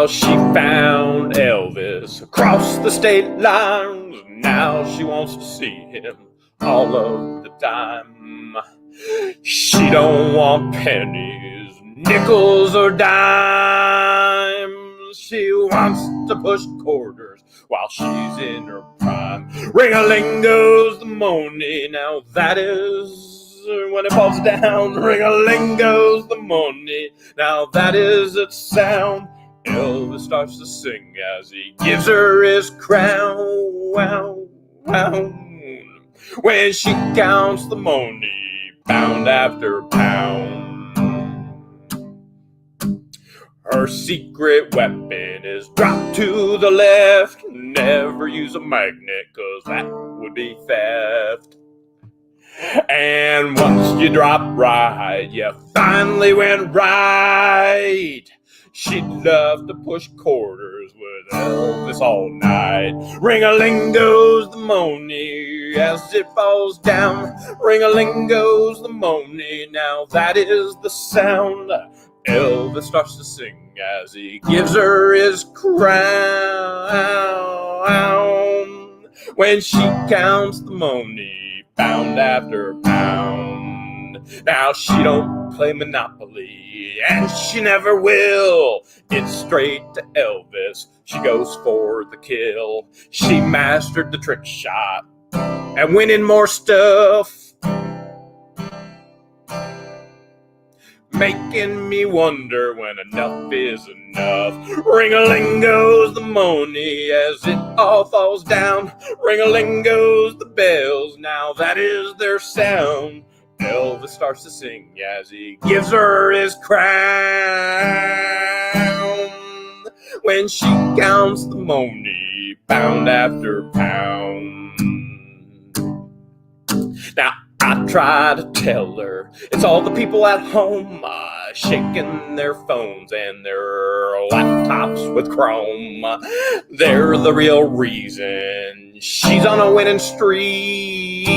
Well, she found Elvis across the state lines. Now she wants to see him all of the time. She don't want pennies, nickels, or dimes. She wants to push quarters while she's in her prime. Ring-a-ling goes the money, now that is when it falls down. Ring-a-ling goes the money, now that is its sound. Elvis starts to sing as he gives her his crown. Wow, wow. When she counts the money, pound after pound. Her secret weapon is drop to the left. Never use a magnet, 'cause that would be theft. And once you drop right, you finally went right. She'd love to push quarters with Elvis all night. Ring-a-ling goes the money as it falls down. Ring-a-ling goes the money, now that is the sound. Elvis starts to sing as he gives her his crown. When she counts the money, pound after pound. Now she don't play Monopoly, and she never will. It's straight to Elvis, she goes for the kill. She mastered the trick shot and winning more stuff, making me wonder when enough is enough. Ring-a-ling goes the money as it all falls down. Ring-a-ling goes the bells, now that is their sound. Elvis starts to sing as he gives her his crown. When she counts the money, pound after pound. Now, I try to tell her it's all the people at home shaking their phones and their laptops with chrome. They're the real reason she's on a winning streak.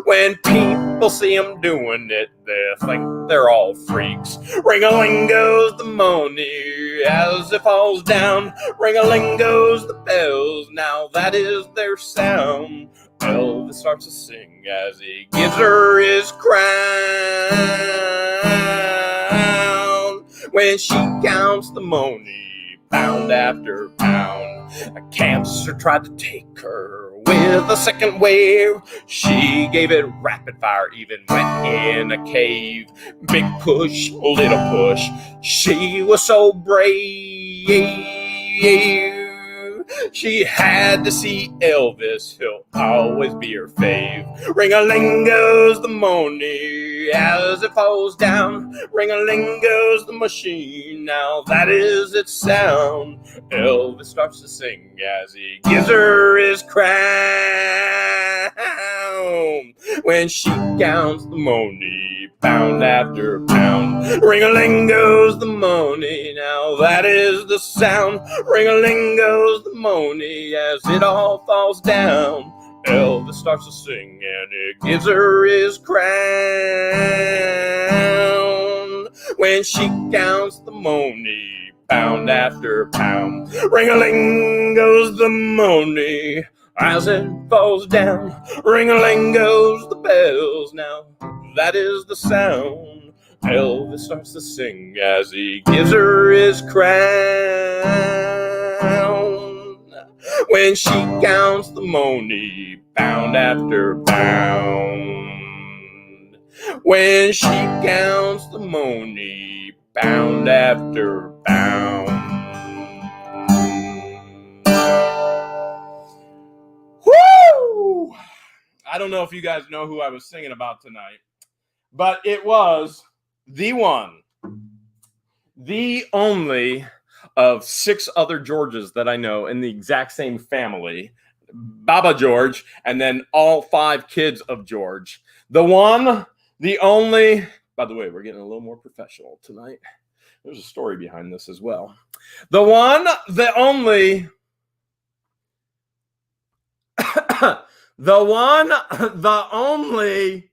When people see them doing it, they think they're all freaks. Ring-a-ling goes the money as it falls down. Ring-a-ling goes the bells, now that is their sound. Elvis starts to sing as he gives her his crown. When she counts the money, pound after pound. A cancer tried to take her with a second wave. She gave it rapid fire, even went in a cave. Big push, little push, she was so brave. She had to see Elvis, he'll always be her fave. Ring-a-ling goes the money as it falls down. Ring-a-ling goes the machine, now that is its sound. Elvis starts to sing as he gives her his crown. When she counts the money, pound after pound. Ring-a-ling goes the money, now that is the sound. Ring-a-ling goes the money as it all falls down. Elvis starts to sing and it gives her his crown. When she counts the money, pound after pound. Ring-a-ling goes the money as it falls down. Ring-a-ling goes the bells, now that is the sound. Elvis starts to sing as he gives her his crown. When she counts the money, pound after pound. When she counts the money, pound after pound. Woo! I don't know if you guys know who I was singing about tonight, but it was the one, the only of 6 other Georges that I know in the exact same family. Baba George, and then all 5 kids of George. The one, the only, by the way, we're getting a little more professional tonight. There's a story behind this as well. The one, the only, the one, the only,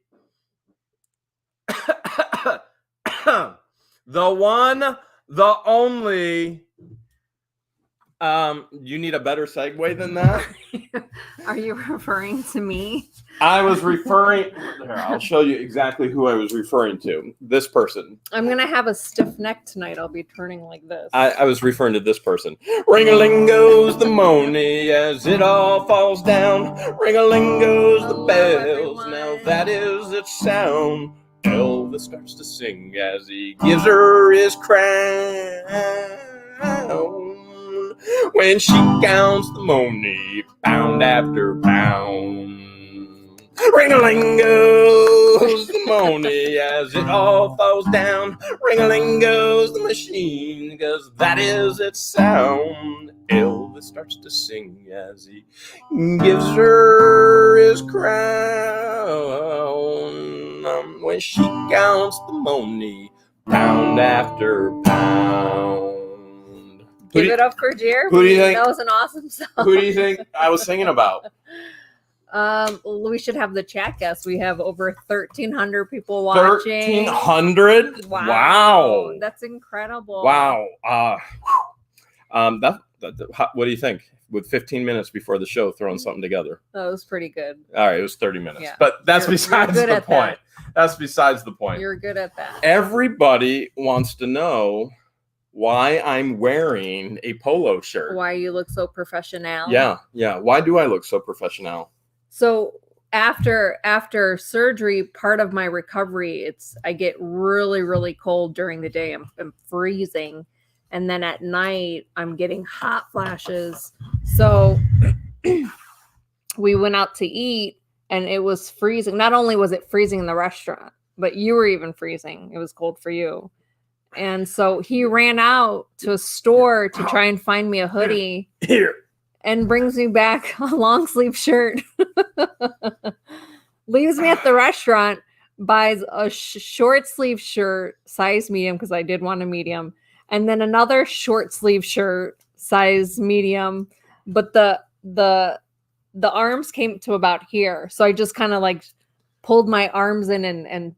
the one, the only. You need a better segue than that? Are you referring to me? I was referring. Here, I'll show you exactly who I was referring to. This person. I'm going to have a stiff neck tonight. I'll be turning like this. I was referring to this person. Ring-a-ling goes the money as it all falls down. Ring-a-ling goes the bells. Everyone. Now that is its sound. Elvis starts to sing as he gives her his crown. When she counts the money, pound after pound. Ring-a-ling goes the money as it all falls down. Ring-a-ling goes the machine, 'cause that is its sound. Elvis starts to sing as he gives her his crown. When she counts the money, pound after pound. Give it up for Jeremy. Who do you think? That was an awesome song. Who do you think I was singing about? We should have the chat guests. We have over 1,300 people watching. 1,300? Wow. That's incredible. Wow. What do you think? With 15 minutes before the show, throwing something together. That was pretty good. All right, it was 30 minutes. Yeah. But that's besides the point. That's besides the point. You're good at that. Everybody wants to know why I'm wearing a polo shirt. Why you look so professional. Yeah. Why do I look so professional? So after surgery, part of my recovery, I get really, really cold during the day. I'm freezing. And then at night, I'm getting hot flashes. So we went out to eat and it was freezing. Not only was it freezing in the restaurant, but you were even freezing. It was cold for you. And so he ran out to a store to try and find me a hoodie. Here. And brings me back a long sleeve shirt. Leaves me at the restaurant, buys a short sleeve shirt, size medium, because I did want a medium. And then another short sleeve shirt, size medium. But the arms came to about here. So I just kind of like pulled my arms in and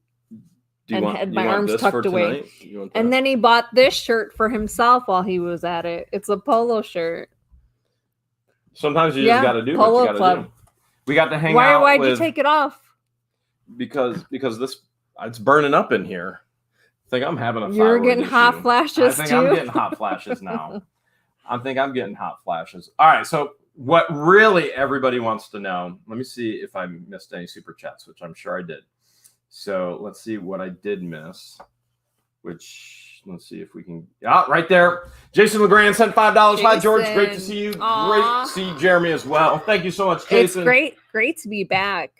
had my arms tucked away. And then he bought this shirt for himself while he was at it. It's a polo shirt. Sometimes you just got to do what you got to do. We got to hang out. Why'd you take it off? Because it's burning up in here. I think I'm having a thyroid You're getting issue. hot flashes too? I think I'm getting hot flashes now. I think I'm getting hot flashes. All right, so what really everybody wants to know, let me see if I missed any super chats, which I'm sure I did. So let's see what I did miss, which let's see if we can. Right there. Jason LeGrand sent $5. Hi, George. Great to see you. Aww. Great to see Jeremy as well. Thank you so much, Jason. It's great to be back.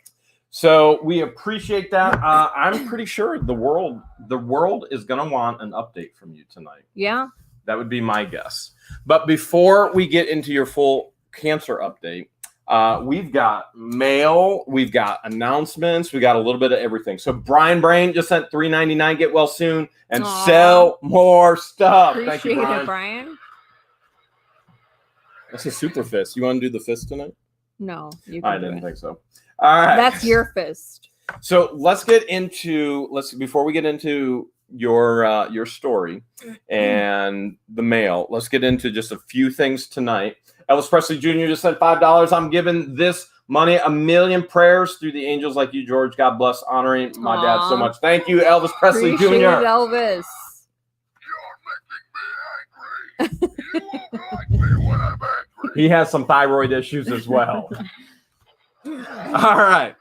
So we appreciate that. I'm pretty sure the world is going to want an update from you tonight. Yeah. That would be my guess. But before we get into your full cancer update, we've got mail, we've got announcements, we got a little bit of everything. So Brian Brain just sent $3.99. Get well soon and sell more stuff. Appreciate Thank you, Brian. it, Brian. That's a super fist. You want to do the fist tonight? No, you can. I didn't think so. All right. That's your fist. So let's get into before we get into your story and the mail, let's get into just a few things tonight. Elvis Presley Jr. just sent $5. I'm giving this money a million prayers through the angels like you, George. God bless, honoring my dad so much. Thank you, Elvis Presley Appreciate Jr. It, Elvis. You're making me angry. You like me when I'm angry. He has some thyroid issues as well. All right.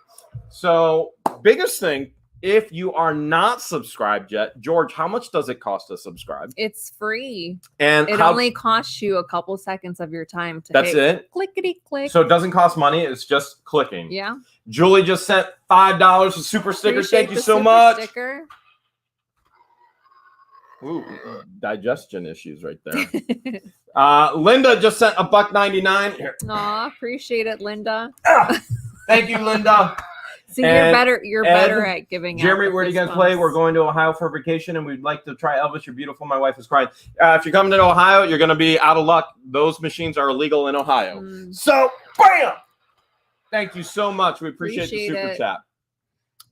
So, biggest thing, if you are not subscribed yet, George, how much does it cost to subscribe? It's free. And it only costs you a couple seconds of your time to That's it? Clickety click. So it doesn't cost money, it's just clicking. Yeah. Julie just sent $5 for super stickers. Appreciate Thank you so much. Sticker. Ooh, digestion issues right there. Linda just sent $1.99. Aw, appreciate it, Linda. Thank you, Linda. See, you're better at giving. Jeremy, where are you going to play? We're going to Ohio for vacation, and we'd like to try Elvis. You're beautiful. My wife is crying. If you're coming to Ohio, you're going to be out of luck. Those machines are illegal in Ohio. So, bam! Thank you so much. We appreciate the super chat.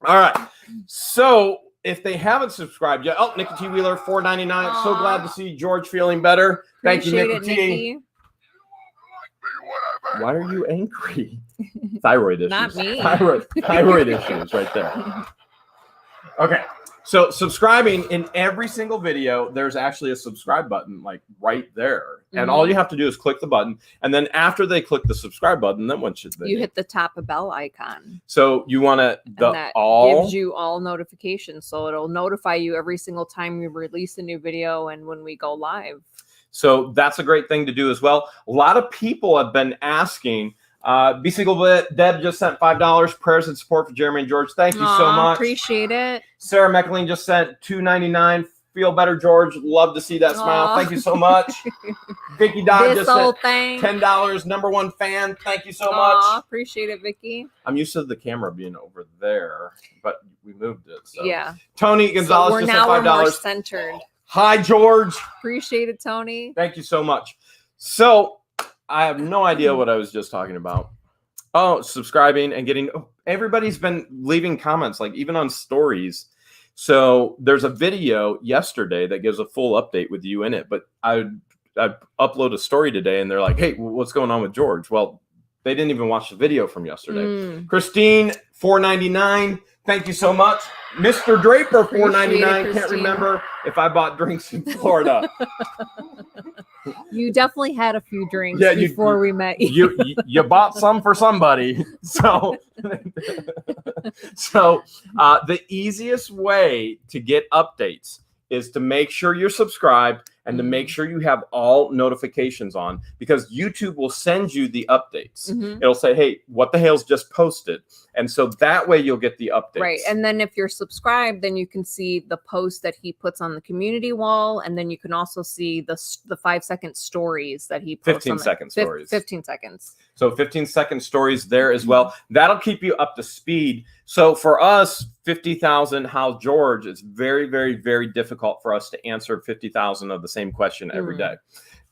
All right. So, if they haven't subscribed yet, oh, Nikki T. Wheeler, $4.99. So glad to see George feeling better. Thank you, Appreciate Nikki it, T. Nikki. Why are you angry? Thyroid issues. Not me. Thyroid issues right there. Okay. So subscribing in every single video, there's actually a subscribe button like right there. And all you have to do is click the button. And then after they click the subscribe button, then what should they You do? hit the top bell icon. So you want to Gives you all notifications. So it'll notify you every single time we release a new video and when we go live. So that's a great thing to do as well. A lot of people have been asking. Be Single Deb just sent $5. Prayers and support for Jeremy and George. Thank you so much. Appreciate it. Sarah McLean just sent $2.99. Feel better, George. Love to see that smile. Thank you so much. Vicky Dodd just sent $10. Number one fan. Thank you so much. Appreciate it, Vicky. I'm used to the camera being over there, but we moved it. So. Yeah. Tony Gonzalez just sent $5. We're more centered. Hi, George. Appreciate it, Tony. Thank you so much. So I have no idea what I was just talking about. Oh, subscribing and getting. Oh, everybody's been leaving comments, like even on stories. So there's a video yesterday that gives a full update with you in it. But I upload a story today, and they're like, "Hey, what's going on with George?" Well, they didn't even watch the video from yesterday. Christine, $4.99. Thank you so much. Mr. Draper, $4.99. Can't remember if I bought drinks in Florida. You definitely had a few drinks before we met you. You bought some for somebody. So, the easiest way to get updates is to make sure you're subscribed and to make sure you have all notifications on, because YouTube will send you the updates. It'll say, hey, what the Hales just posted. And so that way you'll get the updates. Right. And then if you're subscribed, then you can see the post that he puts on the community wall. And then you can also see the 5-second stories that he posts. 15-second stories. 15 seconds. So 15-second stories there as well. That'll keep you up to speed. So for us, 50,000, how's George? It's very, very, very difficult for us to answer 50,000 of the same question every day.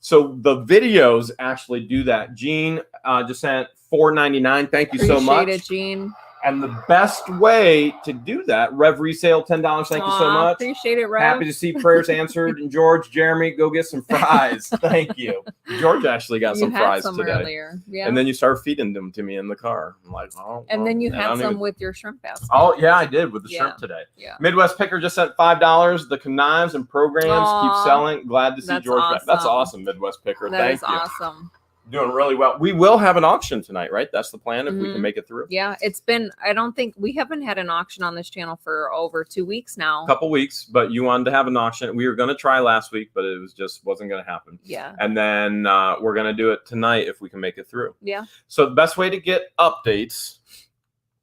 So the videos actually do that. Gene just sent $4.99. Thank you so much. Appreciate it, Gene. And the best way to do that, Rev Resale, $10. Thank you so much. Appreciate it, Rev. Happy to see prayers answered. And George, Jeremy, go get some fries. Thank you. George actually got some fries today. Earlier. Yeah. And then you start feeding them to me in the car. I'm like, oh. And then you had some with your shrimp basket. Oh, yeah, I did with the shrimp today. Yeah. Midwest Picker just sent $5. The knives and programs keep selling. Glad to see George back. That's awesome, Midwest Picker. Thank you. That is awesome. Doing really well. We will have an auction tonight, right? That's the plan if we can make it through. Yeah, it's been, I don't think, we haven't had an auction on this channel for over 2 weeks now. A couple weeks, but you wanted to have an auction. We were going to try last week, but it was just wasn't going to happen. Yeah. And then we're going to do it tonight if we can make it through. Yeah. So the best way to get updates,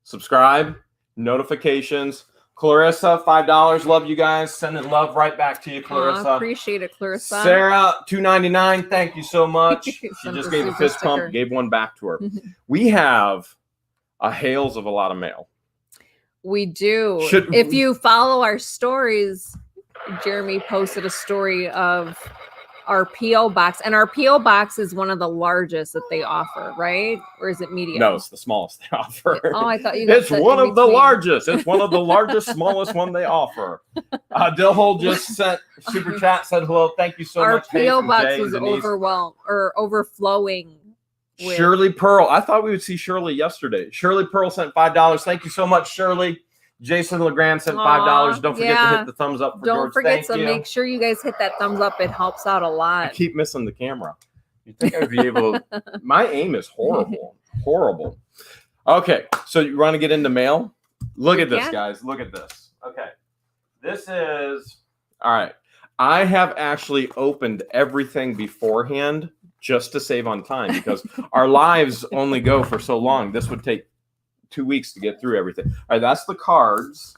subscribe, notifications. Clarissa, $5. Love you guys. Sending love right back to you, Clarissa. Appreciate it, Clarissa. Sarah, $2.99. Thank you so much. She just gave a fist pump, gave one back to her. We have a Hales of a lot of mail. We do. If you follow our stories, Jeremy posted a story of our P.O. box, and our P.O. box is one of the largest that they offer, right? Or is it medium? No, it's the smallest they offer. Oh, I thought you It's one of the largest. It's one of the largest, smallest one they offer. Dillhole just sent super chat, said hello. Thank you so much. Our P.O. box was overflowing. Shirley Pearl. I thought we would see Shirley yesterday. Shirley Pearl sent $5. Thank you so much, Shirley. Jason Legrand sent $5. Don't forget to hit the thumbs up for George. Don't forget to make sure you guys hit that thumbs up. It helps out a lot. I keep missing the camera. You think I'd be able to? My aim is horrible. Horrible. Okay, so you want to get into mail? Look at this, guys. Look at this. Okay. This is, all right. I have actually opened everything beforehand just to save on time because our lives only go for so long. This would take 2 weeks to get through everything. All right, that's the cards.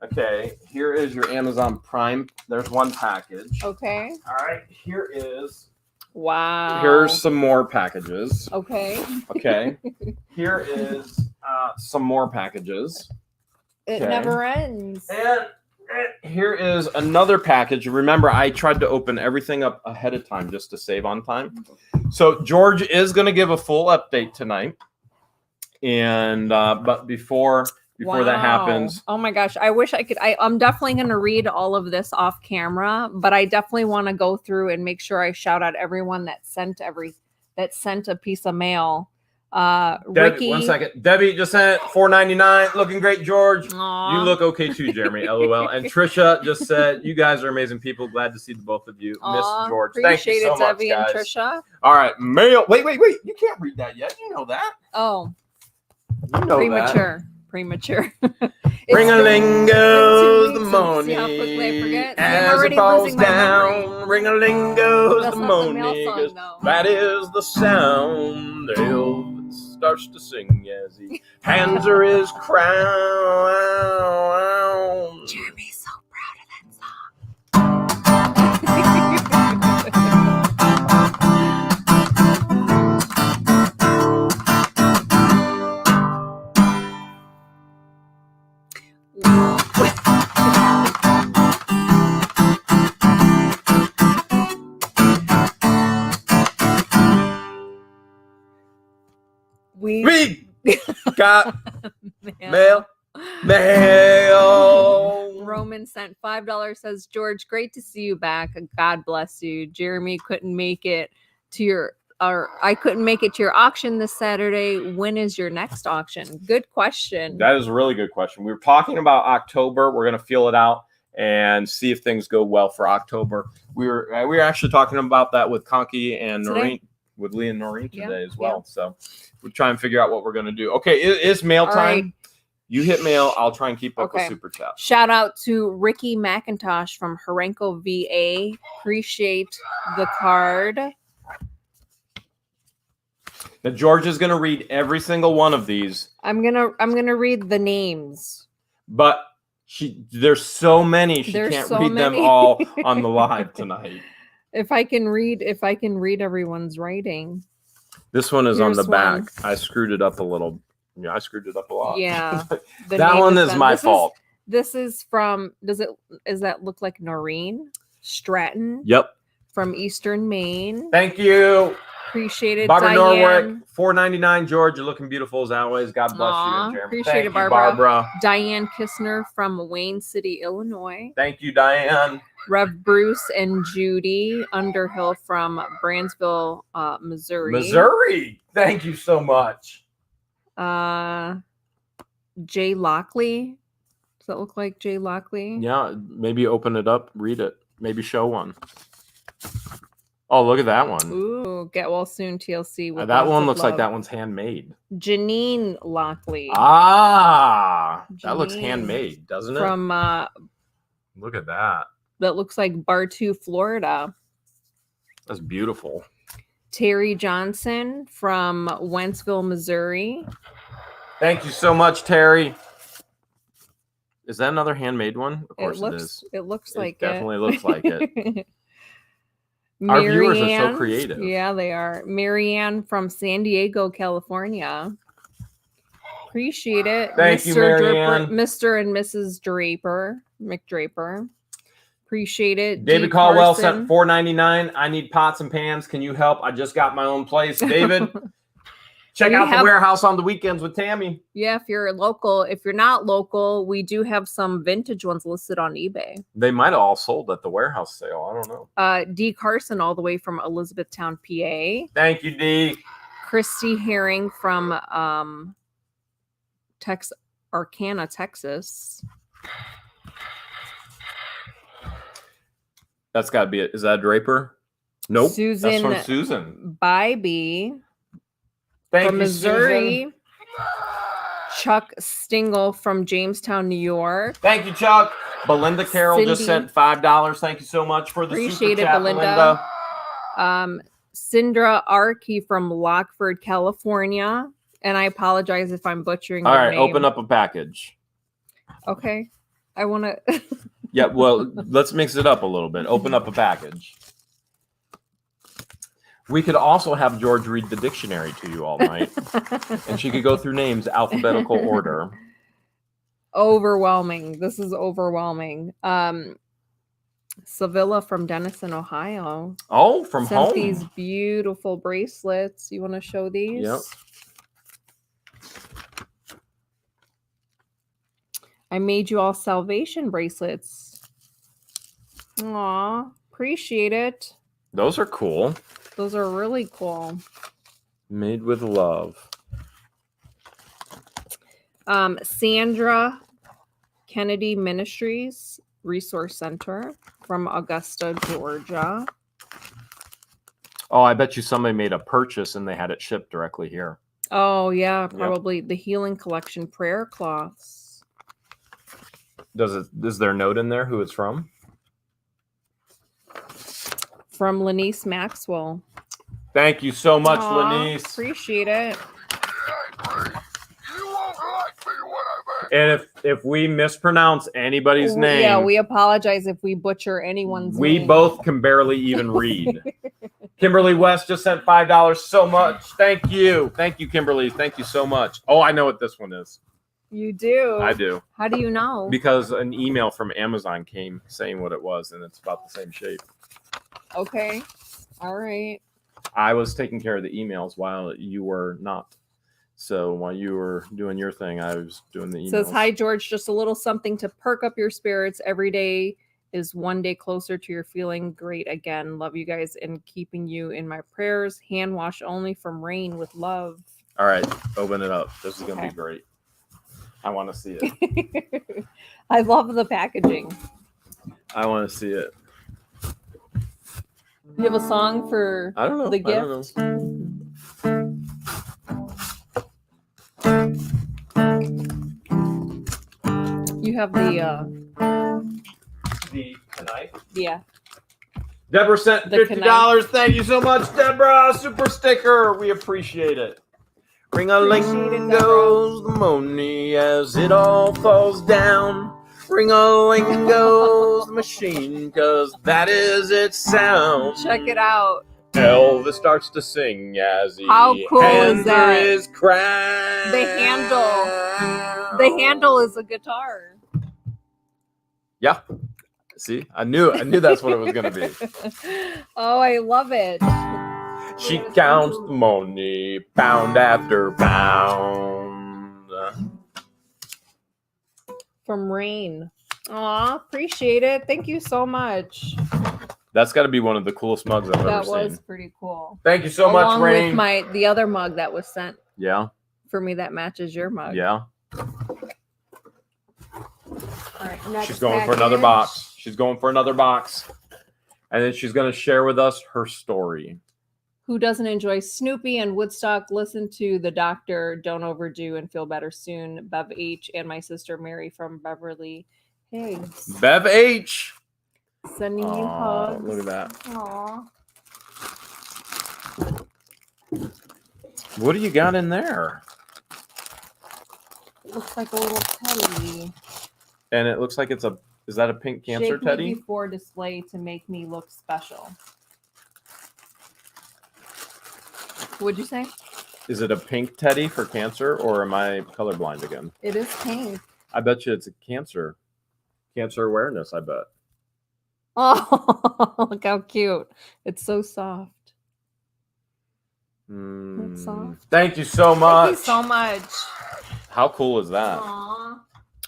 Okay, here is your Amazon Prime. There's one package. Okay. All right, here is. Wow. Here's some more packages. Okay. Okay. Here is some more packages. It never ends. And here is another package. Remember, I tried to open everything up ahead of time just to save on time. So George is going to give a full update tonight. And but before before that happens. Oh my gosh. I wish I could. I'm definitely going to read all of this off camera, but I definitely want to go through and make sure I shout out everyone that sent a piece of mail. Ricky. One second. Debbie just sent $4.99. Looking great, George. Aww. You look okay too, Jeremy. LOL. And Trisha just said, you guys are amazing people. Glad to see the both of you. Miss George. Thank you so much, Debbie guys. and Trisha. All right. Mail. Wait. You can't read that yet. You know that. Oh, You know premature. Ring-a-ling goes the See morning how quickly I forget? See, I'm as it already falls losing my memory. down. Ring-a-ling goes That's the not the mail morning. song, 'Cause though. that is the sound. Elvis starts to sing as he hands her his crown. Jeremy's so proud of that song. We got Mail. mail. Roman sent $5. Says, George, great to see you back. God bless you. Jeremy couldn't make it to your, or I couldn't make it to your auction this Saturday. When is your next auction? Good question. That is a really good question. We were talking about October. We're going to feel it out and see if things go well for October. We were actually talking about that with Conky and Today? Noreen, with Lee and Noreen today as well. Yeah. So we'll try and figure out what we're going to do. Okay, it's mail All time. right. You hit mail. I'll try and keep up Okay. with Super Chat. Shout out to Ricky McIntosh from Harenko, VA. Appreciate the card. Now George is going to read every single one of these, I'm gonna read the names. but there's so many she There's can't so read them many. all on the live tonight. If I can read everyone's writing. This one is on Here's the back. one. I screwed it up a little. Yeah, I screwed it up a lot. Yeah. The That name one is done. my fault. This is from, does that look like Noreen Stratton Yep. from Eastern Maine? Thank you. Appreciate it, Barbara Diane. Norwick, $4.99. George, you're looking beautiful as always. God bless you Aw, and Jeremy. appreciate Thank it, you, Barbara. Diane Kistner from Wayne City, Illinois. Thank you, Diane. Rev Bruce and Judy Underhill from Brandsville, Missouri. Missouri. Thank you so much. Jay Lockley. Does that look like Jay Lockley? Yeah, maybe open it up, read it. Maybe show one. Oh, look at that one. Ooh, get well soon, TLC. With That lots one of looks like love. that one's handmade. Janine Lockley That looks Janine handmade, doesn't it? from Look at that. that looks like Bartow, Florida. That's beautiful. Terry Johnson from Wentzville, Missouri. Thank you so much, Terry. Is that another handmade one? Of course it is. It looks It like definitely it. looks like it. Our viewers are so creative. Yeah, they are. Marianne from San Diego, California. Appreciate it. Thank you, Marianne. Mr. and Mrs. McDraper. Appreciate it. David Dee Caldwell Carson. sent $4.99. I need pots and pans. Can you help? I just got my own place. David, check out the warehouse on the weekends with Tammy. Yeah, if you're local. If you're not local, we do have some vintage ones listed on eBay. They might have all sold at the warehouse sale. I don't know. D. Carson, all the way from Elizabethtown, PA. Thank you, Dee. Christy Herring from Arcana, Texas. That's got to be it. Is that a Draper? Nope. Susan That's from Susan. Bybee Thank from you, Missouri. Susan. Chuck Stingle from Jamestown, New York. Thank you, Chuck. Belinda Carroll just Cindy. sent $5. Thank you so much for the Appreciate super it, chat, Belinda. Cindra Arkey from Lockford, California. And I apologize if I'm butchering All your right, name. open up a package. Okay. I want to... Yeah, well, let's mix it up a little bit. Open up a package. We could also have George read the dictionary to you all night, and she could go through names alphabetical order. Overwhelming. This is overwhelming. Sevilla from Denison, Ohio. Oh, from Sent home. these beautiful bracelets. You want to show these? Yep. I made you all salvation bracelets. Aw, appreciate it. Those are cool. Those are really cool. Made with love. Sandra Kennedy Ministries Resource Center from Augusta, Georgia. Oh, I bet you somebody made a purchase and they had it shipped directly here. Oh, yeah, probably the Healing Collection prayer cloths. Is there a note in there who it's from? From Lenice Maxwell. Thank you so much, Aw, Lenice. appreciate it. You won't like me when I'm at And if we mispronounce anybody's name, Yeah, we apologize if we butcher anyone's we name. both can barely even read. Kimberly West just sent $5 so much. Thank you. Thank you, Kimberly. Thank you so much. Oh, I know what this one is. You do? I do. How do you know? Because an email from Amazon came saying what it was, and it's about the same shape. Okay. All right. I was taking care of the emails while you were not. So while you were doing your thing, I was doing the emails. Says, hi, George. Just a little something to perk up your spirits. Every day is one day closer to your feeling great again. Love you guys and keeping you in my prayers. Hand wash only from Rain with love. All right, open it up. This is going to Okay. be great. I want to see it. I love the packaging. I want to see it. You have a song for I don't know. the I don't gift? know. You have the knife. yeah. Deborah sent The $50. Thank you so much, Deborah. Super sticker. We appreciate it. Ring a ling Appreciate it, Deborah. goes the money as it all falls down. Ring a ling goes the machine, cause that is its sound. Check it out. Elvis starts to sing as he How cool is hands that? her his crown. The handle. The handle is a guitar. Yeah. See, I knew that's what it was gonna be. Oh, I love it. She counts the money pound after pound. From Rain. Aw, appreciate it. Thank you so much. That's got to be one of the coolest mugs I've That ever was seen. pretty cool. Thank you so Along much, Rain. with the other mug that was sent Yeah, for me that matches your mug. yeah. All right, next She's going for another package. box. She's going for another box. And then she's going to share with us her story. Who doesn't enjoy Snoopy and Woodstock? Listen to The Doctor, Don't Overdo and Feel Better Soon. Bev H. and my sister Mary from Beverly Hills. Bev H. Sending you Aw, hugs. look at that. Aw. What do you got in there? It looks like a little teddy. And it looks like is that a pink cancer Shake teddy? me before display to make me look special. What'd you say? Is it a pink teddy for cancer, or am I colorblind again? It is pink. I bet you it's a cancer awareness, I bet. Oh, look how cute. It's so soft. Mm. soft. Thank you so much. Thank you so much. How cool is that? Aw.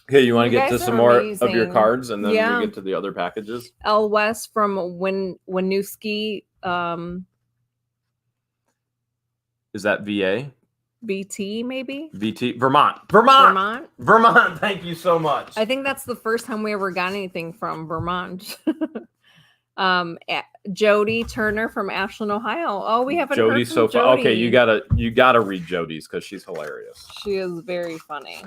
Okay, you want to You get to guys some are more of your amazing. cards, and then Yeah. we get to the other packages? L. West from Winooski, Is that VA? BT, maybe? VT? Vermont. Vermont? Thank you so much. I think that's the first time we ever got anything from Vermont. Jody Turner from Ashland, Ohio. Oh, we haven't Jody's heard so from fun. Jody. Okay, you gotta read Jody's because she's hilarious. She is very funny.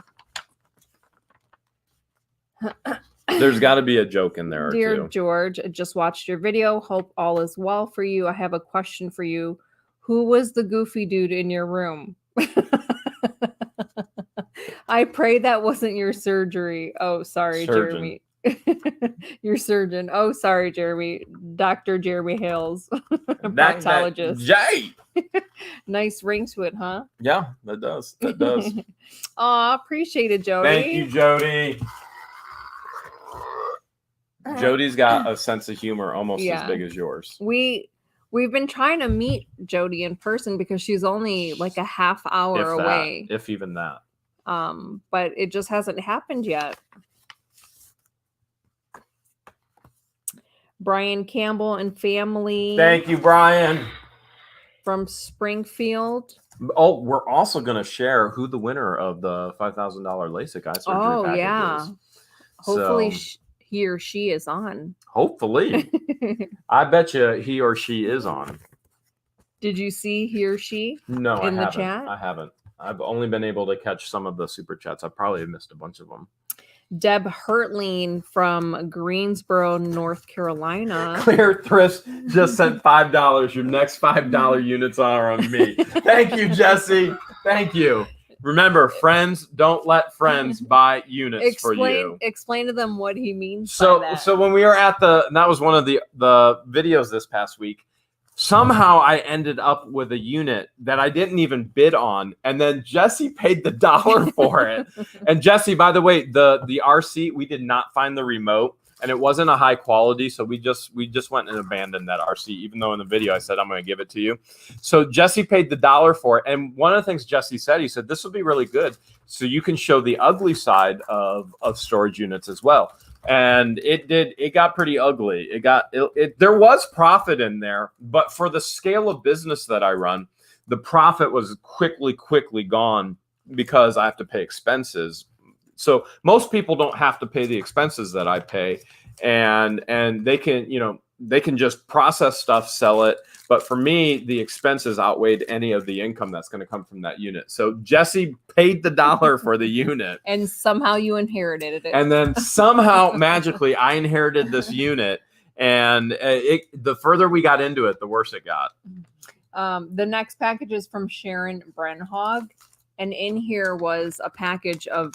There's got to be a joke in there or Dear two. George, I just watched your video. Hope all is well for you. I have a question for you. Who was the goofy dude in your room? I pray that wasn't your surgery. Oh, sorry, Surgeon. Jeremy. Your surgeon. Oh, sorry, Jeremy. Dr. Jeremy Hales. Proctologist. Jay. Nice ring to it, huh? Yeah, that does. That does. Aw, appreciate it, Jody. Thank you, Jody. Jody's got a sense of humor almost Yeah. as big as yours. We've been trying to meet Jody in person because she's only like a half hour If that, away. if even that. But it just hasn't happened yet. Brian Campbell and family. Thank you, Brian. From Springfield. Oh, we're also going to share who the winner of the $5,000 Lasik eye surgery package is. Hopefully So, he or she is on. Hopefully. I bet you he or she is on. Did you see he or she? No, in I the haven't. chat? I haven't. I've only been able to catch some of the super chats. I probably have missed a bunch of them. Deb Hertling from Greensboro, North Carolina. Clear Thrift just sent $5. Your next $5 units are on me. Thank you, Jesse. Thank you. Remember, friends, don't let friends buy units for you. Explain to them what he means by that. So when we were at that was one of the videos this past week. Somehow I ended up with a unit that I didn't even bid on, and then Jesse paid the $1 for it. And Jesse, by the way, the RC, we did not find the remote, and it wasn't a high quality, so we just went and abandoned that RC, even though in the video I said I'm going to give it to you. So Jesse paid the $1 for it, and one of the things Jesse said, he said this will be really good, so you can show the ugly side of storage units as well. And it got pretty ugly. There was profit in there, but for the scale of business that I run, the profit was quickly gone because I have to pay expenses. So most people don't have to pay the expenses that I pay, and they can just process stuff, sell it. But for me, the expenses outweighed any of the income that's going to come from that unit. So Jesse paid the $1 for the unit. And somehow you inherited it. And then somehow, magically, I inherited this unit. And the further we got into it, the worse it got. The next package is from Sharon Brenhog. And in here was a package of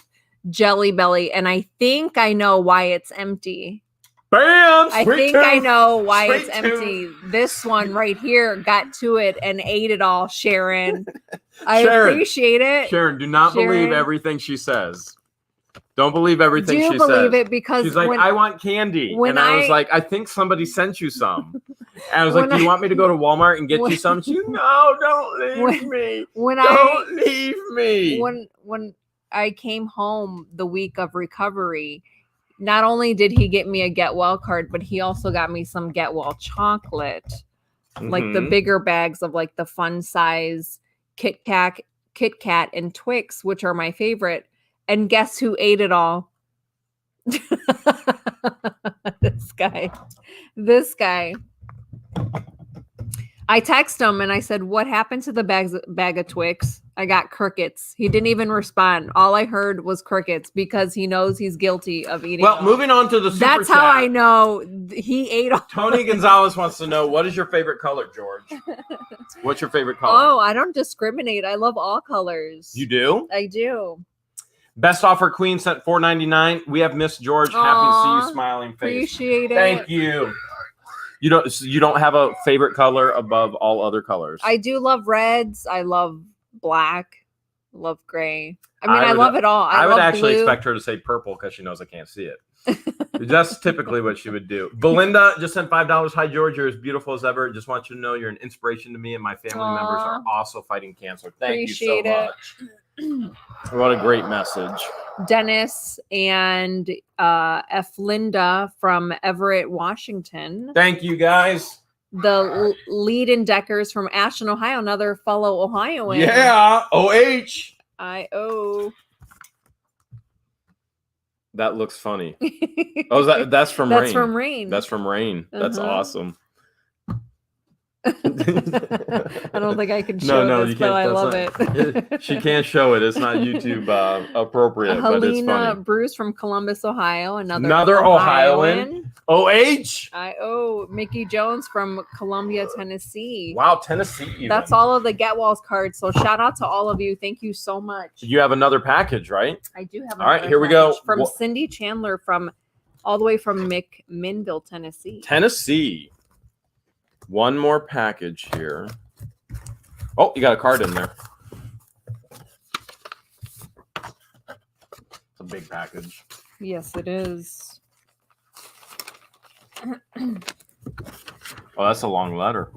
Jelly Belly. And I think I know why it's empty. Bam! I think I know why it's empty. This one right here got to it and ate it all, Sharon. I appreciate it. Sharon, do not believe everything she says. Don't believe everything she says. Do believe it because she's like, I want candy. And I was like, I think somebody sent you some. And I was like, do you want me to go to Walmart and get you some? She, no, don't leave me. Don't leave me. When I came home the week of recovery, not only did he get me a Get Well card, but he also got me some Get Well chocolate, like the bigger bags of like the fun size Kit Kat and Twix, which are my favorite. And guess who ate it all? This guy. I texted him and I said, what happened to the bag of Twix? I got crickets. He didn't even respond. All I heard was crickets because he knows he's guilty of eating. Well, moving on to the super That's chat. how I know he ate all. Tony Gonzalez wants to know, what is your favorite color, George? What's your favorite color? Oh, I don't discriminate. I love all colors. You do? I do. Best offer queen sent $4.99. We have Miss George. Happy to see you smiling face. Appreciate it. Thank you. You don't have a favorite color above all other colors? I do love reds. I love black. Love gray. I love it all. I would actually blue. expect her to say purple because she knows I can't see it. That's typically what she would do. Belinda just sent $5. Hi, George. You're as beautiful as ever. Just want you to know you're an inspiration to me, and my family members are also fighting cancer. Thank you so much. What a great message. Dennis and F. Linda from Everett, Washington. Thank you, guys. The lead in Deckers from Ashland, Ohio, another fellow Ohioan. Yeah, OH. I-O. That looks funny. Oh, that's from Rain. That's from Rain. That's from Rain. That's awesome. I don't think I can show this, but I love it. She can't show it. It's not YouTube appropriate, but it's funny. Helena Bruce from Columbus, Ohio. Another Ohioan. OH. I-O. Mickey Jones from Columbia, Tennessee. Wow, Tennessee. Even. That's all of the Get Wells cards. So shout out to all of you. Thank you so much. You have another package, right? I do have. All right, here we go. From Cindy Chandler all the way from McMinnville, Tennessee. Tennessee. One more package here. Oh, you got a card in there. It's a big package. Yes, it is. Oh, that's a long letter.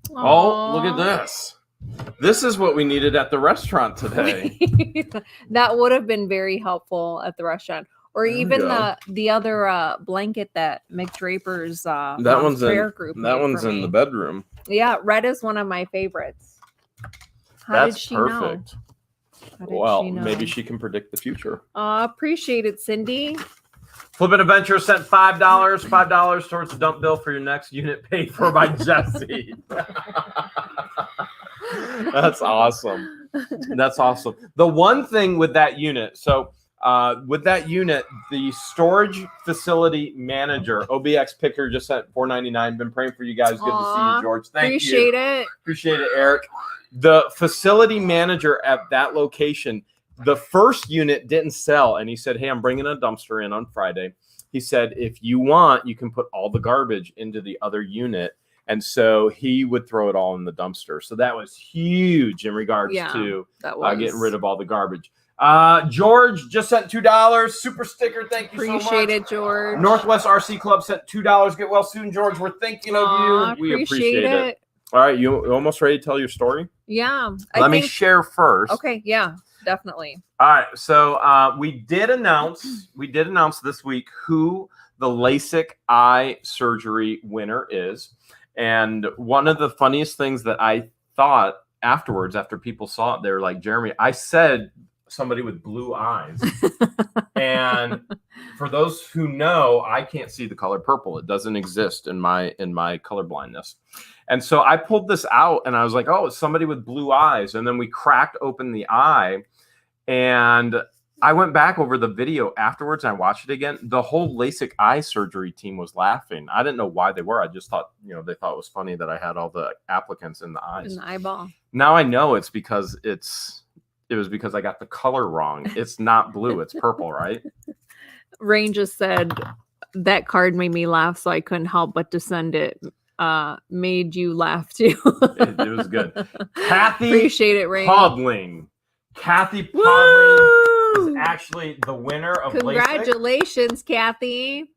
Aww. Oh, look at this. This is what we needed at the restaurant today. That would have been very helpful at the restaurant. Or There we even go. the other blanket that Mick Draper's That mom's one's prayer in group that made one's for in me. the bedroom. Yeah, red is one of my favorites. How That's did she perfect. know? How did Well, she know? maybe she can predict the future. Appreciate it, Cindy. Flippin' Adventure sent $5 towards the dump bill for your next unit paid for by Jesse. That's awesome. That's awesome. The one thing with that unit, the storage facility manager, OBX Picker, just sent $4.99. Been praying for you guys. Good to see you, George. Thank Appreciate you. it. Appreciate it, Eric. The facility manager at that location, the first unit didn't sell, and he said, "Hey, I'm bringing a dumpster in on Friday." He said, "If you want, you can put all the garbage into the other unit." And so he would throw it all in the dumpster. So that was huge in regards to getting rid of all the garbage. George just sent $2. Super sticker. Thank you so much. Appreciate it, George. Northwest RC Club sent $2. Get well soon, George. We're thinking of you. We appreciate it. All right, you almost ready to tell your story? Yeah. Let me share first. Okay, yeah, definitely. All right, so we did announce this week who the LASIK eye surgery winner is. And one of the funniest things that I thought afterwards, after people saw it, they were like, "Jeremy, I said somebody with blue eyes." And for those who know, I can't see the color purple. It doesn't exist in my color blindness. And so I pulled this out and I was like, "Oh, it's somebody with blue eyes." And then we cracked open the eye, and I went back over the video afterwards and I watched it again. The whole LASIK eye surgery team was laughing. I didn't know why they were. I just thought, they thought it was funny that I had all the applicants in the eyes. In the eyeball. Now I know it's because it was because I got the color wrong. It's not blue, it's purple, right? Rain just said that card made me laugh, so I couldn't help but to send it. Made you laugh too. It was good. Kathy Appreciate it, Rain. Podling. Kathy Podling is actually the winner of Congratulations, LASIK. Kathy.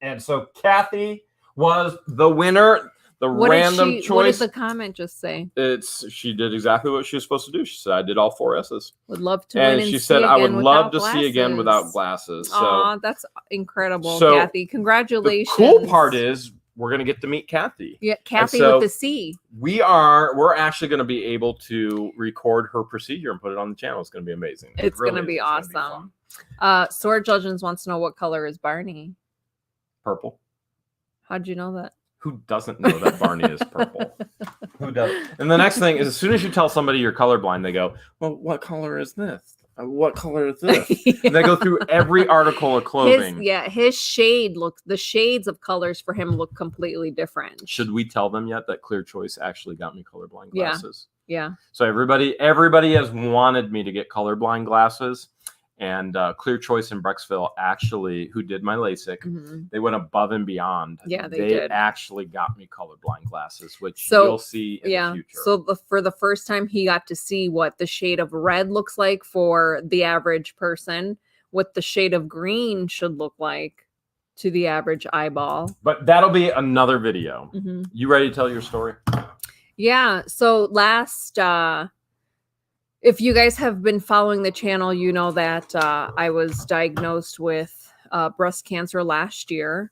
And so Kathy was the winner. Random choice. What did the comment just say? She did exactly what she was supposed to do. She said, "I did all 4 S's." Would love to win. And she said, "I would love to see again without glasses." So that's incredible, Kathy. Congratulations. The cool part is we're gonna get to meet Kathy. Yeah, Kathy with the C. We're actually gonna be able to record her procedure and put it on the channel. It's gonna be amazing. It's gonna be awesome. Sword Legends wants to know what color is Barney. Purple. How'd you know that? Who doesn't know that Barney is purple? Who does? And the next thing is, as soon as you tell somebody you're colorblind, they go, "Well, what color is this? What color is this?" Yeah. And they go through every article of clothing. His shade the shades of colors for him look completely different. Should we tell them yet that Clear Choice actually got me colorblind glasses? Yeah. So everybody has wanted me to get colorblind glasses. And Clear Choice in Brecksville, actually, who did my LASIK, they went above and beyond. Yeah, they did. Actually got me colorblind glasses, which you'll see in the future. So for the first time, he got to see what the shade of red looks like for the average person, what the shade of green should look like to the average eyeball. But that'll be another video. You ready to tell your story? Yeah. So last... if you guys have been following the channel, you know that I was diagnosed with breast cancer last year.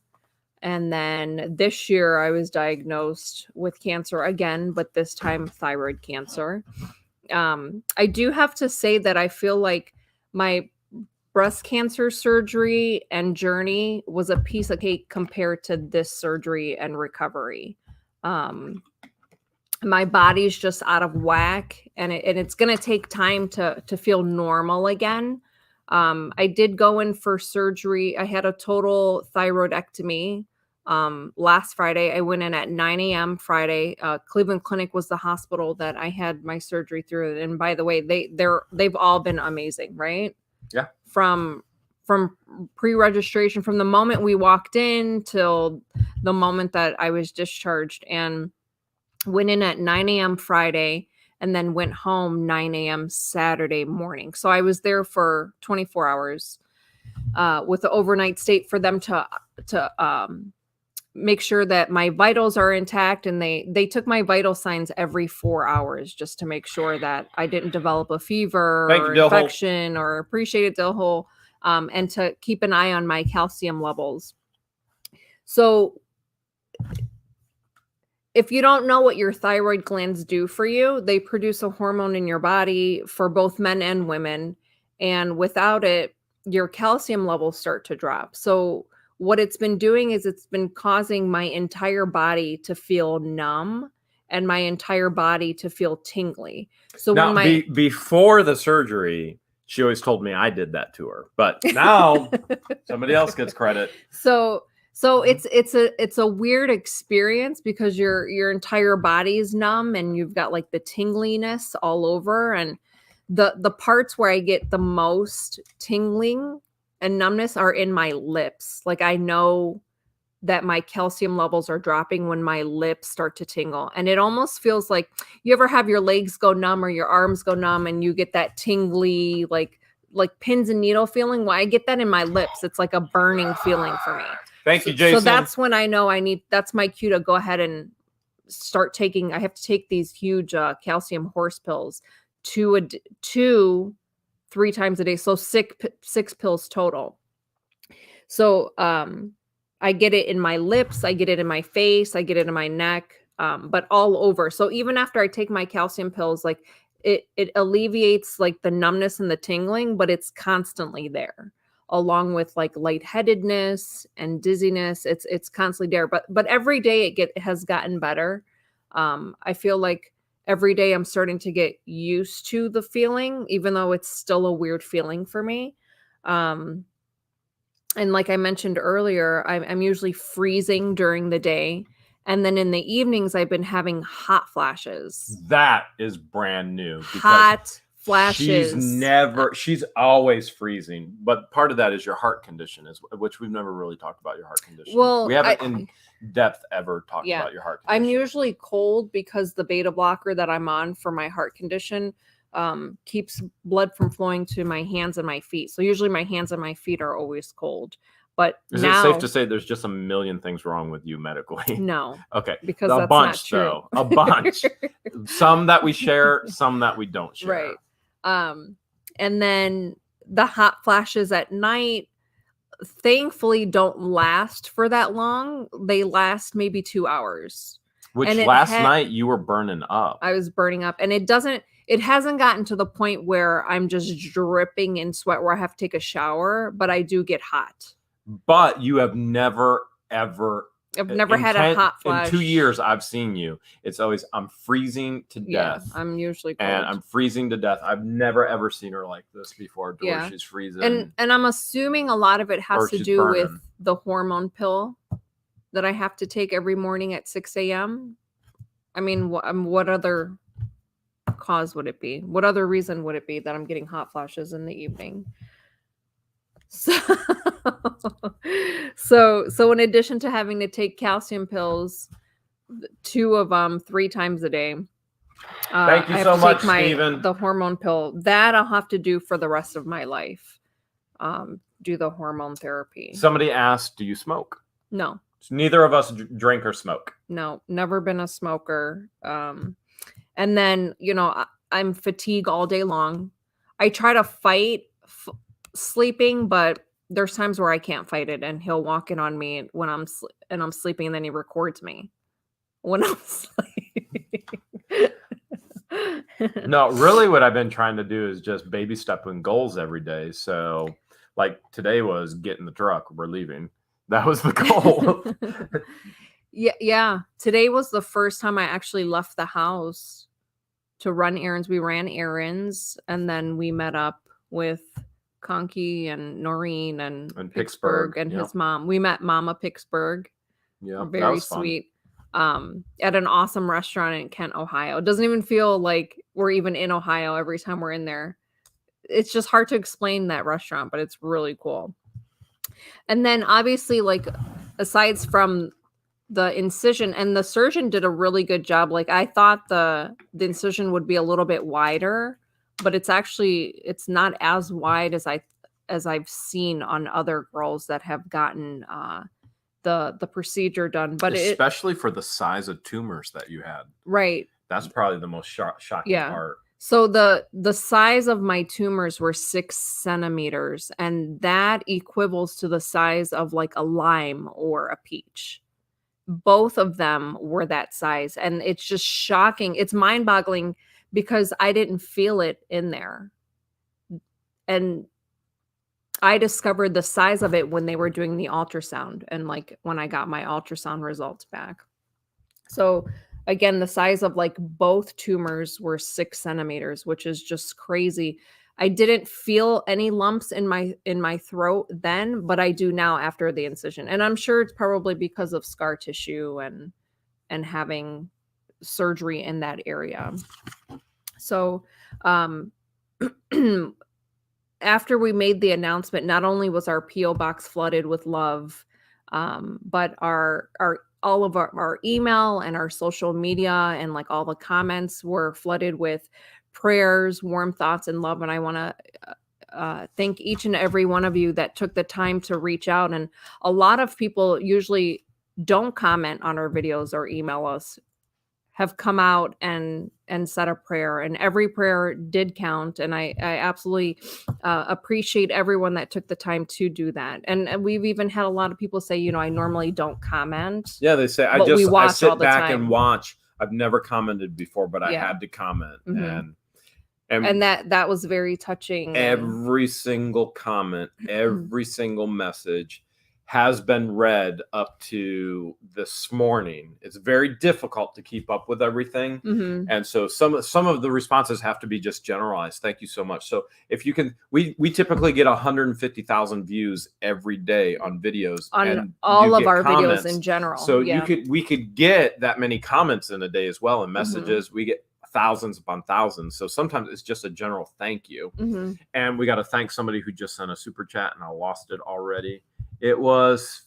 And then this year I was diagnosed with cancer again, but this time thyroid cancer. I do have to say that I feel like my breast cancer surgery and journey was a piece of cake compared to this surgery and recovery. My body's just out of whack, and it's going to take time to feel normal again. I did go in for surgery. I had a total thyroidectomy last Friday. I went in at 9 a.m. Friday. Cleveland Clinic was the hospital that I had my surgery through. And by the way, they've all been amazing, right? Yeah. From pre-registration, from the moment we walked in till the moment that I was discharged, and went in at 9 a.m. Friday and then went home 9 a.m. Saturday morning. So I was there for 24 hours with the overnight stay for them to make sure that my vitals are intact. And they took my vital signs every 4 hours just to make sure that I didn't develop a fever or infection, or appreciated the whole and to keep an eye on my calcium levels. So if you don't know what your thyroid glands do for you, they produce a hormone in your body for both men and women. And without it, your calcium levels start to drop. So what it's been doing is it's been causing my entire body to feel numb and my entire body to feel tingly. So now, when before the surgery, she always told me I did that to her. But now somebody else gets credit. So it's a weird experience because your entire body is numb and you've got like the tingliness all over, and the parts where I get the most tingling and numbness are in my lips. Like I know that my calcium levels are dropping when my lips start to tingle, and it almost feels like, you ever have your legs go numb or your arms go numb and you get that tingly like pins and needle feeling? Well, I get that in my lips. It's like a burning feeling for me. Thank you, Jason. So that's when I know that's my cue to go ahead and start taking, I have to take these huge calcium horse pills, 3 times a day. So 6 pills total. So I get it in my lips, I get it in my face, I get it in my neck, but all over. So even after I take my calcium pills, like it alleviates like the numbness and the tingling, but it's constantly there, along with like lightheadedness and dizziness. It's constantly there, but every day it has gotten better. I feel like every day I'm starting to get used to the feeling, even though it's still a weird feeling for me. And like I mentioned earlier, I'm usually freezing during the day. And then in the evenings, I've been having hot flashes. That is brand new. Hot flashes. She's always freezing. But part of that is your heart condition, which we've never really talked about your heart condition. Well, we haven't in depth ever talked about your heart condition. I'm usually cold because the beta blocker that I'm on for my heart condition keeps blood from flowing to my hands and my feet. So usually my hands and my feet are always cold. But is it safe to say there's just a million things wrong with you medically? No. Okay. Because a that's bunch, not true. though. A bunch. Some that we share, some that we don't share. Right. And then the hot flashes at night, thankfully, don't last for that long. They last maybe 2 hours. Which last night you were burning up. I was burning up, and it hasn't gotten to the point where I'm just dripping in sweat where I have to take a shower, but I do get hot. But you have never, ever... I've never had a hot flash. In 2 years I've seen you. It's always, I'm freezing to death. I'm usually cold. And I'm freezing to death. I've never, ever seen her like this before. She's freezing. And I'm assuming a lot of it has to do with the hormone pill that I have to take every morning at 6 a.m. I mean, what other cause would it be? What other reason would it be that I'm getting hot flashes in the evening? So in addition to having to take calcium pills, 2 of them 3 times a day. Thank you so much, Stephen. The hormone pill that I'll have to do for the rest of my life. Do the hormone therapy. Somebody asked, do you smoke? No. Neither of us drink or smoke. No, never been a smoker. And then, I'm fatigued all day long. I try to fight sleeping, but there's times where I can't fight it, and he'll walk in on me when I'm sleeping, and then he records me when I'm sleeping. No, really what I've been trying to do is just baby stepping goals every day. So like today was get in the truck, we're leaving. That was the goal. Yeah. Today was the first time I actually left the house to run errands. We ran errands, and then we met up with Conky and Noreen and Pittsburgh and his mom. We met Mama Pittsburgh. Yeah, very sweet. At an awesome restaurant in Kent, Ohio. It doesn't even feel like we're even in Ohio every time we're in there. It's just hard to explain that restaurant, but it's really cool. And then obviously, like, aside from the incision, and the surgeon did a really good job. Like, I thought the incision would be a little bit wider, but it's not as wide as I've seen on other girls that have gotten the procedure done. But especially for the size of tumors that you had. Right. That's probably the most shocking part. So the size of my tumors were 6 centimeters, and that equivals to the size of like a lime or a peach. Both of them were that size, and it's just shocking. It's mind-boggling because I didn't feel it in there. And I discovered the size of it when they were doing the ultrasound and like when I got my ultrasound results back. So again, the size of like both tumors were 6 centimeters, which is just crazy. I didn't feel any lumps in my throat then, but I do now after the incision. And I'm sure it's probably because of scar tissue and having surgery in that area. So after we made the announcement, not only was our PO box flooded with love, but our all of our email and our social media and like all the comments were flooded with prayers, warm thoughts, and love. And I want to thank each and every one of you that took the time to reach out. And a lot of people usually don't comment on our videos or email us, have come out and said a prayer, and every prayer did count. And I absolutely appreciate everyone that took the time to do that. And we've even had a lot of people say, you know, I normally don't comment. Yeah, they say But we I watch sit all the back time. and watch. I've never commented before, but I Yeah. had to comment. Mhm. And And that was very touching. every single comment, every single message has been read up to this morning. It's very difficult to keep up with everything. Mhm. And so some of the responses have to be just generalized. Thank you so much. So if you can, we typically get 150,000 views every day on videos, On and all you of get our comments. videos in general. So yeah. we could get that many comments in a day as well, and messages. We get thousands upon thousands. So sometimes it's just a general thank you. Mhm. And we got to thank somebody who just sent a super chat, and I lost it already. It was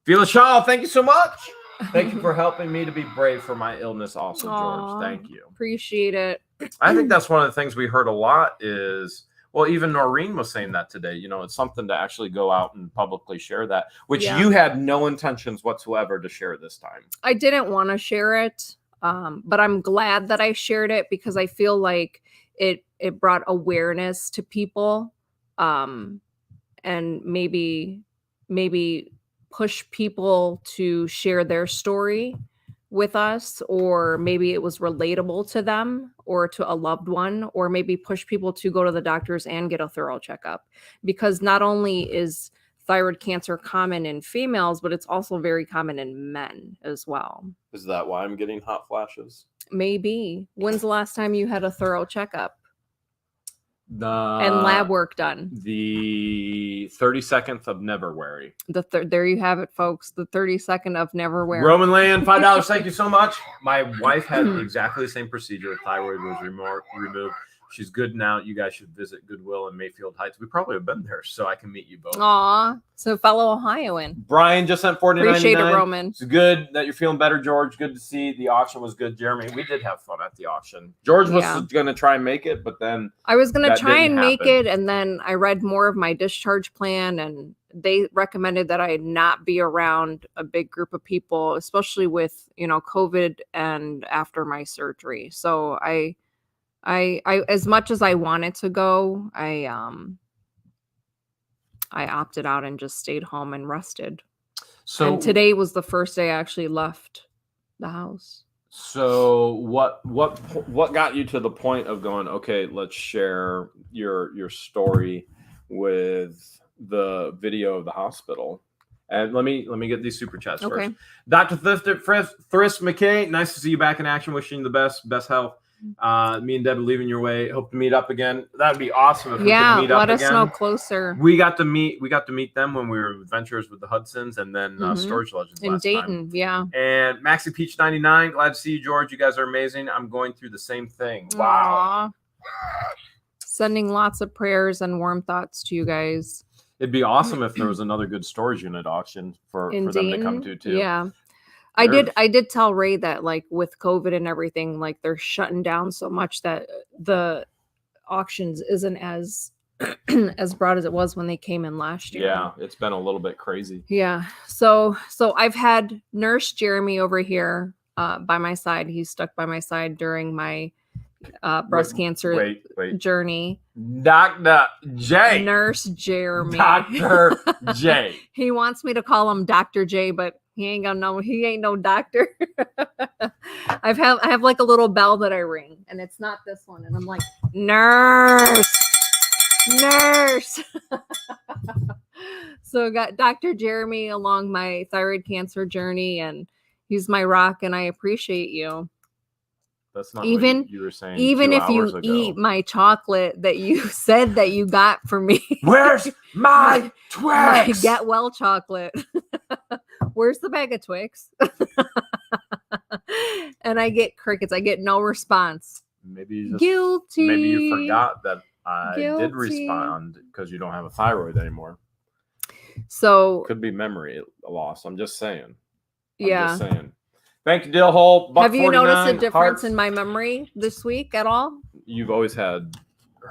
Phyllis Shaw. Thank you so much. Thank you for helping me to be brave for my illness also, Aw, George. Thank you. Appreciate it. I think that's one of the things we heard a lot is, well, even Noreen was saying that today. You know, it's something to actually go out and publicly share that, which Yeah. you had no intentions whatsoever to share this time. I didn't want to share it, but I'm glad that I shared it because I feel like it brought awareness to people, and maybe push people to share their story with us, or maybe it was relatable to them or to a loved one, or maybe push people to go to the doctors and get a thorough checkup, because not only is thyroid cancer common in females, but it's also very common in men as well. Is that why I'm getting hot flashes? Maybe. When's the last time you had a thorough checkup And and lab work done? The 32nd of Neverwary. There you have it, folks. The 32nd of Neverwhere. Roman Land, $5. Thank you so much. My wife had exactly the same procedure. Thyroid was removed. She's good now. You guys should visit Goodwill in Mayfield Heights. We probably have been there, so I can meet you both. Aw, so fellow Ohioan. Brian just sent $49.99. Appreciate it, Roman. It's good that you're feeling better, George. Good to see. The auction was good, Jeremy. We did have fun at the auction. George was going to try and make it, but then I was going to try and make happen. it, and then I read more of my discharge plan, and they recommended that I not be around a big group of people, especially with, you know, COVID and after my surgery. So I as much as I wanted to go, I opted out and just stayed home and rested. So, and today was the first day I actually left the house. So what got you to the point of going, okay, let's share your story with the video of the hospital? And let me get these super chats first. Dr. Thrift McKay, nice to see you back in action. Wishing you the best health. Me and Deb are leaving your way. Hope to meet up again. That'd be awesome if we could meet up again. Let us know closer. We got to meet them when we were adventurers with the Hudsons, and then Storage Legends in Dayton. Yeah. And Maxi Peach 99, glad to see you, George. You guys are amazing. I'm going through the same thing. Wow. Aww. Sending lots of prayers and warm thoughts to you guys. It'd be awesome if there was another good storage unit auction for them to come to too. Yeah. I did tell Ray that, like, with COVID and everything, like, they're shutting down so much that the auctions isn't as as broad as it was when they came in last year. Yeah, it's been a little bit crazy. Yeah. So I've had Nurse Jeremy over here by my side. He's stuck by my side during my, breast cancer Wait. journey. Dr. J. Nurse Jeremy. Dr. J. He wants me to call him Dr. J, but he ain't no doctor. I have like a little bell that I ring, and it's not this one. And I'm like, nurse. So I got Dr. Jeremy along my thyroid cancer journey, and he's my rock, and I appreciate you. That's not Even what you were saying. Even 2 if you hours ago. eat my chocolate that you said that you got for me. Where's my my Twix? get well chocolate? Where's the bag of Twix? And I get crickets. I get no response. Maybe you just Guilty. Maybe you forgot that I did Guilty. respond because you don't have a thyroid anymore. So Could be memory loss. I'm just saying. yeah. Thank you, Dill Hole. Have you noticed a 49 difference hearts. in my memory this week at all? You've always had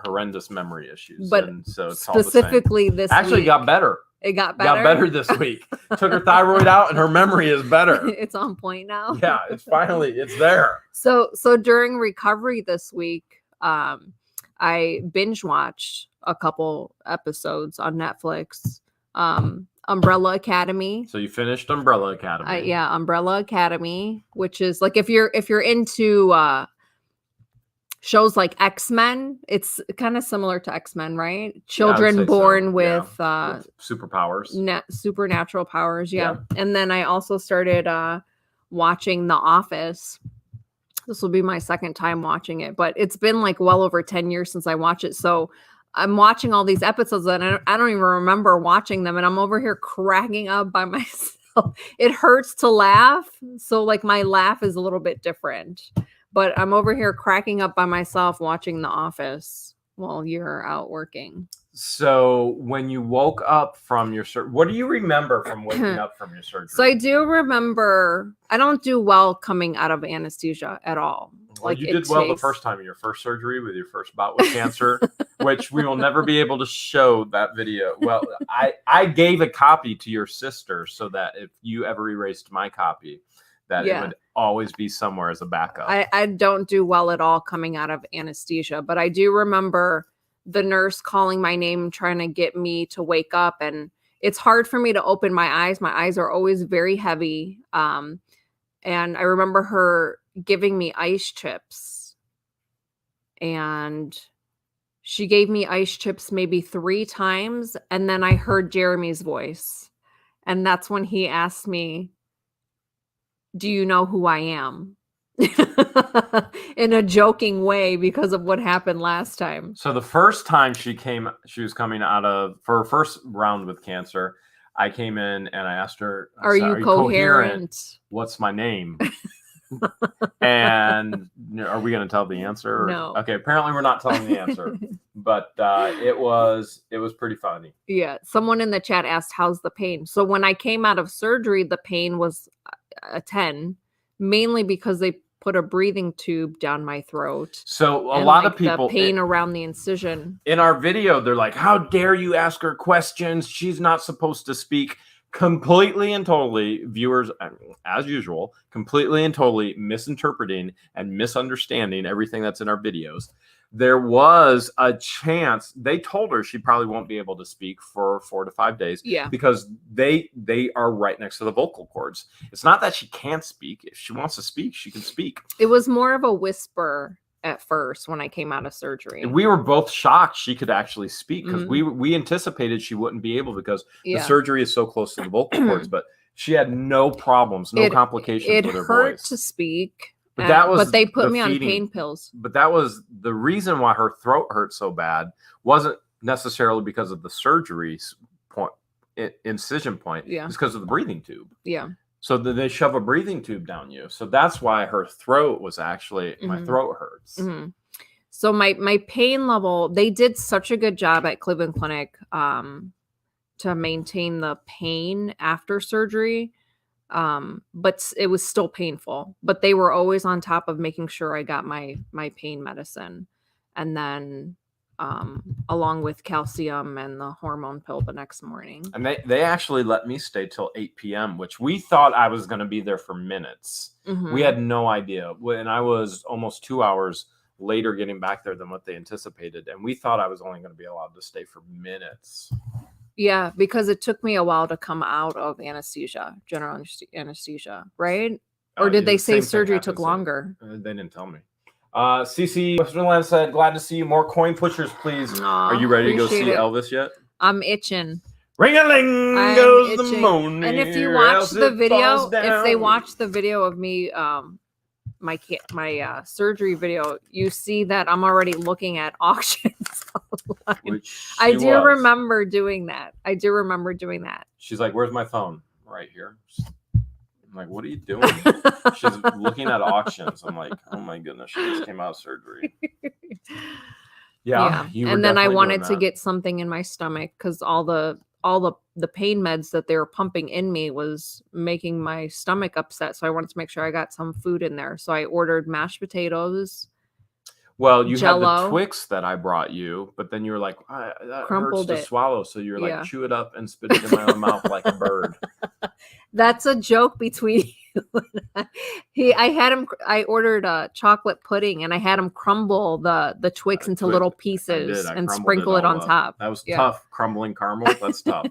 horrendous memory issues, But and so it's all the same. specifically this Actually, week, got better. it got better. Got better this week. Took her thyroid out, and her memory is better. It's on point now. Yeah, it's there. So during recovery this week, I binge watched a couple episodes on Netflix. Umbrella Academy. So you finished Umbrella Academy. Umbrella Academy, which is like if you're into shows like X-Men, it's kind of similar to X-Men, right? Children born with superpowers. Supernatural powers, yeah. And then I also started watching The Office. This will be my second time watching it, but it's been like well over 10 years since I watched it. So I'm watching all these episodes and I don't even remember watching them. And I'm over here cracking up by myself. It hurts to laugh. So like my laugh is a little bit different, but I'm over here cracking up by myself watching The Office while you're out working. So when you woke up from your surgery, what do you remember from waking up from your surgery? So I do remember, I don't do well coming out of anesthesia at all. Well, like you did well the first time in your first surgery with your first bout with cancer, which we will never be able to show that video. Well, I gave a copy to your sister so that if you ever erased my copy, that it would always be somewhere as a backup. I don't do well at all coming out of anesthesia, but I do remember the nurse calling my name, trying to get me to wake up. And it's hard for me to open my eyes. My eyes are always very heavy. And I remember her giving me ice chips. And she gave me ice chips maybe 3 times. And then I heard Jeremy's voice. And that's when he asked me, "Do you know who I am?" In a joking way because of what happened last time. So the first time she was coming out of for her first round with cancer, I came in and I asked her, Are you coherent? What's my name? And are we going to tell the answer? No. Okay, apparently we're not telling the answer. But it was pretty funny. Yeah. Someone in the chat asked, "How's the pain?" So when I came out of surgery, the pain was a 10, mainly because they put a breathing tube down my throat. So a lot of people, the pain around the incision. In our video, they're like, "How dare you ask her questions? She's not supposed to speak." Completely and totally, viewers, as usual, completely and totally misinterpreting and misunderstanding everything that's in our videos. There was a chance they told her she probably won't be able to speak for 4 to 5 days. Yeah. Because they are right next to the vocal cords. It's not that she can't speak. If she wants to speak, she can speak. It was more of a whisper at first when I came out of surgery. And we were both shocked she could actually speak because we anticipated she wouldn't be able because the surgery is so close to the vocal cords, but she had no problems, no complications with her voice. It hurt to speak. But they put me on pain pills. But that was the reason why her throat hurt so bad. Wasn't necessarily because of the surgery's incision point. Yeah. It's because of the breathing tube. Yeah. So they shove a breathing tube down you. So that's why her throat was actually, my throat hurts. Mm-hmm. So my pain level, they did such a good job at Cleveland Clinic to maintain the pain after surgery. But it was still painful. But they were always on top of making sure I got my pain medicine. And then along with calcium and the hormone pill the next morning. And they actually let me stay till 8 p.m., which we thought I was going to be there for minutes. We had no idea. And I was almost 2 hours later getting back there than what they anticipated. And we thought I was only going to be allowed to stay for minutes. Yeah, because it took me a while to come out of anesthesia, general anesthesia, right? Or did they say surgery took longer? They didn't tell me. CC Westernland said, glad to see you. More coin pushers, please. Aw, Are you ready to go see appreciate it. Elvis yet? I'm itching. Ring-a-ling I'm goes the itching. money. And if you or watch else the it video, falls if they down. watch the video of me, my surgery video, you see that I'm already looking at auctions online. Which I she do was. remember doing that. She's like, where's my phone? Right here. I'm like, what are you doing? She's looking at auctions. I'm like, oh my goodness, she just came out of surgery. Yeah. You were And then I definitely wanted doing to that. get something in my stomach because all the pain meds that they were pumping in me was making my stomach upset. So I wanted to make sure I got some food in there. So I ordered mashed potatoes. Well, you had the Jell-O. Twix that I brought you, but then you were like, that Crumpled hurts to it. swallow. So you're like, Yeah. chew it up and spit it in my own mouth like a bird. That's a joke between I ordered a chocolate pudding and I had him crumble the Twix into little pieces I and crumbled sprinkle it all on up. top. That was Yeah. tough. Crumbling caramel. That's tough.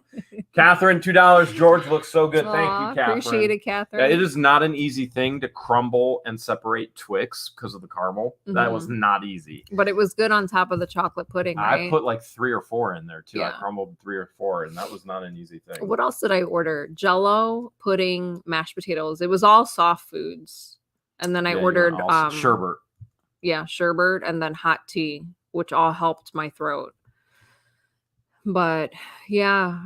Catherine, $2. George looks so good. Thank Aw, you, Catherine. appreciate it, Catherine. Yeah, it is not an easy thing to crumble and separate Twix because of the caramel. That was not easy. But it was good on top of the chocolate pudding, right? I put like 3 or 4 in there too. Yeah. I crumbled 3 or 4, and that was not an easy thing. What else did I order? Jell-O, pudding, mashed potatoes. It was all soft foods. And then I ordered sherbet. Yeah, sherbet and then hot tea, which all helped my throat. But yeah,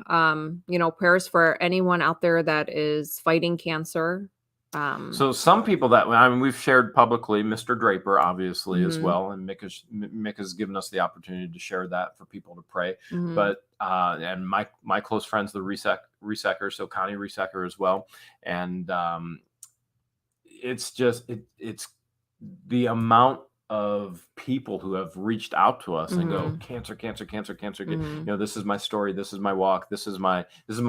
prayers for anyone out there that is fighting cancer. So some people that we've shared publicly, Mr. Draper obviously as well, and Mick has given us the opportunity to share that for people to pray. But and my close friends, the Resecker, so Connie Resecker as well, and it's just it's the amount of people who have reached out to us and go, cancer. This is my story, this is my walk, this is my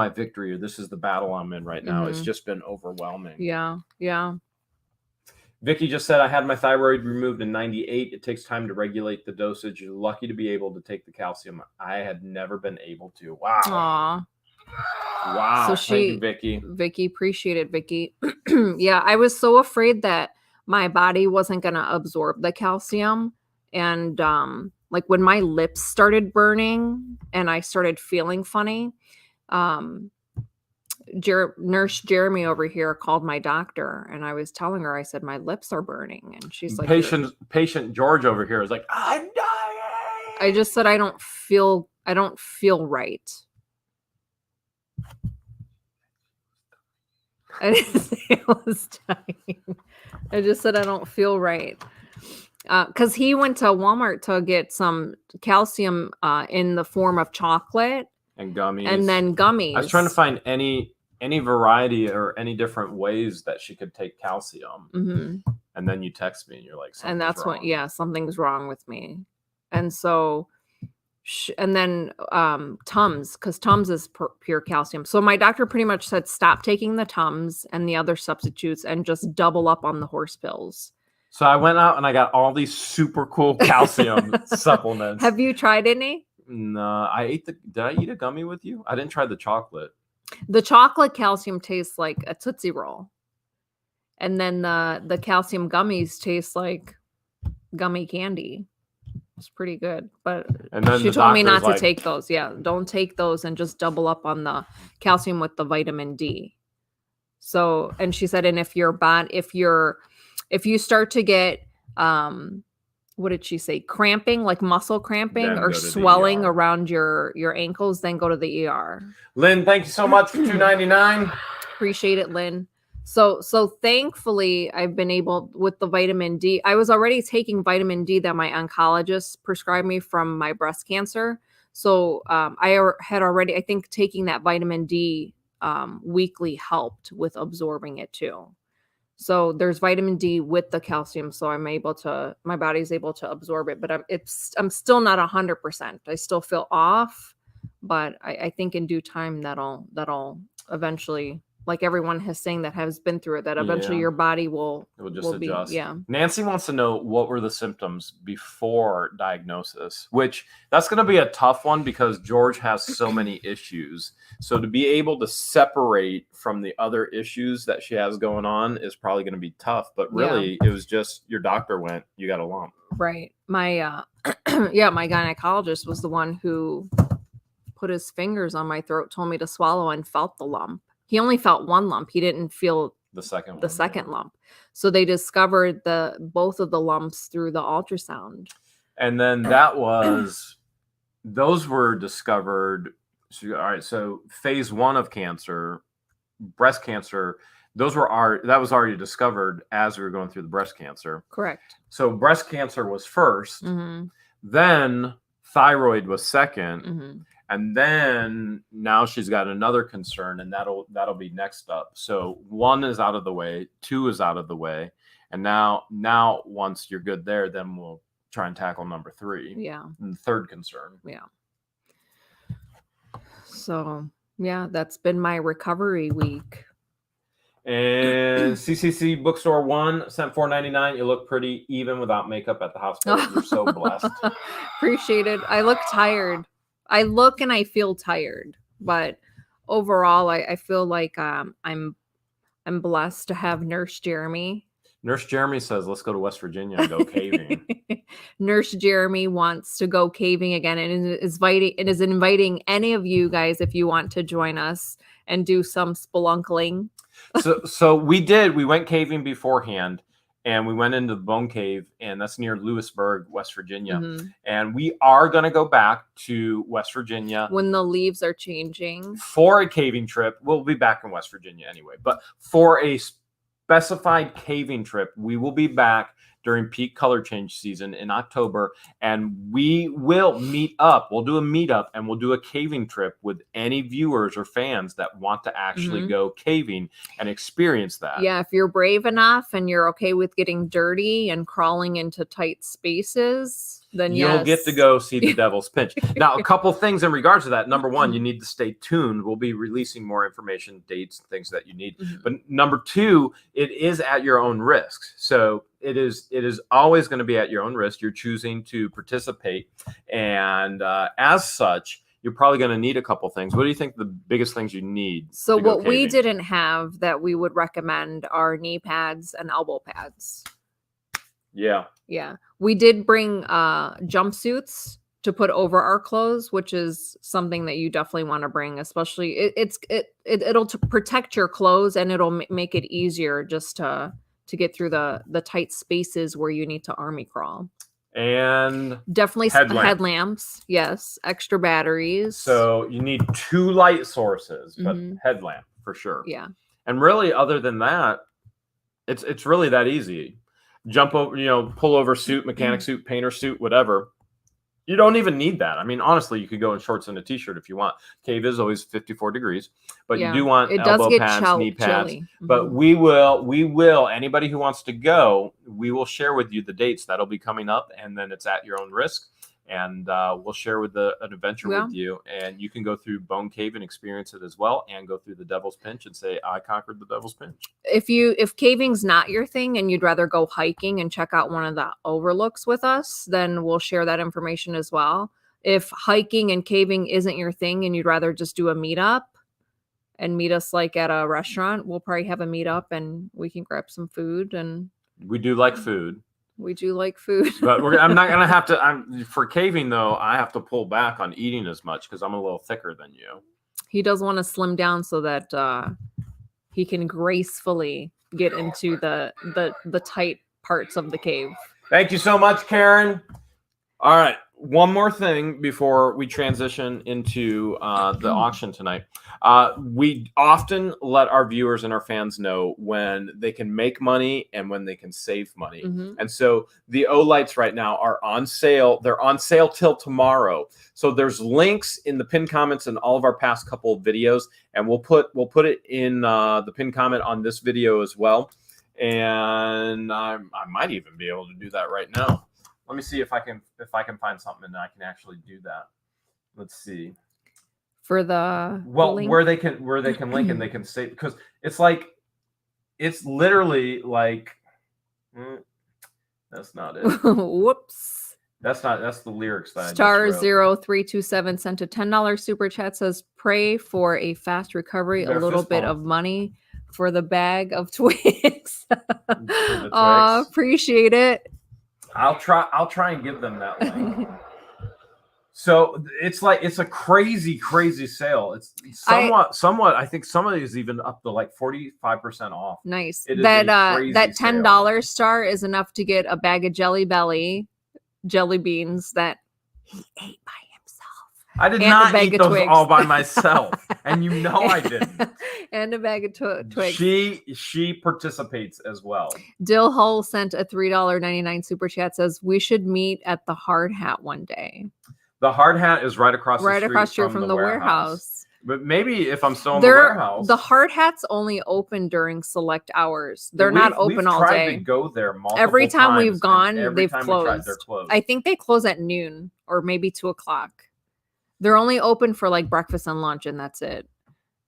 victory, or this is the battle I'm in right now. It's just been overwhelming. Yeah. Vicky just said, I had my thyroid removed in 98. It takes time to regulate the dosage. You're lucky to be able to take the calcium. I had never been able to. Wow. Aw. Wow. So Thank you, Vicky. Vicky, appreciate it, Vicky. Yeah, I was so afraid that my body wasn't going to absorb the calcium. And like when my lips started burning and I started feeling funny, Nurse Jeremy over here called my doctor and I was telling her, I said, my lips are burning. And she's like, patient George over here is like, I'm dying. I just said, I don't feel right. I didn't say I was dying. I just said I don't feel right. Because he went to Walmart to get some calcium in the form of chocolate and gummies. And then gummies. I was trying to find any variety or any different ways that she could take calcium. And then you text me and you're like, and that's wrong. Something's wrong with me. And so and then Tums, because Tums is pure calcium. So my doctor pretty much said stop taking the Tums and the other substitutes and just double up on the horse pills. So I went out and I got all these super cool calcium supplements. Have you tried any? No, did I eat a gummy with you? I didn't try the chocolate. The chocolate calcium tastes like a Tootsie Roll. And then the calcium gummies taste like gummy candy. It's pretty good, but she told me not to take those. Yeah, don't take those and just double up on the calcium with the vitamin D. So, and she said, and if you start to get, what did she say? Cramping, like muscle cramping or swelling around your ankles, then go to the ER. Lynn, thank you so much for $2.99. Appreciate it, Lynn. So thankfully I've been able with the vitamin D. I was already taking vitamin D that my oncologist prescribed me from my breast cancer. So I had already, I think taking that vitamin D weekly helped with absorbing it too. So there's vitamin D with the calcium. So my body's able to absorb it, but I'm still not 100%. I still feel off, but I think in due time that'll eventually like everyone has saying that has been through it, that eventually Yeah. your body will It will just adjust. Yeah. Nancy wants to know what were the symptoms before diagnosis, which that's going to be a tough one because George has so many issues. So to be able to separate from the other issues that she has going on is probably going to be tough. But really, it was just your doctor went, you got a lump. Right. My my gynecologist was the one who put his fingers on my throat, told me to swallow, and felt the lump. He only felt one lump. He didn't feel The second lump. So they discovered both of the lumps through the ultrasound. And then those were discovered. So, all right. So phase 1 of cancer, breast cancer, that was already discovered as we were going through the breast cancer. Correct. So breast cancer was first, then thyroid was second, and then now she's got another concern, and that'll be next up. So 1 is out of the way, 2 is out of the way, and now once you're good there, then we'll try and tackle number 3. Yeah. And the third concern. Yeah. So yeah, that's been my recovery week. And CCC Bookstore 1 sent $4.99. You look pretty even without makeup at the hospital. You're so blessed. Appreciate it. I look tired. I look and I feel tired, but overall, I feel like I'm blessed to have Nurse Jeremy. Nurse Jeremy says, let's go to West Virginia and go caving. Nurse Jeremy wants to go caving again and is inviting any of you guys if you want to join us and do some spelunkling. So we went caving beforehand, and we went into the Bone Cave, and that's near Lewisburg, West Virginia. And we are going to go back to West Virginia when the leaves are changing for a caving trip. We'll be back in West Virginia anyway, but for a specified caving trip, we will be back during peak color change season in October, and we will meet up. We'll do a meetup, and we'll do a caving trip with any viewers or fans that want to actually go caving and experience that. Yeah, if you're brave enough and you're okay with getting dirty and crawling into tight spaces, then you'll get to go see the Devil's Pinch. Now, a couple things in regards to that. Number 1, you need to stay tuned. We'll be releasing more information, dates, and things that you need. But number 2, it is at your own risk. So it is always going to be at your own risk. You're choosing to participate. And as such, you're probably going to need a couple things. What do you think the biggest things you need? So what we didn't have that we would recommend are knee pads and elbow pads. Yeah. We did bring jumpsuits to put over our clothes, which is something that you definitely want to bring, especially it'll to protect your clothes, and it'll make it easier just to get through the tight spaces where you need to army crawl. And definitely headlamps. Yes. Extra batteries. So you need 2 light sources, but headlamp for sure. Yeah. And really, other than that, it's really that easy. Jump over, pull over suit, mechanic suit, painter suit, whatever. You don't even need that. I mean, honestly, you could go in shorts and a t-shirt if you want. Cave is always 54 degrees, but you do want elbow pads, knee pads. But we will, anybody who wants to go, we will share with you the dates that'll be coming up, and then it's at your own risk. And we'll share an adventure with you, and you can go through Bone Cave and experience it as well, and go through the Devil's Pinch and say, I conquered the Devil's Pinch. If caving's not your thing and you'd rather go hiking and check out one of the overlooks with us, then we'll share that information as well. If hiking and caving isn't your thing and you'd rather just do a meetup and meet us like at a restaurant, we'll probably have a meetup and we can grab some food. And we do like food. We do like food. But I'm not going to have to, for caving though, I have to pull back on eating as much because I'm a little thicker than you. He does want to slim down so that he can gracefully get into the tight parts of the cave. Thank you so much, Karen. All right. One more thing before we transition into the auction tonight. We often let our viewers and our fans know when they can make money and when they can save money. And so the O-Lights right now are on sale. They're on sale till tomorrow. So there's links in the pinned comments in all of our past couple of videos, and we'll put it in the pinned comment on this video as well. And I might even be able to do that right now. Let me see if I can find something and I can actually do that. Let's see. for the link? where they can link and they can save, because it's literally like that's not it. Whoops. That's the lyrics that Star I just wrote. 0327 sent a $10 super chat, says pray for a fast recovery, They're a little fist bit bump. of money for the bag of Twix. the Aw, Twix. appreciate it. I'll try and give them that link. So it's a crazy sale. It's somewhat. I think some of these even up to like 45% off. Nice. It is That a crazy that sale. $10 star is enough to get a bag of Jelly Belly jelly beans that he ate by himself. I did and a not bag eat of those Twix. all by myself, and you know I didn't. And a bag of Twix. She participates as well. Dill Hull sent a $3.99 super chat, says we should meet at the Hard Hat one day. The Hard Hat is right across the street from the warehouse. But maybe if I'm still in the warehouse. The Hard Hat's only open during select hours. They're not open all tried day. To go there multiple every time times, we've gone, every they've time closed. they're closed. I think they close at noon or maybe 2:00. They're only open for like breakfast and lunch, and that's it.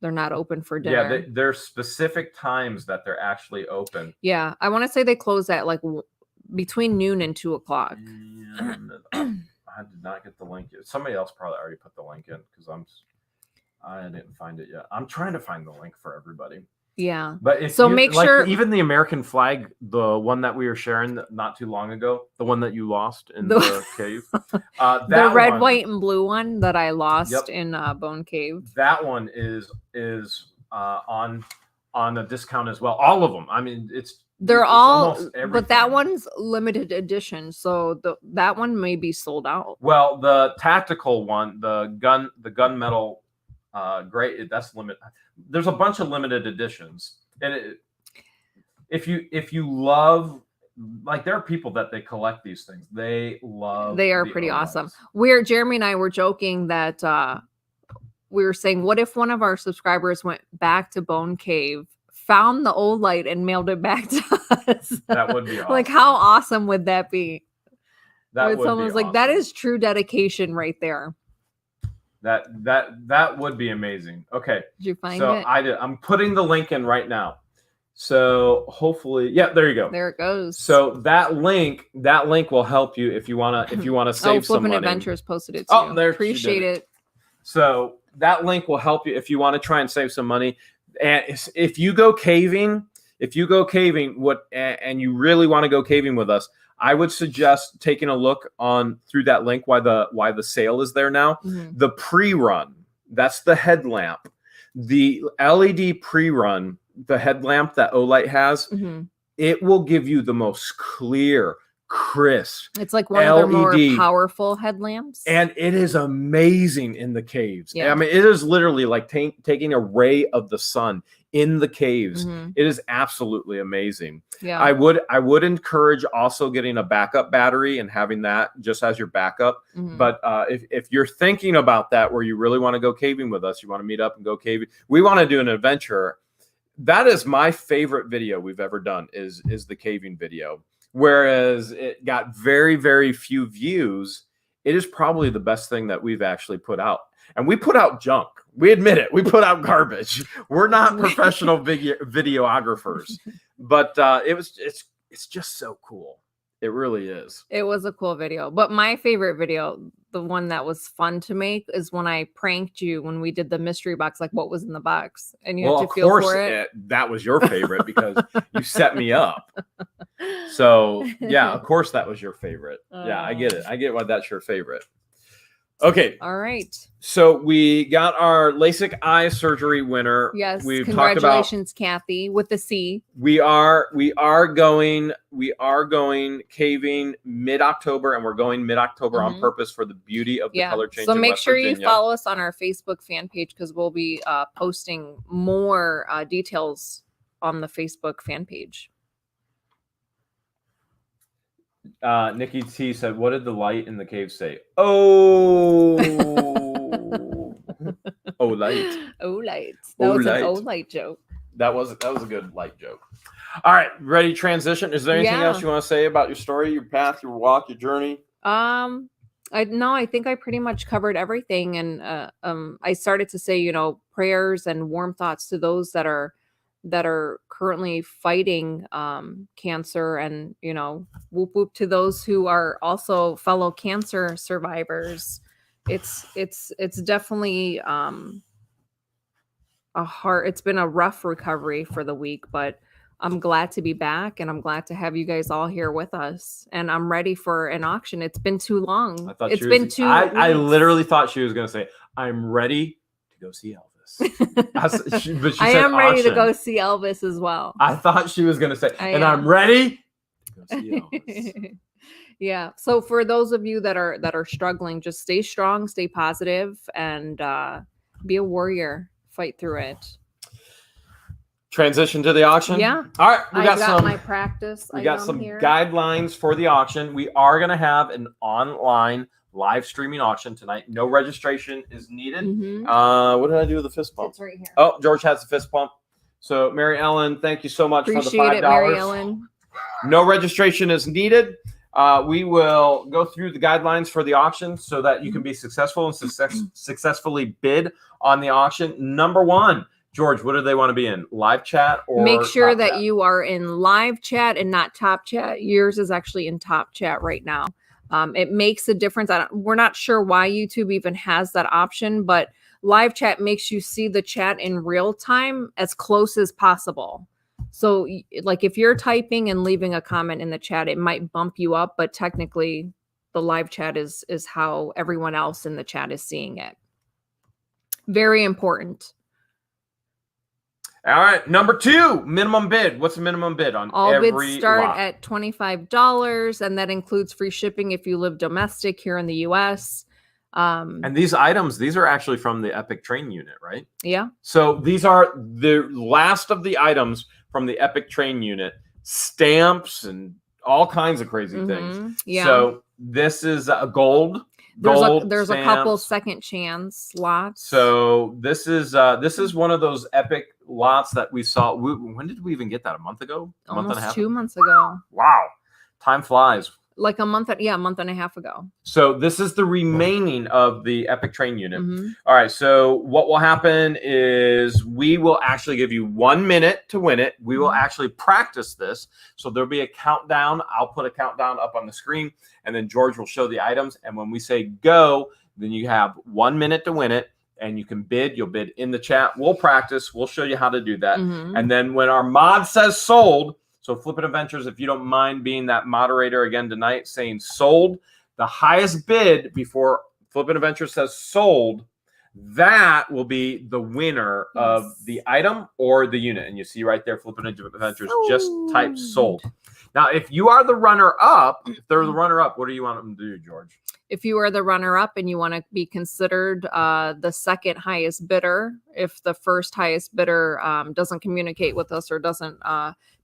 They're not open for dinner. Yeah, there's specific times that they're actually open. Yeah, I want to say they close at like between noon and 2:00. And I did not get the link yet. Somebody else probably already put the link in because I didn't find it yet. I'm trying to find the link for everybody. Yeah. But if make sure even the American flag, the one that we were sharing not too long ago, the one that you lost in the cave, the red, white, and blue one that I lost in Bone Cave. That one is on a discount as well. All of them. I mean, they're all, but that one's limited edition, so that one may be sold out. Well, the tactical one, the gunmetal, great. That's limited. There's a bunch of limited editions, and if you love, like, there are people that they collect these things. They love. They are pretty awesome. Jeremy and I were joking that we were saying, what if one of our subscribers went back to Bone Cave, found the old light, and mailed it back to us? That would be awesome. Like, how awesome would that be? That would someone's be like, that is true dedication right there. That would be amazing. Okay. Did you find it? So I did. I'm putting the link in right now. So hopefully, yeah, there you go. There it goes. So that link will help you if you wanna save some money. Flippin' Adventures posted it too. Oh, there. Appreciate it. So that link will help you if you want to try and save some money. And if you go caving, and you really want to go caving with us, I would suggest taking a look through that link why the sale is there now. Mm-hmm. The pre-run, that's the headlamp. The LED pre-run, the headlamp that Olight has, mm-hmm. It will give you the most clear, crisp. It's like one LED, of their more powerful headlamps. And it is amazing in the caves. Yeah. I mean, it is literally like taking a ray of the sun in the caves. Mm-hmm. It is absolutely amazing. Yeah. I would encourage also getting a backup battery and having that just as your backup. Mm-hmm. But if you're thinking about that, where you really want to go caving with us, you want to meet up and go caving, we want to do an adventure. That is my favorite video we've ever done is the caving video. Whereas it got very, very few views, it is probably the best thing that we've actually put out. And we put out junk. We admit it. We put out garbage. We're not professional videographers, but it's just so cool. It really is. It was a cool video. But my favorite video, the one that was fun to make, is when I pranked you when we did the mystery box, like what was in the box. And you have to feel for it. That was your favorite because you set me up. So, yeah, of course that was your favorite. Yeah, I get it. I get why that's your favorite. Okay. All right. So we got our Lasik eye surgery winner. Yes. We've congratulations, Kathy, with the C. We are going caving mid-October, and we're going mid-October on purpose for the beauty of the color change. So make sure you follow us on our Facebook fan page because we'll be posting more details on the Facebook fan page. Nikki T said, "What did the light in the cave say?" Oh, oh, light. Oh, light. That was an old light joke. That was a good light joke. All right, ready to transition? Is there anything else you want to say about your story, your path, your walk, your journey? I think I pretty much covered everything, and I started to say, prayers and warm thoughts to those that are currently fighting cancer, and whoop whoop to those who are also fellow cancer survivors. It's definitely it's been a rough recovery for the week, but I'm glad to be back, and I'm glad to have you guys all here with us. And I'm ready for an auction. It's been too long. I thought It's been 2 I weeks. literally thought she was going to say, "I'm ready to go see Elvis." But she I said am ready to auction. go see Elvis as well. I thought she was going to say, I I'm am. ready to go see Elvis. Yeah. So for those of you that are struggling, just stay strong, stay positive, and be a warrior. Fight through it. Transition to the auction. Yeah. All right, we I got my practice. We got item some here. guidelines for the auction. We are going to have an online live streaming auction tonight. No registration is needed. Mhm. What did I do with the fist pump? It's right here. Oh, George has the fist pump. So, Mary Ellen, thank you so much for the $5. Appreciate it, Mary Ellen. No registration is needed. We will go through the guidelines for the auction so that you can be successful and successfully bid on the auction. Number one, George, what do they want to be in? Live chat or make sure top that chat? you are in live chat and not top chat. Yours is actually in top chat right now. It makes a difference. We're not sure why YouTube even has that option, but live chat makes you see the chat in real time as close as possible. So like if you're typing and leaving a comment in the chat, it might bump you up, but technically the live chat is how everyone else in the chat is seeing it. Very important. All right, number two, minimum bid. What's the minimum bid on all every bids start lot? at $25, and that includes free shipping if you live domestic here in the US. And these items, these are actually from the Epic Train unit, right? Yeah. So these are the last of the items from the Epic Train unit, stamps and all kinds of crazy things. Yeah. So this is a gold. There's a couple stamps. second chance lots. So this is one of those epic lots that we saw. When did we even get that? A month ago? A month and a half? 2 months ago. Wow. Time flies. Like a month and a half ago. So this is the remaining of the Epic Train unit. Mhm. All right. So what will happen is we will actually give you 1 minute to win it. We will actually practice this. So there'll be a countdown. I'll put a countdown up on the screen, and then George will show the items. And when we say go, then you have 1 minute to win it, and you can bid. You'll bid in the chat. We'll practice. We'll show you how to do that. And then when our mod says sold, so Flippin' Adventures, if you don't mind being that moderator again tonight, saying sold, the highest bid before Flippin' Adventures says sold, that will be the winner of the item or the unit. And you see right there, Flippin' Adventures just type sold. Now, if you are the runner-up, if they're the runner-up, what do you want them to do, George? If you are the runner-up and you want to be considered the second highest bidder, if the first highest bidder doesn't communicate with us or doesn't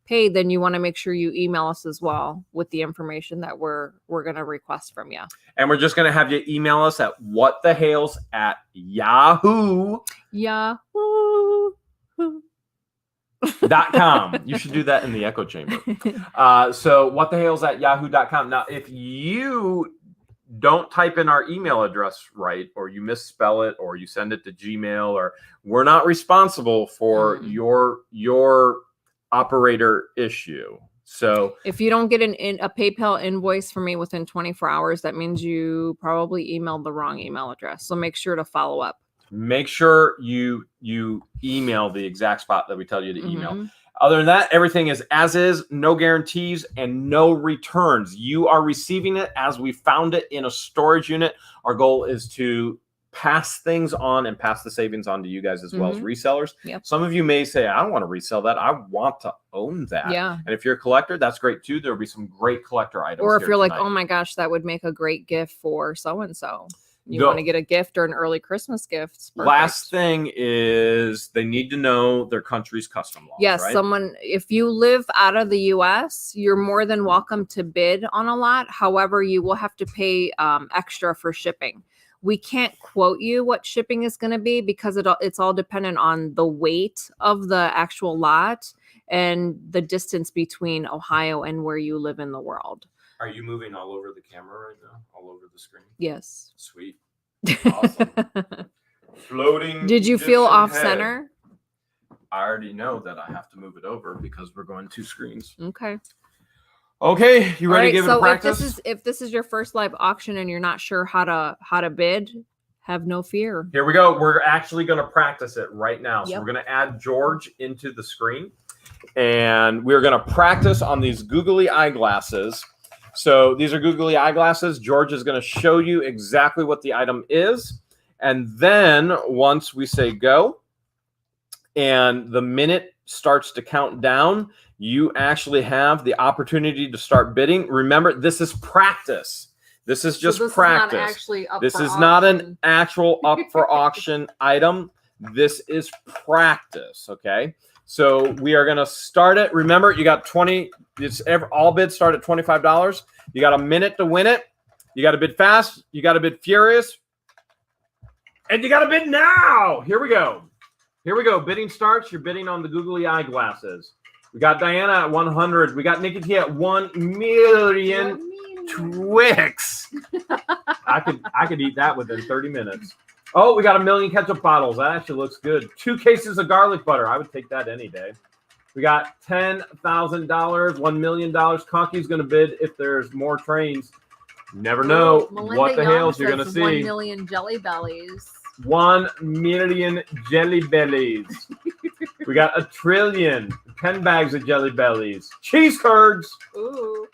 pay, then you want to make sure you email us as well with the information that we're going to request from you. And we're just going to have you email us at whatthehales@yahoo.com. You should do that in the echo chamber. So whatthehales@yahoo.com. Now, if you don't type in our email address right, or you misspell it, or you send it to Gmail, or we're not responsible for your operator issue. So if you don't get a PayPal invoice from me within 24 hours, that means you probably emailed the wrong email address. So make sure to follow up. Make sure you email the exact spot that we tell you to email. Other than that, everything is as is, no guarantees and no returns. You are receiving it as we found it in a storage unit. Our goal is to pass things on and pass the savings on to you guys as well as resellers. Yep. Some of you may say, I don't want to resell that. I want to own that. Yeah. And if you're a collector, that's great too. There'll be some great collector items. Or if you're tonight. like, oh my gosh, that would make a great gift for so-and-so. You want to get a gift or an early Christmas gift. Last thing is they need to know their country's custom laws. Yes, right? If you live out of the U.S., you're more than welcome to bid on a lot. However, you will have to pay extra for shipping. We can't quote you what shipping is going to be because it's all dependent on the weight of the actual lot and the distance between Ohio and where you live in the world. Are you moving all over the camera right now? All over the screen? Yes. Sweet. Awesome. Floating. Did you feel Egyptian off head. center? I already know that I have to move it over because we're going 2 screens. Okay. Okay, you ready to give it a practice? So if this is your first live auction and you're not sure how to bid, have no fear. Here we go. We're actually going to practice it right now. So Yep. we're going to add George into the screen. And we're going to practice on these googly eyeglasses. So these are googly eyeglasses. George is going to show you exactly what the item is. And then once we say go, and the minute starts to count down, you actually have the opportunity to start bidding. Remember, this is practice. This is just practice. This is not an actual up for auction item. This is practice, okay? So we are going to start it. Remember, you got 20. All bids start at $25. You got a minute to win it. You got to bid fast. You got to bid furious. And you got to bid now. Here we go. Here we go. Bidding starts. You're bidding on the googly eyeglasses. We got Diana at 100. We got Nikki T at 1 million Twix. I could eat that within 30 minutes. Oh, we got 1 million ketchup bottles. That actually looks good. 2 cases of garlic butter. I would take that any day. We got $10,000, $1 million. Conky's going to bid if there's more trains. Never know what the Hales you're going to see. 1 million jelly bellies. 1 million jelly bellies. We got 1 trillion. 10 bags of jelly bellies. Cheese curds. Ooh.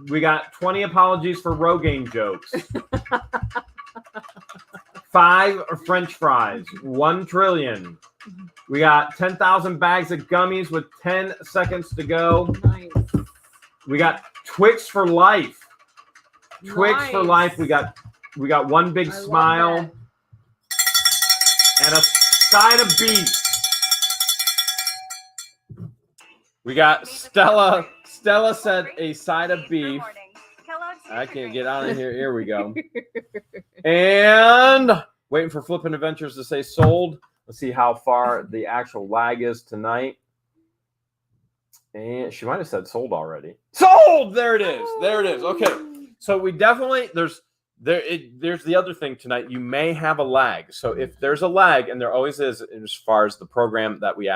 We got 20 apologies for Rogaine jokes. 5 French fries. 1 trillion. We got 10,000 bags of gummies with 10 seconds to go. Nice. We got Twix for life. Twix for life. We got 1 big smile and a side of beef. We got Stella. Stella said a side of beef. I can't get out of here. Here we go. And waiting for Flippin' Adventures to say sold. Let's see how far the actual lag is tonight. And she might have said sold already. Sold! There it is. There it is. Okay. So we definitely, there's the other thing tonight. You may have a lag. So if there's a lag, and there always is as far as the program that we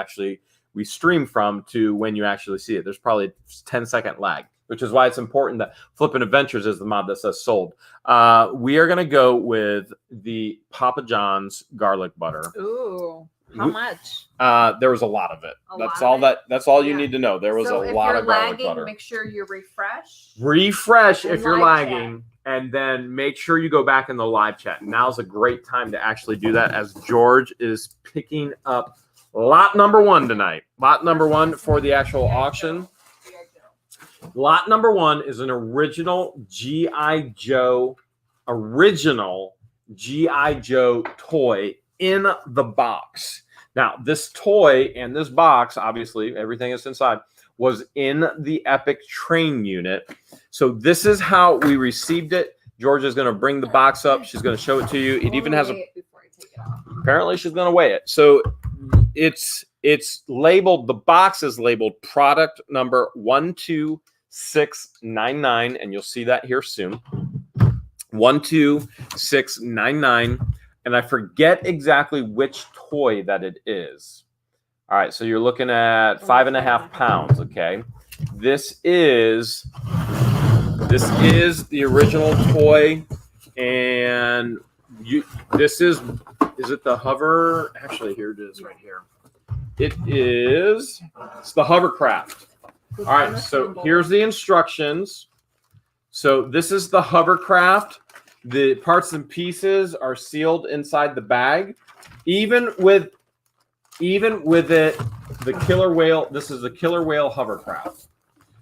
stream from to when you actually see it, there's probably a 10-second lag, which is why it's important that Flippin' Adventures is the mod that says sold. We are going to go with the Papa John's garlic butter. Ooh. How much? There was a lot of it. That's all you need to know. There was a lot of garlic butter. Make sure you refresh. Refresh if you're lagging, and then make sure you go back in the live chat. Now's a great time to actually do that, as George is picking up lot number 1 tonight. Lot number 1 for the actual auction. Lot number 1 is an original G.I. Joe toy in the box. Now, this toy and this box, obviously, everything that's inside, was in the Epic train unit. So this is how we received it. Georgia's going to bring the box up. She's going to show it to you. It even has a... Apparently, she's going to weigh it. So it's labeled, the box is labeled product number 12699, and you'll see that here soon. 12699. And I forget exactly which toy that it is. All right, so you're looking at 5.5 pounds. Okay, this is the original toy, and this is it the hover? Actually, here it is right here. It's the hovercraft. All right, so here's the instructions. So this is the hovercraft. The parts and pieces are sealed inside the bag. Even with it, the killer whale, this is the killer whale hovercraft.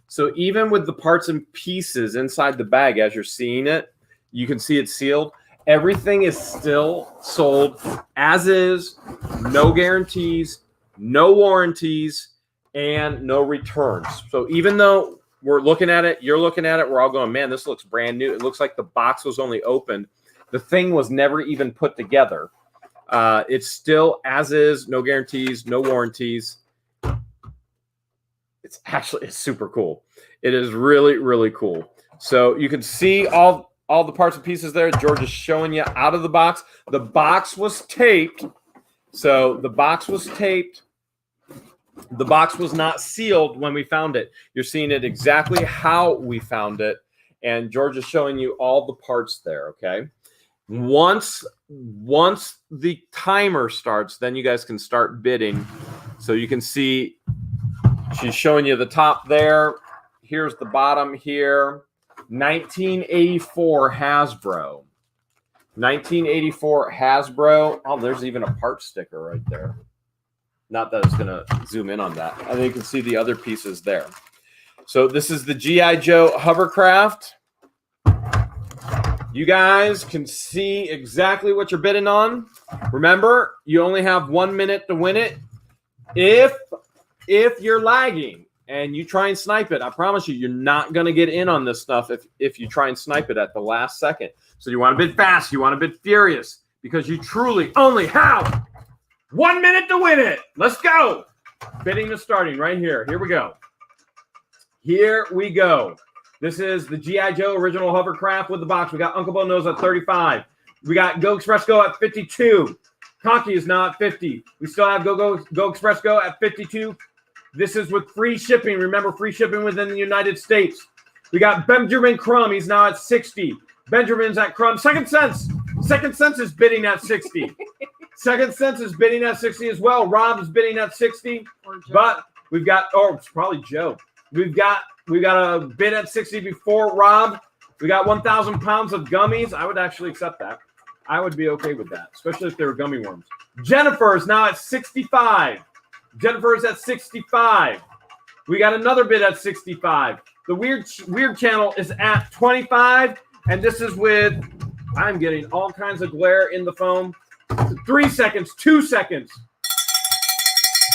So even with the parts and pieces inside the bag, as you're seeing it, you can see it's sealed. Everything is still sold as is, no guarantees, no warranties, and no returns. So even though we're looking at it, you're looking at it, we're all going, man, this looks brand new. It looks like the box was only opened. The thing was never even put together. It's still as is, no guarantees, no warranties. It's super cool. It is really, really cool. So you can see all the parts and pieces there. George is showing you out of the box. The box was taped. So the box was taped. The box was not sealed when we found it. You're seeing it exactly how we found it. And George is showing you all the parts there, okay? Once the timer starts, then you guys can start bidding. So you can see she's showing you the top there. Here's the bottom here. 1984 Hasbro. 1984 Hasbro. Oh, there's even a part sticker right there. Not that it's going to zoom in on that. I think you can see the other pieces there. So this is the G.I. Joe Hovercraft. You guys can see exactly what you're bidding on. Remember, you only have 1 minute to win it. If you're lagging and you try and snipe it, I promise you, you're not going to get in on this stuff if you try and snipe it at the last second. So you want to bid fast. You want to bid furious because you truly only have 1 minute to win it. Let's go. Bidding is starting right here. Here we go. Here we go. This is the G.I. Joe Original Hovercraft with the box. We got Uncle Bo Knows at 35. We got Go Express Go at 52. Conky is now at 50. We still have Go Express Go at 52. This is with free shipping. Remember, free shipping within the United States. We got Benjamin Crumb. He's now at 60. Benjamin's at Crumb. Second Sense. Second Sense is bidding at 60. Second Sense is bidding at 60 as well. Rob is bidding at 60. But we've got, it's probably Joe. We've got a bid at 60 before Rob. We got 1,000 pounds of gummies. I would actually accept that. I would be okay with that, especially if they were gummy worms. Jennifer is now at 65. Jennifer is at 65. We got another bid at 65. The weird channel is at 25. And this is with, I'm getting all kinds of glare in the phone. 3 seconds, 2 seconds.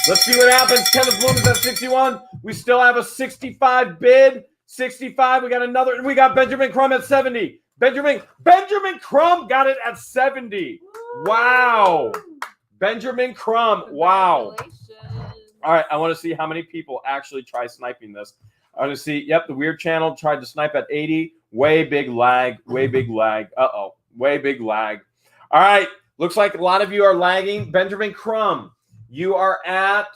Let's see what happens. Kenneth Bloom is at 61. We still have a 65 bid. 65. We got another. We got Benjamin Crumb at 70. Benjamin Crumb got it at 70. Wow. Benjamin Crumb. Wow. All right. I want to see how many people actually try sniping this. I want to see. Yep. The weird channel tried to snipe at 80. Way big lag. Way big lag. Uh-oh. Way big lag. All right. Looks like a lot of you are lagging. Benjamin Crumb. You are at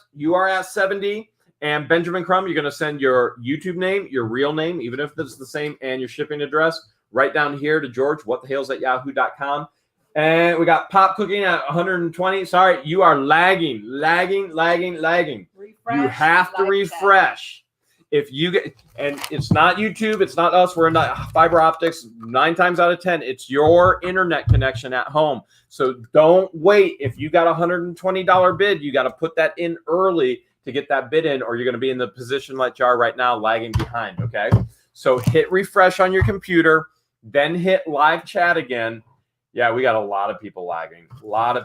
70, and Benjamin Crumb, you're going to send your YouTube name, your real name, even if it's the same, and your shipping address right down here to George, whatthehales@yahoo.com. And we got Pop Cooking at 120. Sorry, you are lagging. Refresh, you have to refresh. If you get, and it's not YouTube, it's not us, we're not fiber optics. 9 times out of 10, it's your internet connection at home. So don't wait. If you got a $120 bid, you got to put that in early to get that bid in, or you're going to be in the position like you are right now, lagging behind. Okay. So hit refresh on your computer, then hit live chat again. Yeah, we got a lot of people lagging. All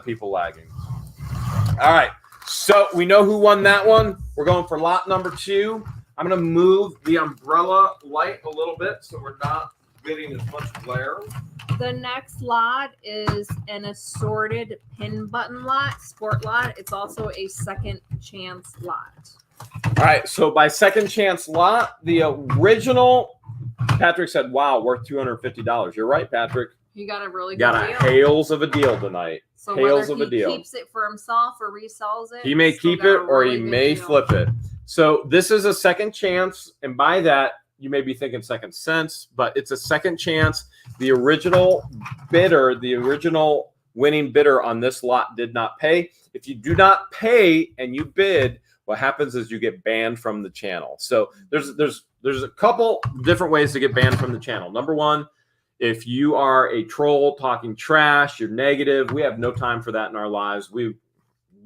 right. So we know who won that one. We're going for lot number 2. I'm going to move the umbrella light a little bit so we're not getting as much glare. The next lot is an assorted pin button lot, sport lot. It's also a second chance lot. All right, so by second chance lot, the original, Patrick said, wow, worth $250. You're right, Patrick. You got a really good got a deal. Hales of a deal tonight. So Hales whether of a deal. He keeps it for himself or resells it. He may keep it or he may flip it. So this is a second chance, and by that, you may be thinking second sense, but it's a second chance. The original bidder, the original winning bidder on this lot did not pay. If you do not pay and you bid, what happens is you get banned from the channel. So there's a couple different ways to get banned from the channel. Number one, if you are a troll talking trash, you're negative, we have no time for that in our lives.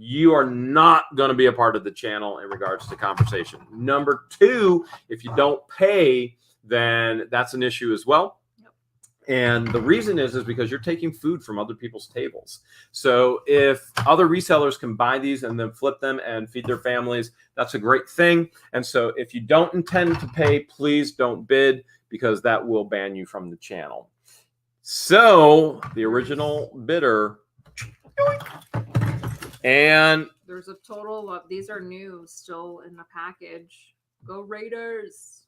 You are not going to be a part of the channel in regards to conversation. Number two, if you don't pay, then that's an issue as well. Yep. And the reason is because you're taking food from other people's tables. So if other resellers can buy these and then flip them and feed their families, that's a great thing. And so if you don't intend to pay, please don't bid, because that will ban you from the channel. So the original bidder, and there's a total of, these are new still in the package. Go Raiders.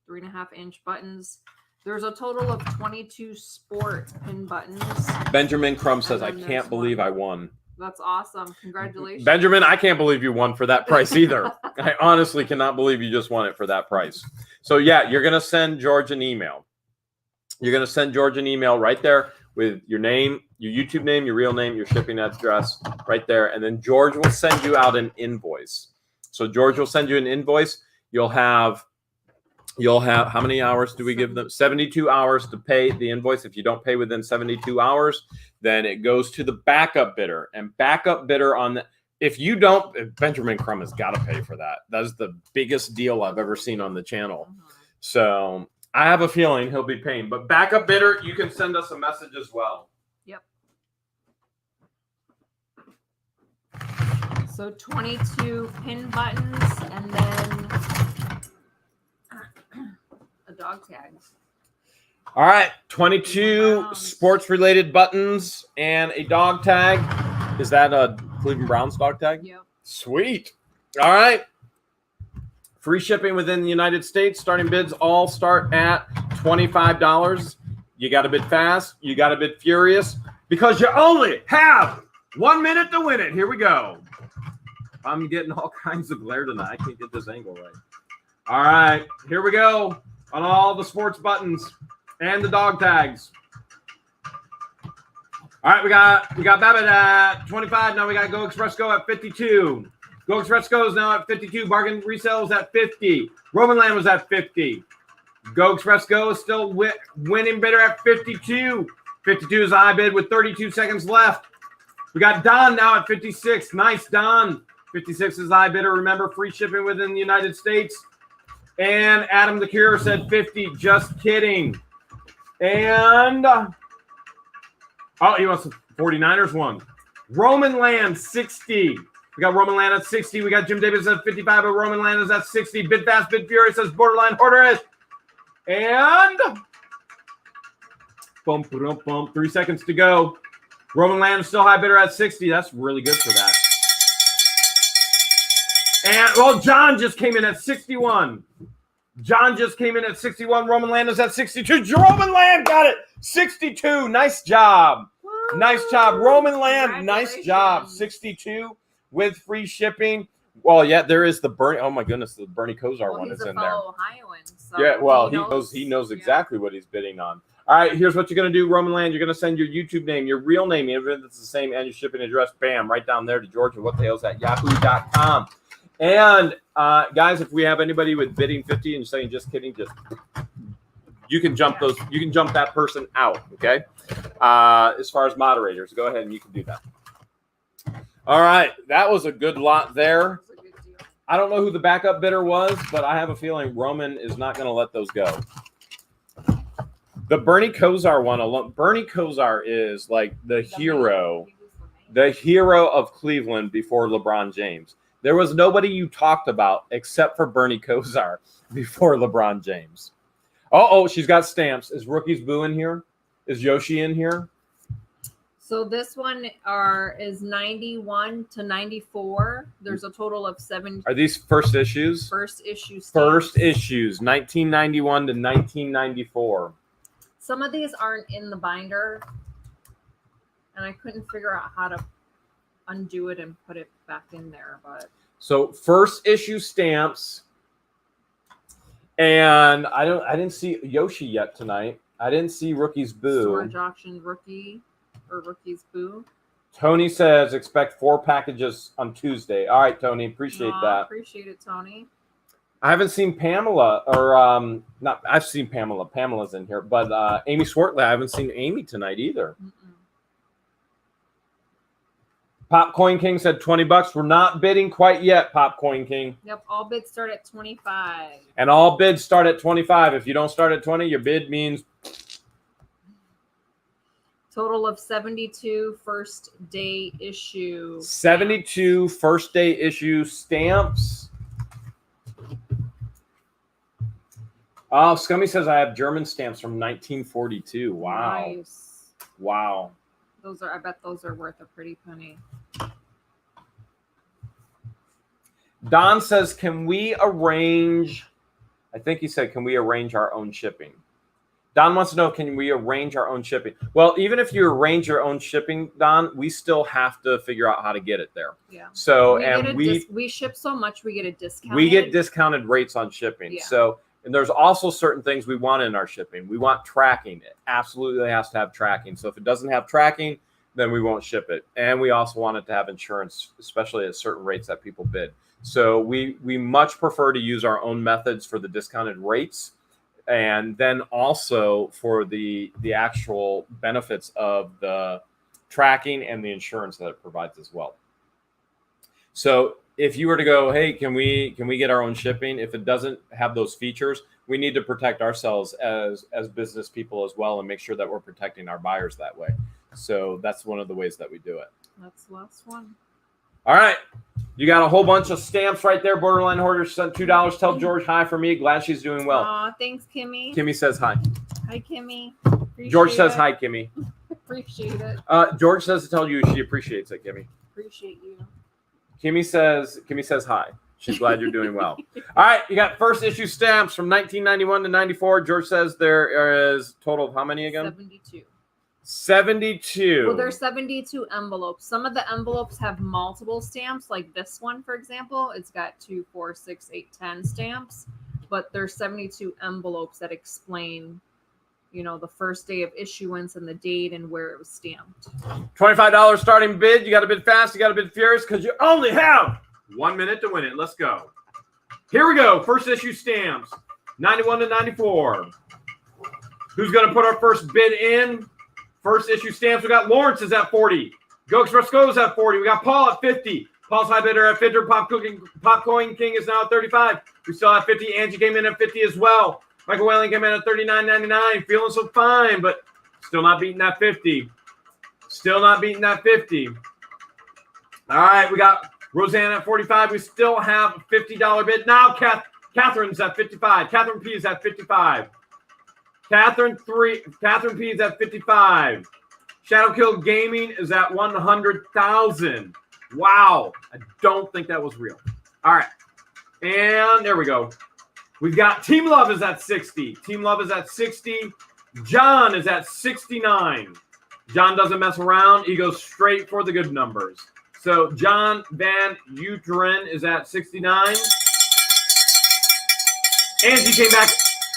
3.5-inch buttons. There's a total of 22 sport pin buttons. Benjamin Crumb says, And I then can't there's believe one. I won. That's awesome. Congratulations. Benjamin, I can't believe you won for that price either. I honestly cannot believe you just won it for that price. So yeah, you're going to send George an email. You're going to send George an email right there with your name, your YouTube name, your real name, your shipping address right there. And then George will send you out an invoice. So George will send you an invoice. You'll have how many hours do we give them? 72 hours to pay the invoice. If you don't pay within 72 hours, then it goes to the backup bidder. And backup bidder on the, if you don't, Benjamin Crumb has got to pay for that. That's the biggest deal I've ever seen on the channel. So I have a feeling he'll be paying. But backup bidder, you can send us a message as well. Yep. So 22 pin buttons and then a dog tag. All right, 22 sports-related buttons and a dog tag. Is that a Cleveland Browns dog tag? Yep. Sweet. All right. Free shipping within the United States. Starting bids all start at $25. You got to bid fast. You got to bid furious because you only have 1 minute to win it. Here we go. I'm getting all kinds of glare tonight. I can't get this angle right. All right, here we go on all the sports buttons and the dog tags. All right, we got Babbitt at 25. Now we got Go Express Go at 52. Go Express Go is now at 52. Bargain Resale is at 50. Roman Land was at 50. Go Express Go is still winning bidder at 52. 52 is the high bid with 32 seconds left. We got Don now at 56. Nice, Don. 56 is the high bidder. Remember, free shipping within the United States. And Adam the Cure said 50. Just kidding. And he wants the 49ers one. Roman Land 60. We got Roman Land at 60. We got Jim Davis at 55, but Roman Land is at 60. Bid fast, bid furious, says Borderline Hoarders. And bump, bump, bump. 3 seconds to go. Roman Land is still high bidder at 60. That's really good for that. And, well, John just came in at 61. John just came in at 61. Roman Land is at 62. Roman Land got it. 62. Nice job. Woo! Nice job. Roman Land, nice job. 62 with free shipping. Well, yeah, there is the Bernie. Oh, my goodness. The Bernie Kosar one is in there. Ohioan, so Yeah, well, he knows exactly what he's bidding on. All right, here's what you're going to do, Roman Land. You're going to send your YouTube name, your real name, even if it's the same, and your shipping address, bam, right down there to Georgia. What the hell's at yahoo.com. And guys, if we have anybody with bidding 50 and saying just kidding, just you can jump those. You can jump that person out. Okay. As far as moderators, go ahead and you can do that. All right, that was a good lot there. I don't know who the backup bidder was, but I have a feeling Roman is not going to let those go. The Bernie Kosar one alone. Bernie Kosar is like the hero of Cleveland before LeBron James. There was nobody you talked about except for Bernie Kosar before LeBron James. Oh, she's got stamps. Is Rookie's Boo in here? Is Yoshi in here? So this one is 91 to 94. There's a total of 7. Are these first issues? First issue stamps. First issues, 1991 to 1994. Some of these aren't in the binder, and I couldn't figure out how to undo it and put it back in there. But so first issue stamps, and I didn't see Yoshi yet tonight. I didn't see Rookie's Boo. Storage auction rookie or Rookie's Boo. Tony says expect 4 packages on Tuesday. All right, Tony, appreciate that. Appreciate it, Tony. I haven't seen Pamela, or not. I've seen Pamela. Pamela's in here, but Amy Swartley. I haven't seen Amy tonight either. Popcoin King said $20. We're not bidding quite yet, Popcoin King. Yep, all bids start at 25. And all bids start at 25. If you don't start at 20, your bid means Total of 72 first day issue. 72 first day issue stamps. Oh, Scummy says I have German stamps from 1942. Wow. Nice. Wow. I bet those are worth a pretty penny. Don says, can we arrange, I think he said, can we arrange our own shipping? Don wants to know, can we arrange our own shipping? Well, even if you arrange your own shipping, Don, we still have to figure out how to get it there. Yeah. So, we ship so much, we get a discount. We get discounted rates on shipping. Yeah. So, and there's also certain things we want in our shipping. We want tracking. It absolutely has to have tracking. So if it doesn't have tracking, then we won't ship it. And we also want it to have insurance, especially at certain rates that people bid. So we much prefer to use our own methods for the discounted rates, and then also for the actual benefits of the tracking and the insurance that it provides as well. So if you were to go, hey, can we get our own shipping? If it doesn't have those features, we need to protect ourselves as business people as well, and make sure that we're protecting our buyers that way. So that's one of the ways that we do it. That's the last one. All right. You got a whole bunch of stamps right there. Borderline Hoarder sent $2. Tell George hi for me. Glad she's doing well. Aw, thanks, Kimmy. Kimmy says hi. Hi, Kimmy. George says hi, Kimmy. Appreciate it. George says to tell you she appreciates it, Kimmy. Appreciate you. Kimmy says hi. She's glad you're doing well. All right, you got first issue stamps from 1991 to 94. George says there is total of how many again? 72. 72. Well, there's 72 envelopes. Some of the envelopes have multiple stamps, like this one, for example. It's got 2, 4, 6, 8, 10 stamps. But there's 72 envelopes that explain, you know, the first day of issuance and the date and where it was stamped. $25 starting bid. You got to bid fast. You got to bid furious because you only have 1 minute to win it. Let's go. Here we go. First issue stamps, 91 to 94. Who's going to put our first bid in? First issue stamps. We got Lawrence is at 40. Go Express Goes at 40. We got Paul at 50. Paul's high bidder at 50. Popcoin King is now at 35. We still have 50. Angie came in at 50 as well. Michael Whaling came in at $39.99. Feeling so fine, but still not beating that 50. Still not beating that 50. All right, we got Roseanne at 45. We still have a $50 bid. Now Catherine's at 55. Catherine P is at 55. Catherine P is at 55. Shadow Kill Gaming is at 100,000. Wow. I don't think that was real. All right. And there we go. We've got Team Love is at 60. Team Love is at 60. John is at 69. John doesn't mess around. He goes straight for the good numbers. So John Van Uteren is at 69. Angie came back.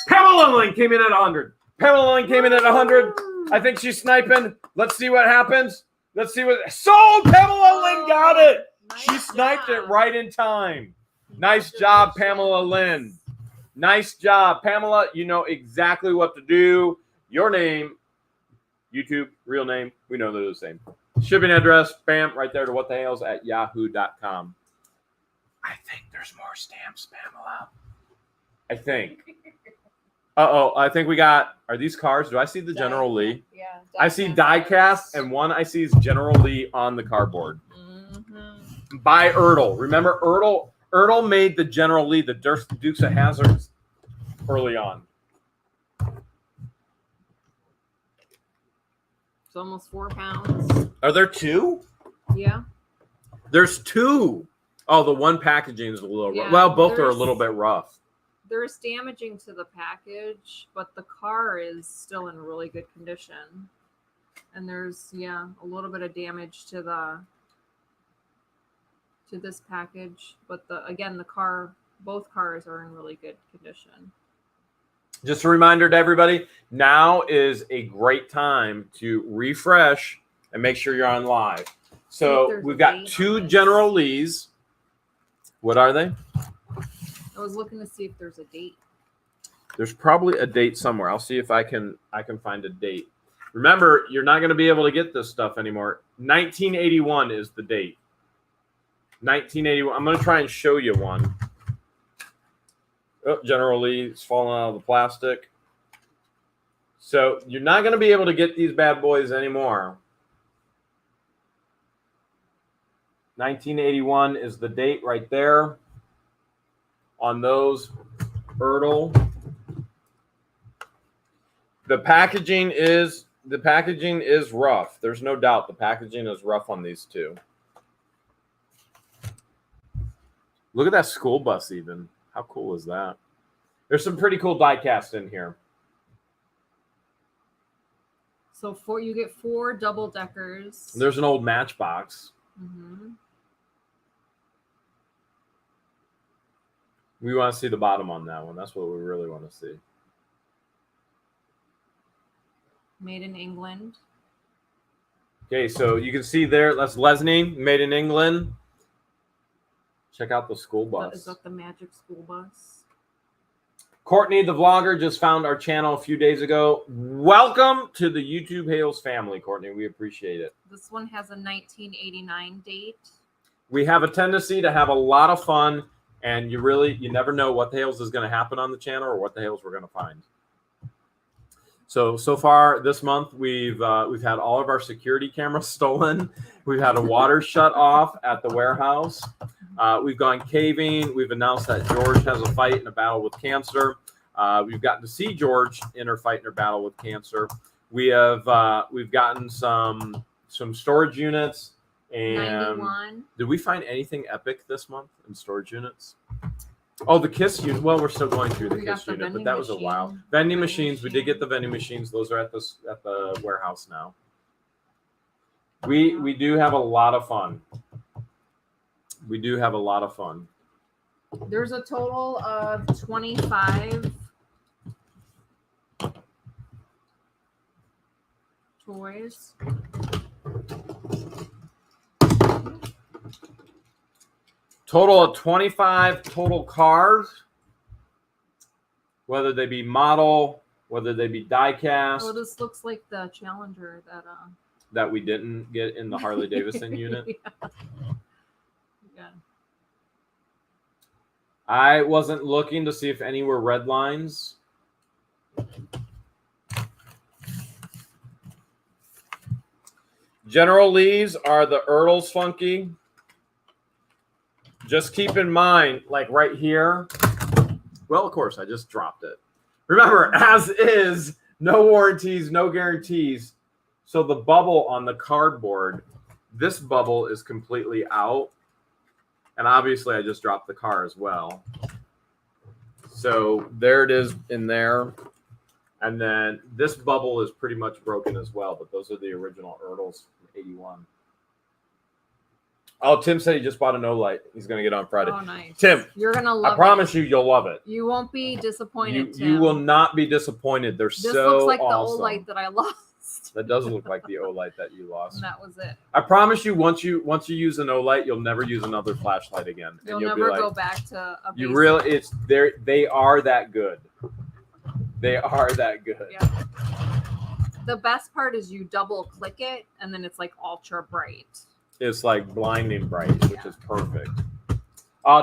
Pamela Lynn came in at 100. Pamela Lynn came in at 100. I think she's sniping. Let's see what happens. Let's see what. Sold! Pamela Lynn got it. She sniped it right in time. Nice job, Pamela Lynn. Nice job, Pamela. You know exactly what to do. Your name, YouTube, real name, we know they're the same. Shipping address, bam, right there to whatthehales@yahoo.com. I think there's more stamps, Pamela. I think. I think we got, are these cars? Do I see the General Lee? Yeah. I see die-cast, and one I see is General Lee on the cardboard. Mm-hmm. By Ertl. Remember, Ertl made the General Lee, the Dukes of Hazzard, early on. It's almost 4 pounds. Are there two? Yeah. There's two. Oh, the one packaging is a little rough. Yeah, Well, both are a little bit rough. There's damaging to the package, but the car is still in really good condition. And there's, yeah, a little bit of damage to this package, but again, both cars are in really good condition. Just a reminder to everybody, now is a great time to refresh and make sure you're on live. So we've got 2 General Lees. What are they? I was looking to see if there's a date. There's probably a date somewhere. I'll see if I can find a date. Remember, you're not going to be able to get this stuff anymore. 1981 is the date. 1981. I'm going to try and show you one. Oh, General Lee's falling out of the plastic. So you're not going to be able to get these bad boys anymore. 1981 is the date right there on those Ertl. The packaging is rough. There's no doubt the packaging is rough on these two. Look at that school bus even. How cool is that? There's some pretty cool die cast in here. So you get 4 double deckers. There's an old Matchbox. Mm-hmm. We want to see the bottom on that one. That's what we really want to see. Made in England. Okay, so you can see there, that's Lesney, made in England. Check out the school bus. Is that the magic school bus? Courtney, the vlogger, just found our channel a few days ago. Welcome to the YouTube Hales family, Courtney. We appreciate it. This one has a 1989 date. We have a tendency to have a lot of fun, and you never know what the Hales is going to happen on the channel or what the Hales we're going to find. So far this month, we've had all of our security cameras stolen. We've had a water shut off at the warehouse. We've gone caving. We've announced that George has a fight and a battle with cancer. We've gotten to see George in her fight and her battle with cancer. We've gotten some storage units. And 91. did we find anything epic this month in storage units? Oh, the KISS unit. Well, we're still going through the KISS unit, but that was a while. Vending machines. We did get the vending machines. Those are at the warehouse now. We do have a lot of fun. We do have a lot of fun. There's a total of 25 toys. Total of 25 total cars, whether they be model, whether they be die cast. Oh, this looks like the Challenger that we didn't get in the Harley Davidson unit. Yeah. I wasn't looking to see if any were red lines. General Lee's are the Earls Funky. Just keep in mind, like right here. Well, of course, I just dropped it. Remember, as is, no warranties, no guarantees. So the bubble on the cardboard, this bubble is completely out. And obviously, I just dropped the car as well. So there it is in there. And then this bubble is pretty much broken as well. But those are the original Earls from 81. Oh, Tim said he just bought an O-Light. He's going to get on Friday. Oh, nice. Tim, you're going to love it. I promise you'll love it. You won't be disappointed, Tim. You will not be disappointed. They're this so looks like awesome. the O-Light that I lost. That does look like the O-Light that you lost. And that was it. I promise you, once you use an O-Light, you'll never use another flashlight again. You'll and never go back to a basic. You really, it's there. They are that good. They are that good. Yeah. The best part is you double click it, and then it's like ultra bright. It's like blinding bright, which Yeah. is perfect.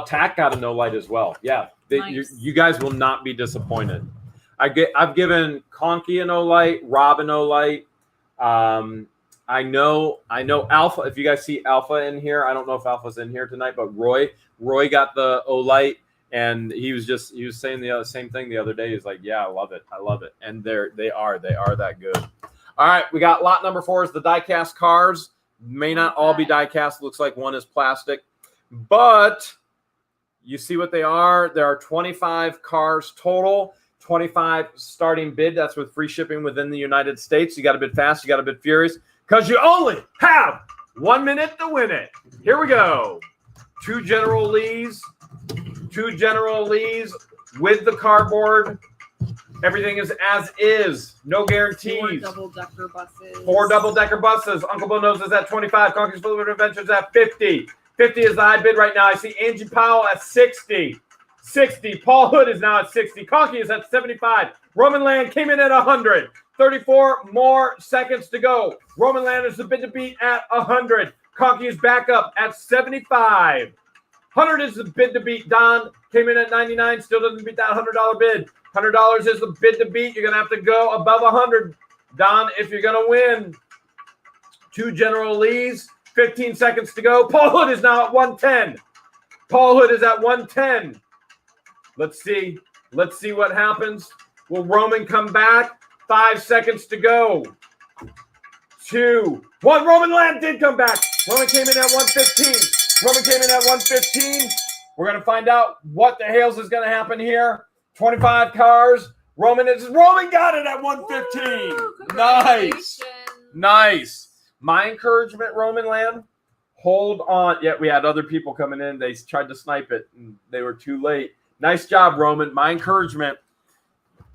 Tack got a no light as well. Yeah, Nice. you guys will not be disappointed. I've given Conky an O light, Rob an O light. I know Alpha. If you guys see Alpha in here, I don't know if Alpha's in here tonight, but Roy got the O light, and he was saying the same thing the other day. He's like, yeah, I love it, and they are that good. All right, we got lot number 4 is the die-cast cars. May not all be die-cast. Looks like one is plastic, but you see what they are. There are 25 cars total. 25 starting bid. That's with free shipping within the United States. You got to bid fast. You got to bid furious because you only have 1 minute to win it. Here we go. 2 General Lees. 2 General Lees with the cardboard. Everything is as is. No guarantees. 4 double-decker buses. 4 double-decker buses. Uncle Bill knows is at 25. Conquer's Fluid Adventures at 50. 50 is the high bid right now. I see Angie Powell at 60. 60. Paul Hood is now at 60. Conky is at 75. Roman Land came in at 100. 34 more seconds to go. Roman Land is the bid to beat at 100. Conky is back up at 75. 100 is the bid to beat. Don came in at 99. Still doesn't beat that $100 bid. $100 is the bid to beat. You're going to have to go above 100, Don, if you're going to win. 2 General Lees. 15 seconds to go. Paul Hood is now at 110. Paul Hood is at 110. Let's see. Let's see what happens. Will Roman come back? 5 seconds to go. 2, 1. Roman Land did come back. Roman came in at 115. Roman came in at 115. We're going to find out what the Hales is going to happen here. 25 cars. Roman got it at 115. Woo, Nice. Nice. My encouragement, Roman Lamb, hold on. Yeah, we had other people coming in. They tried to snipe it, and they were too late. Nice job, Roman. My encouragement,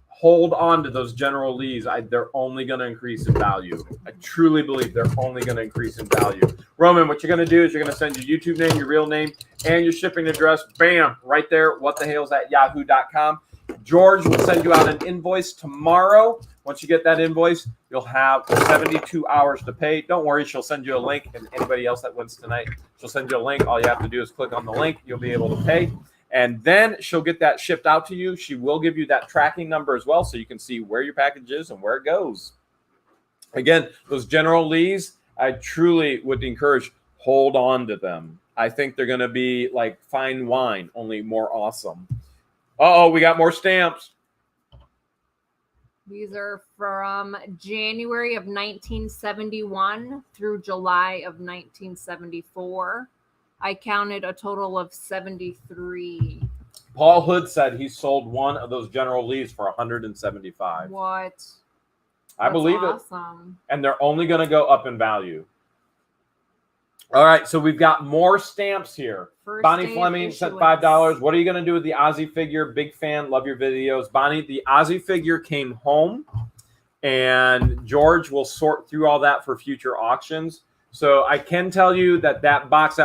hold on to those General Lees. They're only going to increase in value. I truly believe they're only going to increase in value. Roman, what you're going to do is you're going to send your YouTube name, your real name, and your shipping address. Bam, right there, whatthehales@yahoo.com. George will send you out an invoice tomorrow. Once you get that invoice, you'll have 72 hours to pay. Don't worry, she'll send you a link. And anybody else that wins tonight, she'll send you a link. All you have to do is click on the link. You'll be able to pay. And then she'll get that shipped out to you. She will give you that tracking number as well, so you can see where your package is and where it goes. Again, those General Lees, I truly would encourage, hold on to them. I think they're going to be like fine wine, only more awesome. Uh-oh, we got more stamps. These are from January of 1971 through July of 1974. I counted a total of 73. Paul Hood said he sold one of those General Lees for $175. What? I believe awesome. it. And they're only going to go up in value. All right, so we've got more stamps here. First Bonnie Fleming sent $5. What are you going to do with the Ozzy figure? Big fan. Love your videos. Bonnie, the Ozzy figure came home, and George will sort through all that for future auctions. So I can tell you that that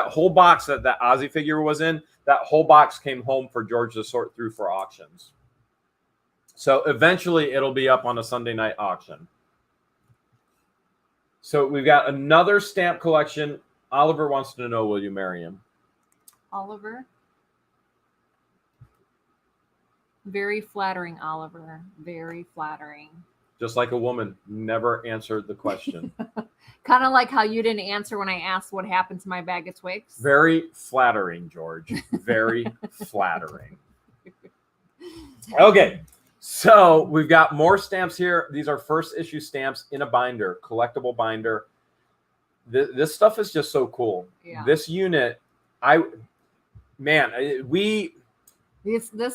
whole box that that Ozzy figure was in, that whole box came home for George to sort through for auctions. So eventually it'll be up on a Sunday night auction. So we've got another stamp collection. Oliver wants to know, will you marry him? Oliver? Very flattering, Oliver. Very flattering. Just like a woman, never answered the question. Kind of like how you didn't answer when I asked what happened to my bag of Twix. Very flattering, George. Very flattering. Okay, so we've got more stamps here. These are first issue stamps in a binder, collectible binder. This stuff is just so cool. Yeah. This unit, this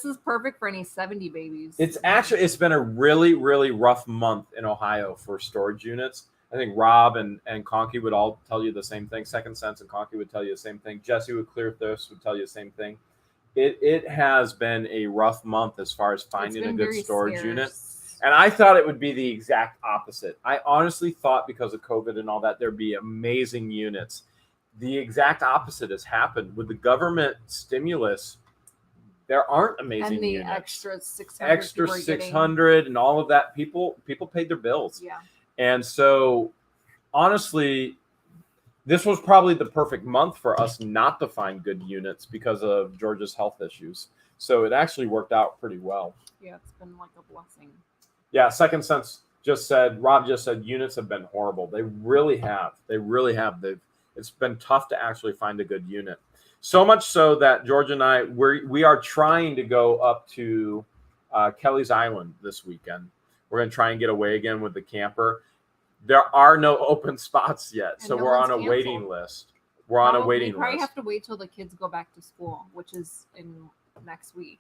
is perfect for any 70 babies. It's been a really, really rough month in Ohio for storage units. I think Rob and Conkey would all tell you the same thing. Second Sense and Conkey would tell you the same thing. Jesse with Clear Thirst would tell you the same thing. It has been a rough month as far as finding a good storage unit. And I thought it would be the exact opposite. I honestly thought because of COVID and all that, there'd be amazing units. The exact opposite has happened. With the government stimulus, there aren't amazing and the units. extra 600. Extra 600 and all of that. People paid their bills. Yeah. And so, honestly, this was probably the perfect month for us not to find good units because of Georgia's health issues. So it actually worked out pretty well. Yeah, it's been like a blessing. Yeah, Second Sense Rob just said units have been horrible. They really have. It's been tough to actually find a good unit. So much so that George and I, we are trying to go up to Kelly's Island this weekend. We're going to try and get away again with the camper. There are no open spots yet, so we're on a waiting list. We're on a waiting list. We probably have to wait till the kids go back to school, which is in next week.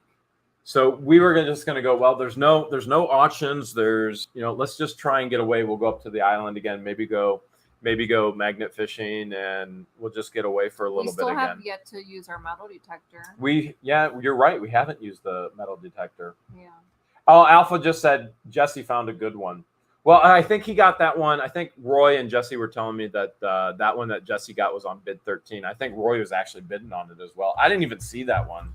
So we were just going to go, well, there's no auctions. Let's just try and get away. We'll go up to the island again, maybe go magnet fishing, and we'll just get away for a little bit again. We still have yet to use our metal detector. You're right. We haven't used the metal detector. Yeah. Oh, Alpha just said Jesse found a good one. Well, I think he got that one. I think Roy and Jesse were telling me that that one that Jesse got was on bid 13. I think Roy was actually bidding on it as well. I didn't even see that one.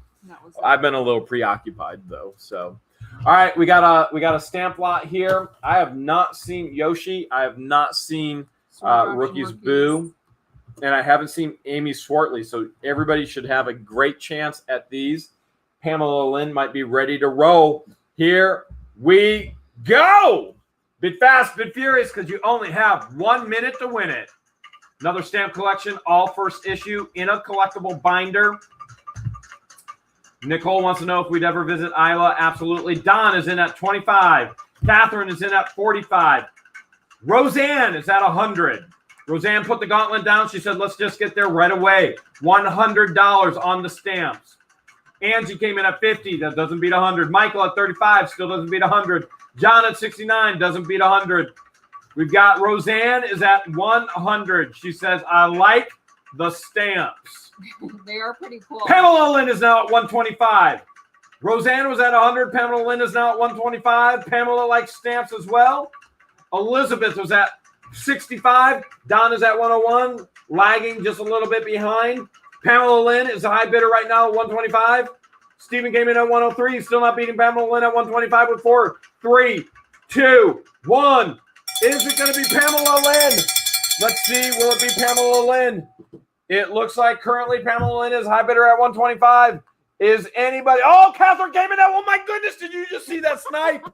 I've been a little preoccupied though. So, all right, we got a stamp lot here. I have not seen Yoshi. I have not seen Rookies Boo, and I haven't seen Amy Swartley. So everybody should have a great chance at these. Pamela Lynn might be ready to roll. Here we go. Bid fast, bid furious, because you only have 1 minute to win it. Another stamp collection, all first issue in a collectible binder. Nicole wants to know if we'd ever visit Iowa. Absolutely. Don is in at 25. Catherine is in at 45. Roseanne is at 100. Roseanne put the gauntlet down. She said, let's just get there right away. $100 on the stamps. Angie came in at 50. That doesn't beat 100. Michael at 35. Still doesn't beat 100. John at 69. Doesn't beat 100. We've got Roseanne is at 100. She says, I like the stamps. They are pretty cool. Pamela Lynn is now at 125. Roseanne was at 100. Pamela Lynn is now at 125. Pamela likes stamps as well. Elizabeth was at 65. Don is at 101, lagging just a little bit behind. Pamela Lynn is a high bidder right now at 125. Stephen came in at 103. He's still not beating Pamela Lynn at 125 with 4, 3, 2, 1. Is it going to be Pamela Lynn? Let's see. Will it be Pamela Lynn? It looks like currently Pamela Lynn is high bidder at 125. Is anybody? Oh, Catherine came in at, oh my goodness. Did you just see that snipe?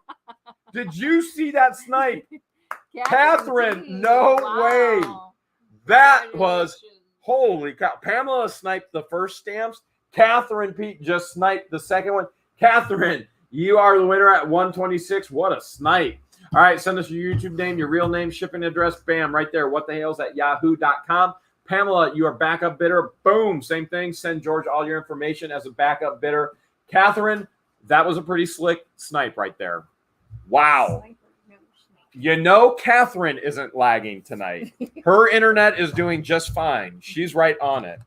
Did you see that snipe? Catherine, no way. That was, holy cow. Pamela sniped the first stamps. Catherine Pete just sniped the second one. Catherine, you are the winner at 126. What a snipe. All right, send us your YouTube name, your real name, shipping address. Bam, right there. WhatTheHales at yahoo.com. Pamela, you are backup bidder. Boom, same thing. Send George all your information as a backup bidder. Catherine, that was a pretty slick snipe right there. Wow. You know Catherine isn't lagging tonight. Her internet is doing just fine. She's right on it.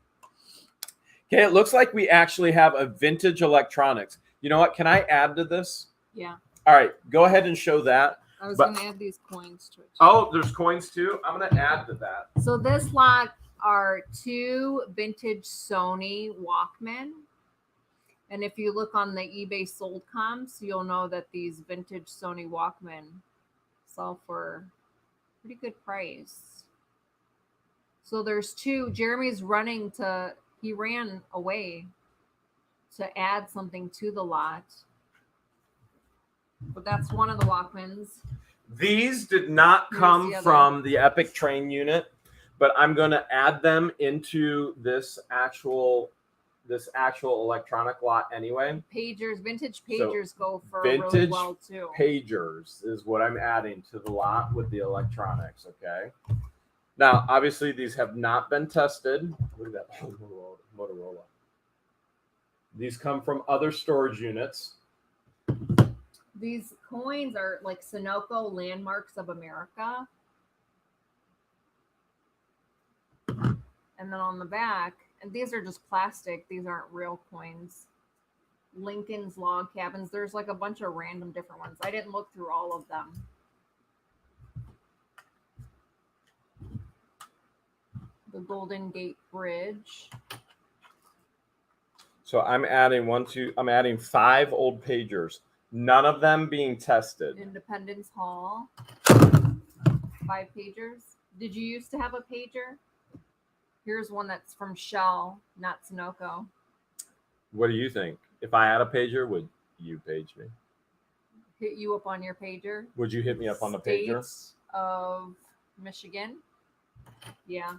Okay, it looks like we actually have a vintage electronics. You know what? Can I add to this? Yeah. All right, go ahead and show that. I was going to add these coins to it. Oh, there's coins too? I'm going to add to that. So this lot are 2 vintage Sony Walkman. And if you look on the eBay sold comps, you'll know that these vintage Sony Walkman sell for a pretty good price. So there's 2. Jeremy's he ran away to add something to the lot. But that's one of the Walkmans. These did not come from the Epic Train unit, but I'm going to add them into this actual electronic lot anyway. Pagers, vintage pagers go for vintage really well too. Pagers is what I'm adding to the lot with the electronics, okay? Now, obviously, these have not been tested. Look at that Motorola. These come from other storage units. These coins are like Sunoco Landmarks of America. And then on the back, and these are just plastic. These aren't real coins. Lincoln's Log Cabins. There's like a bunch of random different ones. I didn't look through all of them. The Golden Gate Bridge. So I'm adding 5 old pagers. None of them being tested. Independence Hall. 5 pagers. Did you used to have a pager? Here's one that's from Shell, not Sunoco. What do you think? If I had a pager, would you page me? Hit you up on your pager? Would you hit me up on the pager? State of Michigan. Yeah.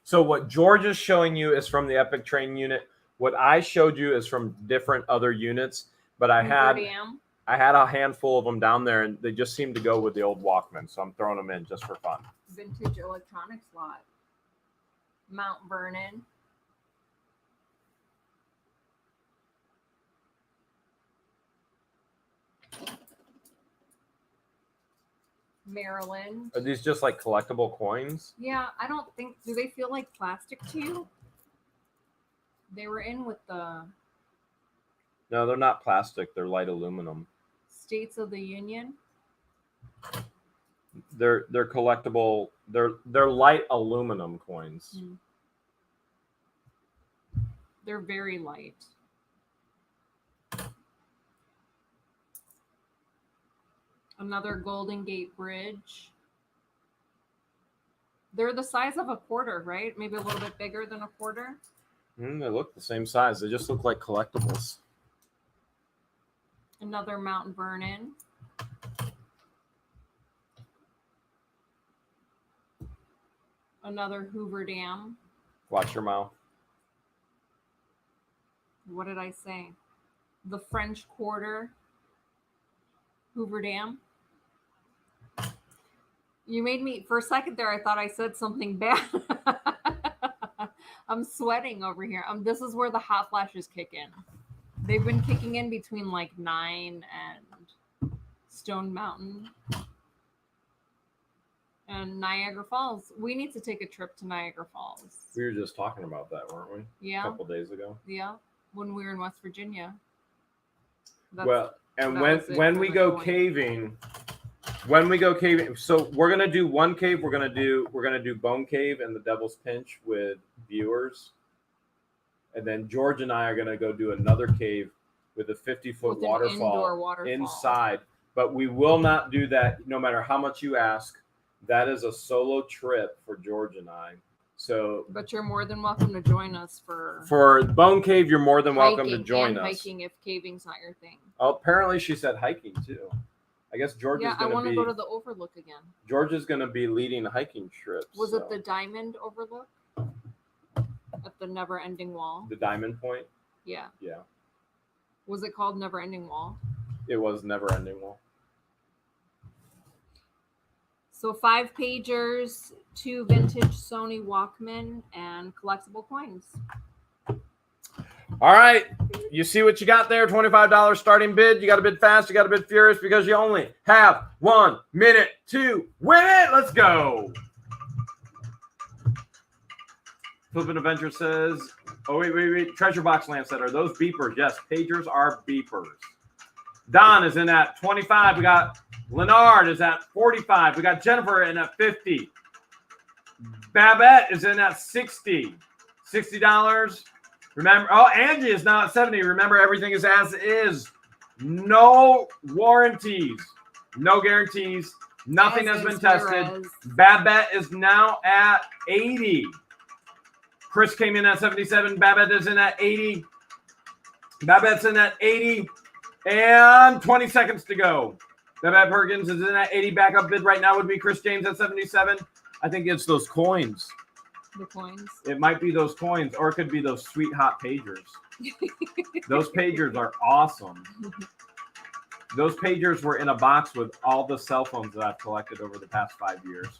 So what George is showing you is from the Epic Train unit. What I showed you is from different other units. But I had a handful of them down there, and they just seemed to go with the old Walkman, so I'm throwing them in just for fun. Vintage electronics lot. Mount Vernon. Maryland. Are these just like collectible coins? Yeah, I don't think. Do they feel like plastic to you? They were in with the. No, they're not plastic. They're light aluminum. States of the Union. They're collectible. They're light aluminum coins. Mm. They're very light. Another Golden Gate Bridge. They're the size of a quarter, right? Maybe a little bit bigger than a quarter. They look the same size. They just look like collectibles. Another Mount Vernon. Another Hoover Dam. Watch your mouth. What did I say? The French Quarter. Hoover Dam. You made me, for a second there, I thought I said something bad. I'm sweating over here. This is where the hot flashes kick in. They've been kicking in between like 9 and Stone Mountain and Niagara Falls. We need to take a trip to Niagara Falls. We were just talking about that, weren't we? Yeah. A couple days ago. Yeah. When we were in West Virginia. And when we go caving, so we're gonna do one cave. We're gonna do Bone Cave and the Devil's Pinch with viewers, and then George and I are gonna go do another cave with a 50-foot waterfall inside. But we will not do that, no matter how much you ask. That is a solo trip for George and I. So, but you're more than welcome to join us for Bone Cave. You're more than welcome to join us. Hiking if caving's not your thing. Oh, apparently she said hiking too. I guess George is going to be. I want to go to the Overlook again. George is going to be leading hiking trips. Was it the Diamond Overlook at the Never Ending Wall? The Diamond Point. Yeah. Yeah. Was it called Never Ending Wall? It was Never Ending Wall. So 5 pagers, 2 vintage Sony Walkman, and collectible coins. All right. You see what you got there? $25 starting bid. You got to bid fast. You got to bid furious because you only have 1 minute to win it. Let's go. Flippin' Adventure says, oh, wait. Treasure Box Land said, are those beepers? Yes, pagers are beepers. Don is in at 25. We got Leonard is at 45. We got Jennifer in at 50. Babette is in at 60. $60. Remember, Angie is now at 70. Remember, everything is as is. No warranties. No guarantees. Nothing has been tested. Babette is now at 80. Chris came in at 77. Babette is in at 80. Babette's in at 80. And 20 seconds to go. Babette Perkins is in at 80. Backup bid right now would be Chris James at 77. I think it's those coins. The coins. It might be those coins, or it could be those sweet hot pagers. Those pagers are awesome. Those pagers were in a box with all the cell phones that I've collected over the past 5 years.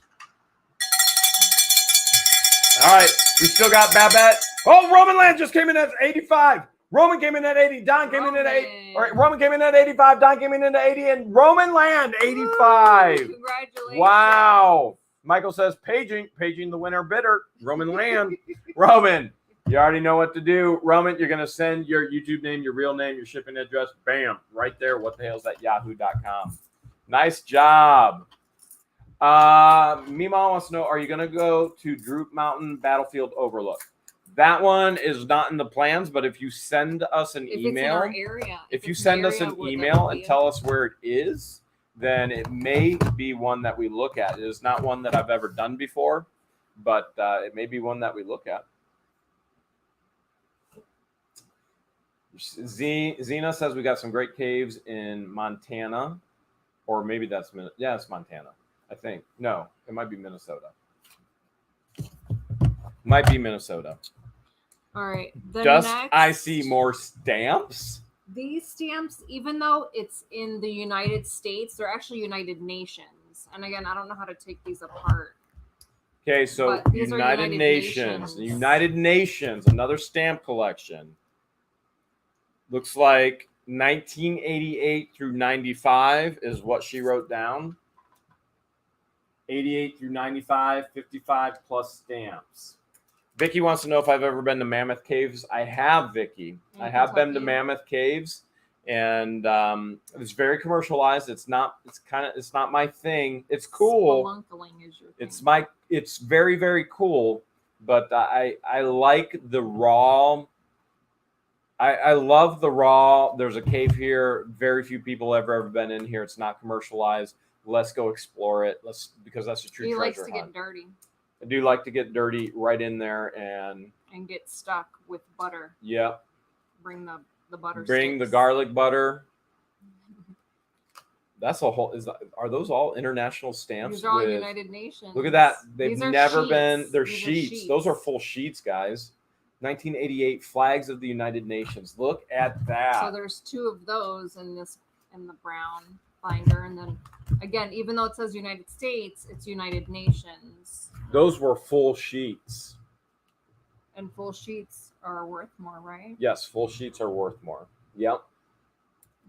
All right, we still got Babette. Oh, Roman Land just came in at 85. Roman came in at 80. Don came in at 80. All right, Roman came in at 85. Don came in at 80. And Roman Land, 85. Ooh, congratulations. Wow. Michael says, paging the winner bidder, Roman Land. Roman, you already know what to do. Roman, you're going to send your YouTube name, your real name, your shipping address. Bam, right there. What the hell's at yahoo.com. Nice job. Mima wants to know, are you going to go to Droop Mountain Battlefield Overlook? That one is not in the plans, but if you send us an email, if you send us an email and tell us where it is, then it may be one that we look at. It is not one that I've ever done before, but it may be one that we look at. Zena says we got some great caves in Montana, or maybe that's it's Montana. I think no, it might be Minnesota. Might be Minnesota. All right. I see more stamps? These stamps, even though it's in the United States, they're actually United Nations. And again, I don't know how to take these apart. Okay, so United Nations. United Nations, another stamp collection. Looks like 1988 through 95 is what she wrote down. 88 through 95, 55 plus stamps. Vicky wants to know if I've ever been to Mammoth Caves. I have, Vicky. I have been to Mammoth Caves, and it's very commercialized. It's not my thing. It's cool. Is your thing. It's very, very cool, but I like the raw. I love the raw. There's a cave here. Very few people have ever been in here. It's not commercialized. Let's go explore it. Because that's a true treasure hunt. He likes to get dirty. I do like to get dirty right in there and get stuck with butter. Yeah. Bring the butter. Bring the garlic butter. That's a whole. Are those all international stamps? These are all United Nations. Look at that. They've never been. They're sheets. Those are full sheets, guys. 1988 flags of the United Nations. Look at that. So there's 2 of those in the brown binder, and then again, even though it says United States, it's United Nations. Those were full sheets. And full sheets are worth more, right? Yes, full sheets are worth more. Yep.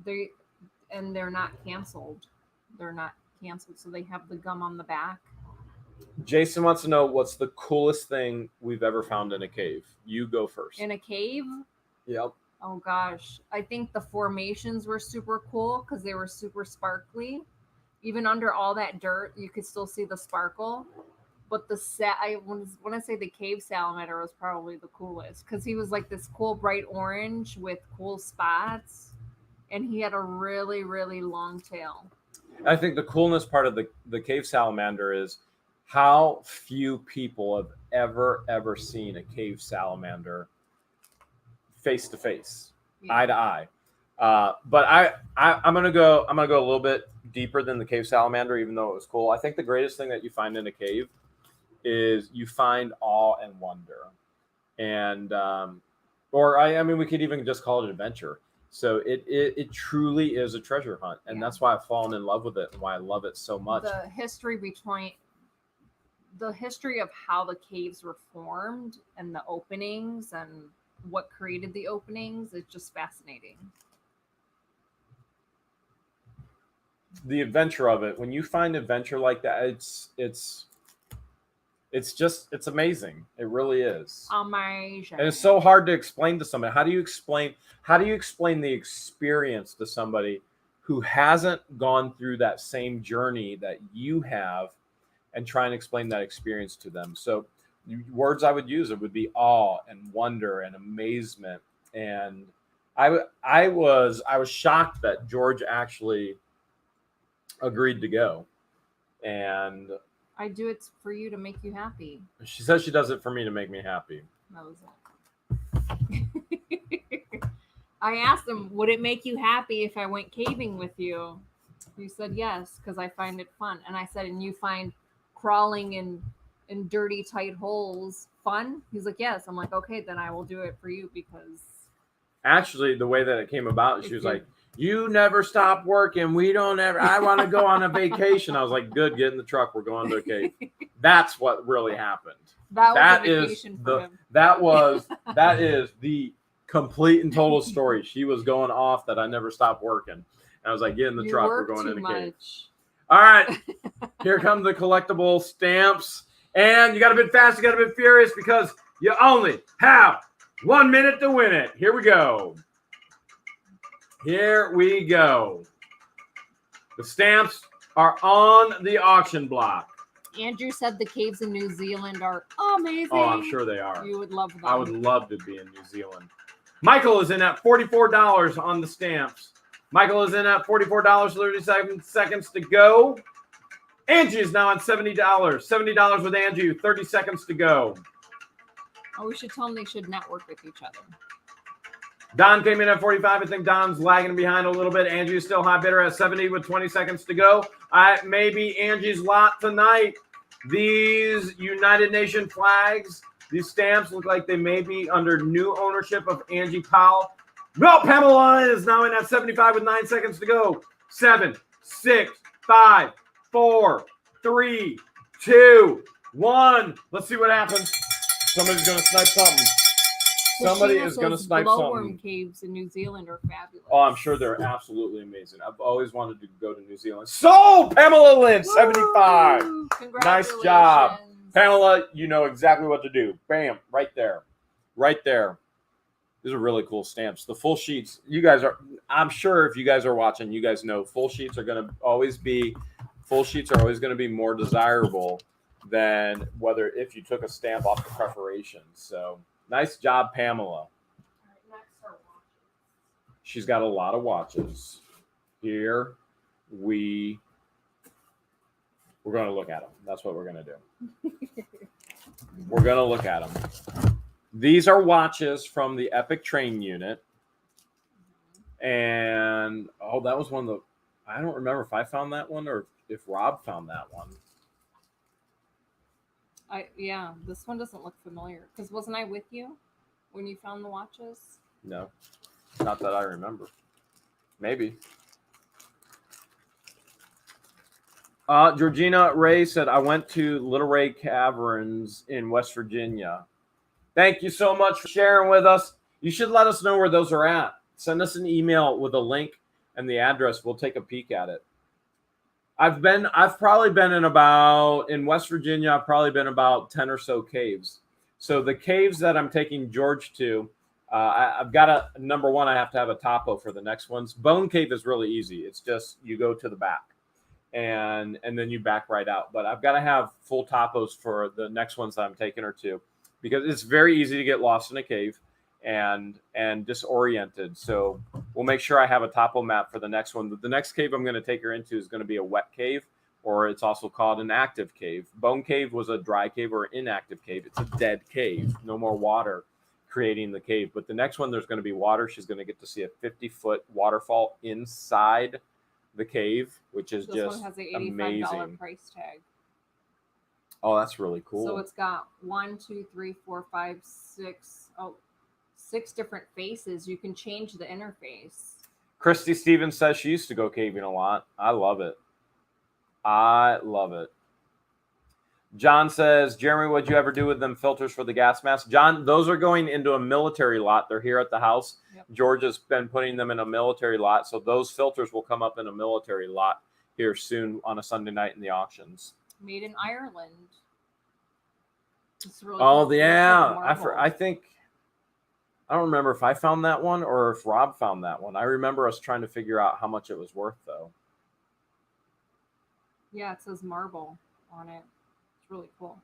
They're not canceled. They're not canceled, so they have the gum on the back. Jason wants to know what's the coolest thing we've ever found in a cave. You go first. In a cave? Yep. Oh gosh, I think the formations were super cool because they were super sparkly. Even under all that dirt, you could still see the sparkle. But when I say the cave salamander was probably the coolest because he was like this cool bright orange with cool spots, and he had a really, really long tail. I think the coolness part of the cave salamander is how few people have ever seen a cave salamander face to face, eye to eye. But I'm gonna go a little bit deeper than the cave salamander, even though it was cool. I think the greatest thing that you find in a cave is you find awe and wonder, and I mean, we could even just call it an adventure. So it truly is a treasure hunt, and that's why I've fallen in love with it and why I love it so much. The history of how the caves were formed and the openings and what created the openings is just fascinating. The adventure of it, when you find adventure like that, it's amazing. It really is amazing. And it's so hard to explain to somebody. How do you explain the experience to somebody who hasn't gone through that same journey that you have, and try and explain that experience to them? So words I would use, it would be awe and wonder and amazement. And I was shocked that George actually agreed to go. And I do it for you to make you happy. She says she does it for me to make me happy. That was it. I asked him, would it make you happy if I went caving with you? He said yes, because I find it fun. And I said, and you find crawling in dirty, tight holes fun? He's like, yes. I'm like, okay, then I will do it for you, because... Actually, the way that it came about, she was like, you never stop working. We don't ever. I want to go on a vacation. I was like, good, get in the truck. We're going to a cave. That's what really happened. That is the complete and total story. She was going off that I never stopped working. And I was like, get in the truck. We're going in a cave. All right. Here come the collectible stamps. And you got to be fast. You got to be furious, because you only have 1 minute to win it. Here we go. Here we go. The stamps are on the auction block. Andrew said the caves in New Zealand are amazing. Oh, I'm sure they are. You would love them. I would love to be in New Zealand. Michael is in at $44 on the stamps. Michael is in at $44, 37 seconds to go. Angie is now on $70. $70 with Angie, 30 seconds to go. Oh, we should tell them they should network with each other. Don came in at 45. I think Don's lagging behind a little bit. Angie is still high bidder at 70 with 20 seconds to go. Maybe Angie's lot tonight. These United Nations flags, these stamps look like they may be under new ownership of Angie Powell. Well, Pamela is now in at 75 with 9 seconds to go. 7, 6, 5, 4, 3, 2, 1. Let's see what happens. Somebody's going to snipe something. Somebody is going to snipe something. Caves in New Zealand are fabulous. Oh, I'm sure they're absolutely amazing. I've always wanted to go to New Zealand. Sold! Pamela Lynn, 75. Nice job. Pamela, you know exactly what to do. Bam, right there. Right there. These are really cool stamps. The full sheets, you guys are, I'm sure if you guys are watching, you guys know full sheets are going to always be more desirable than if you took a stamp off the preparation. So nice job, Pamela. She's got a lot of watches. Here we're going to look at them. That's what we're going to do. We're going to look at them. These are watches from the Epic Train unit. And, that was one of the, I don't remember if I found that one or if Rob found that one. Yeah, this one doesn't look familiar. Because wasn't I with you when you found the watches? No, not that I remember. Maybe. Georgina Ray said, I went to Little Ray Caverns in West Virginia. Thank you so much for sharing with us. You should let us know where those are at. Send us an email with a link and the address. We'll take a peek at it. I've probably been in West Virginia, I've probably been about 10 or so caves. So the caves that I'm taking George to, I've got number one, I have to have a topo for the next ones. Bone Cave is really easy. It's just you go to the back and then you back right out. But I've got to have full topos for the next ones that I'm taking her to, because it's very easy to get lost in a cave and disoriented. So we'll make sure I have a topo map for the next one. The next cave I'm going to take her into is going to be a wet cave, or it's also called an active cave. Bone Cave was a dry cave or inactive cave. It's a dead cave. No more water creating the cave. But the next one, there's going to be water. She's going to get to see a 50-foot waterfall inside the cave, which is this just one has a $85 amazing price tag. Oh, that's really cool. So it's got 6 different faces. You can change the interface. Christy Stevens says she used to go caving a lot. I love it. I love it. John says, Jeremy, what'd you ever do with them filters for the gas mask? John, those are going into a military lot. They're here at the house. Yep. George has been putting them in a military lot. So those filters will come up in a military lot here soon on a Sunday night in the auctions. Made in Ireland. It's really cool. Yeah. I think, I don't remember if I found that one or if Rob found that one. I remember us trying to figure out how much it was worth, though. Yeah, it says marble on it. It's really cool.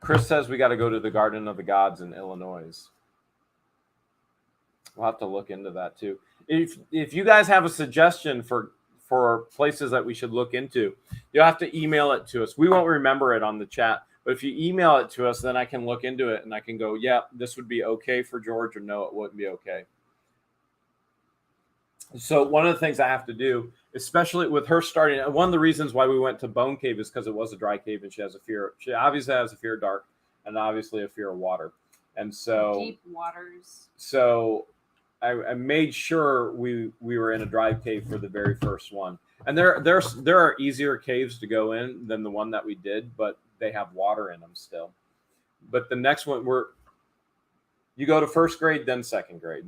Chris says we got to go to the Garden of the Gods in Illinois. We'll have to look into that too. If you guys have a suggestion for places that we should look into, you'll have to email it to us. We won't remember it on the chat, but if you email it to us, then I can look into it and I can go, yeah, this would be okay for George, or no, it wouldn't be okay. So one of the things I have to do, especially with her starting, one of the reasons why we went to Bone Cave is because it was a dry cave and she obviously has a fear of dark and obviously a fear of water. And so deep waters. So I made sure we were in a dry cave for the very first one. And there are easier caves to go in than the one that we did, but they have water in them still. But the next one, you go to first grade, then second grade,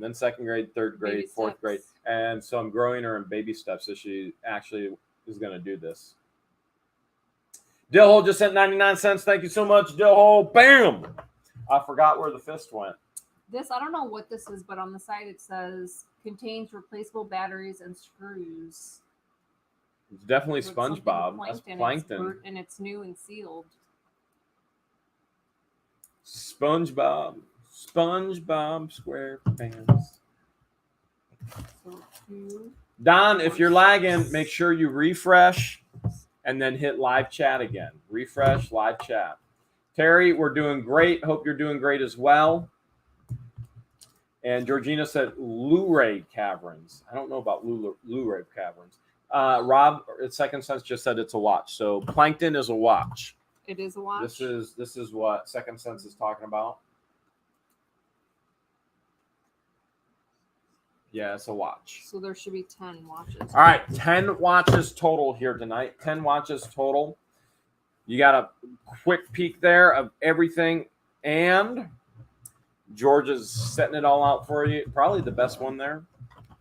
third grade, Baby fourth steps. grade. And so I'm growing her in baby steps, so she actually is going to do this. Dillhole just sent 99 cents. Thank you so much, Dillhole. Bam! I forgot where the fist went. This, I don't know what this is, but on the side it says contains replaceable batteries and screws. It's definitely So it's something SpongeBob. That's plankton. And it's new and sealed. SpongeBob SquarePants. So 2. Don, if you're lagging, make sure you refresh and then hit live chat again. Refresh, live chat. Terry, we're doing great. Hope you're doing great as well. And Georgina said Luray Caverns. I don't know about Luray Caverns. Rob at Second Sense just said it's a watch. So plankton is a watch. It is a watch. This is what Second Sense is talking about. Yeah, it's a watch. So there should be 10 watches. All right, 10 watches total here tonight. 10 watches total. You got a quick peek there of everything, and George is setting it all out for you. Probably the best one there,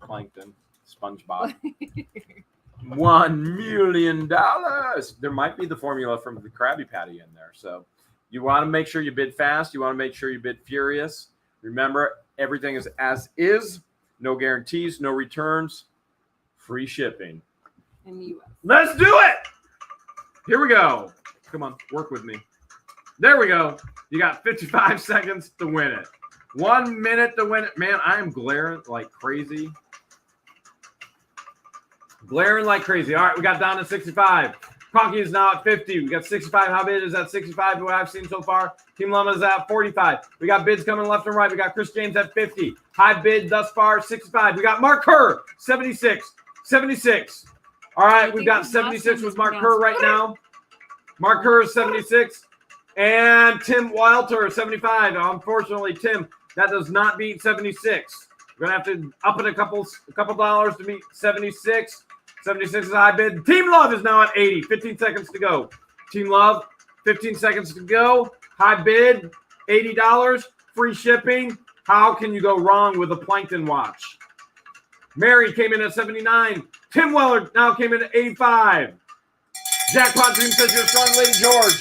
Plankton, SpongeBob. $1 million. There might be the formula from the Krabby Patty in there. So you want to make sure you bid fast. You want to make sure you bid furious. Remember, everything is as is. No guarantees, no returns, free shipping. In the U.S. Let's do it. Here we go. Come on, work with me. There we go. You got 55 seconds to win it. 1 minute to win it. Man, I am glaring like crazy. Glaring like crazy. All right, we got down to 65. Conky is now at 50. We got 65. How bid is at 65? What I've seen so far. Team Lama is at 45. We got bids coming left and right. We got Chris James at 50. High bid thus far, 65. We got Mark Kerr, 76. 76. All right, we've got 76 with Mark Kerr right now. Mark Kerr is 76. And Tim Wilter, 75. Unfortunately, Tim, that does not beat 76. We're going to have to up it a couple dollars to meet 76. 76 is a high bid. Team Love is now at 80. 15 seconds to go. Team Love, 15 seconds to go. High bid, $80, free shipping. How can you go wrong with a Plankton watch? Mary came in at 79. Tim Weller now came in at 85. Jackpot Dream says you're a strong lady, George.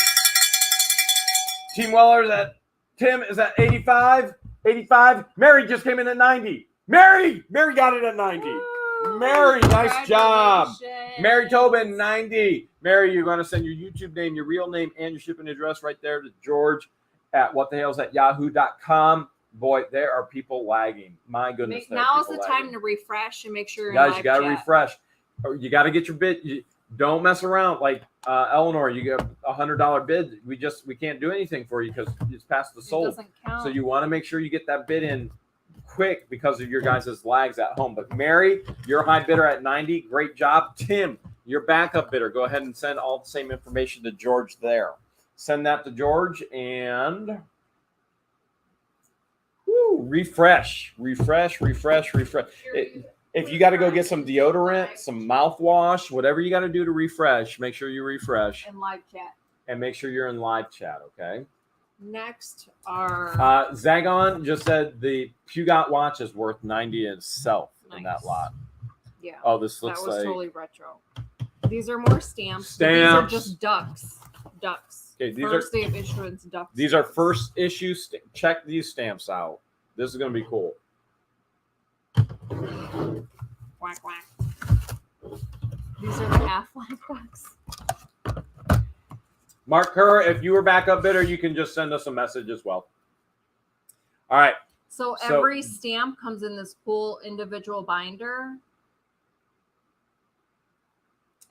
Team Weller Tim is at 85. 85. Mary just came in at 90. Mary got it at 90. Woo! Mary, nice job. Congratulations. Mary Tobin, 90. Mary, you're going to send your YouTube name, your real name, and your shipping address right there to George at whatthehales@yahoo.com. Boy, there are people lagging. My goodness. Now is the time to refresh and make sure you're in Guys, live you got to chat. refresh. You got to get your bid. Don't mess around. Like Eleanor, you get a $100 bid. We can't do anything for you because it's past the It sold. doesn't count. So you want to make sure you get that bid in quick because of your guys' lags at home. But Mary, your high bidder at 90. Great job. Tim, your backup bidder. Go ahead and send all the same information to George there. Send that to George and refresh. If you got to go get some deodorant, some mouthwash, whatever you got to do to refresh, make sure you refresh in live chat. and make sure you're in live chat, okay? Next are Zagon just said the Pugott watch is worth 90 itself in that Nice. lot. yeah. Oh, this That looks was like totally retro. These are more stamps. Stamps. These are just ducks. Okay, these First day of issuance ducks. these are first issue. Check these stamps out. This is going to be cool. Quack, quack. These are the Aflac ducks. Mark Kerr, if you were backup bidder, you can just send us a message as well. All right. So every stamp comes in this cool individual binder.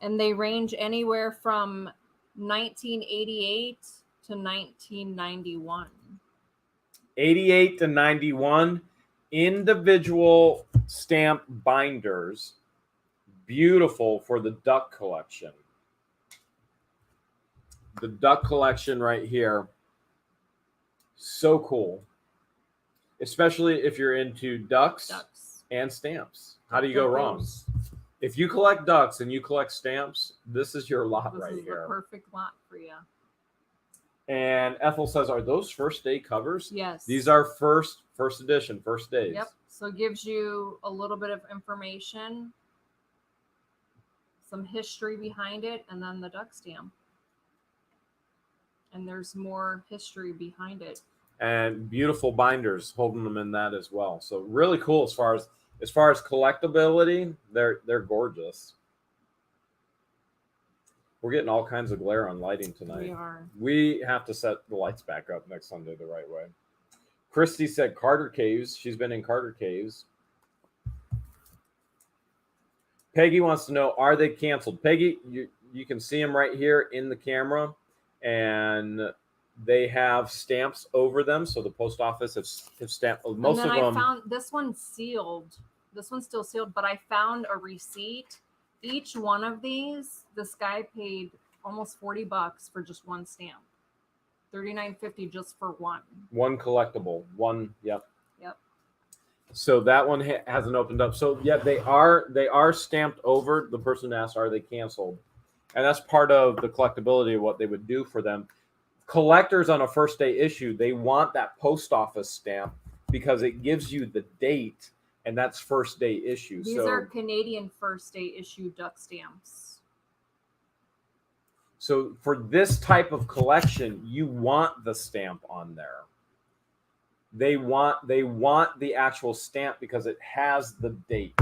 And they range anywhere from 1988 to 1991. 88 to 91 individual stamp binders. Beautiful for the duck collection. The duck collection right here. So cool. Especially if you're into ducks. And stamps. How do you go wrong? If you collect ducks and you collect stamps, this is your lot right This is here. the perfect lot for you. And Ethel says, are those first day covers? Yes. These are first edition, first days. Yep. So it gives you a little bit of information, some history behind it, and then the duck stamp. And there's more history behind it. And beautiful binders holding them in that as well. So really cool as far as collectability, they're gorgeous. We're getting all kinds of glare on lighting tonight. We are. We have to set the lights back up next Sunday the right way. Christy said Carter Caves. She's been in Carter Caves. Peggy wants to know, are they canceled? Peggy, you can see them right here in the camera, and they have stamps over them. So the post office has stamped most of them. I found this one's sealed. This one's still sealed, but I found a receipt. Each one of these, this guy paid almost $40 for just one stamp. $39.50 just for one. One collectible. One, yep. Yep. So that one hasn't opened up. So yeah, they are stamped over. The person asked, are they canceled? And that's part of the collectability of what they would do for them. Collectors on a first day issue, they want that post office stamp because it gives you the date, and that's first day issue. These are Canadian first day issue duck stamps. So for this type of collection, you want the stamp on there. They want the actual stamp because it has the date.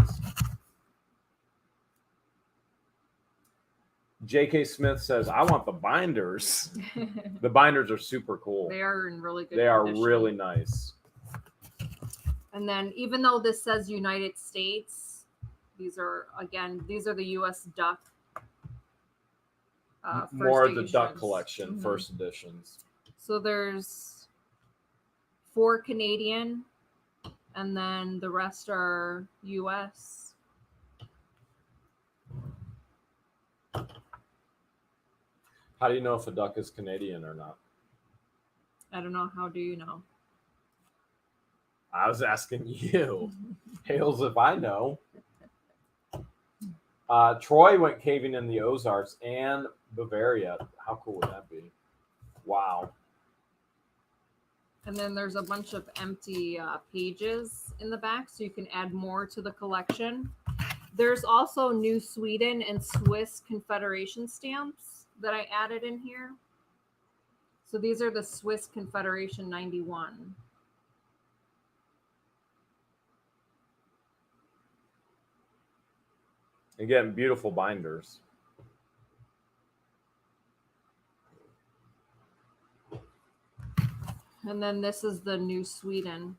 J.K. Smith says, I want the binders. The binders are super cool. They are in really good They are condition. really nice. And then even though this says United States, these are the U.S. duck. More of the first duck editions. collection, first editions. So there's 4 Canadian, and then the rest are U.S. How do you know if a duck is Canadian or not? I don't know. How do you know? I was asking you. Hales, if I know. Troy went caving in the Ozarks and Bavaria. How cool would that be? Wow. And then there's a bunch of empty pages in the back, so you can add more to the collection. There's also New Sweden and Swiss Confederation stamps that I added in here. So these are the Swiss Confederation 91. Again, beautiful binders. And then this is the New Sweden.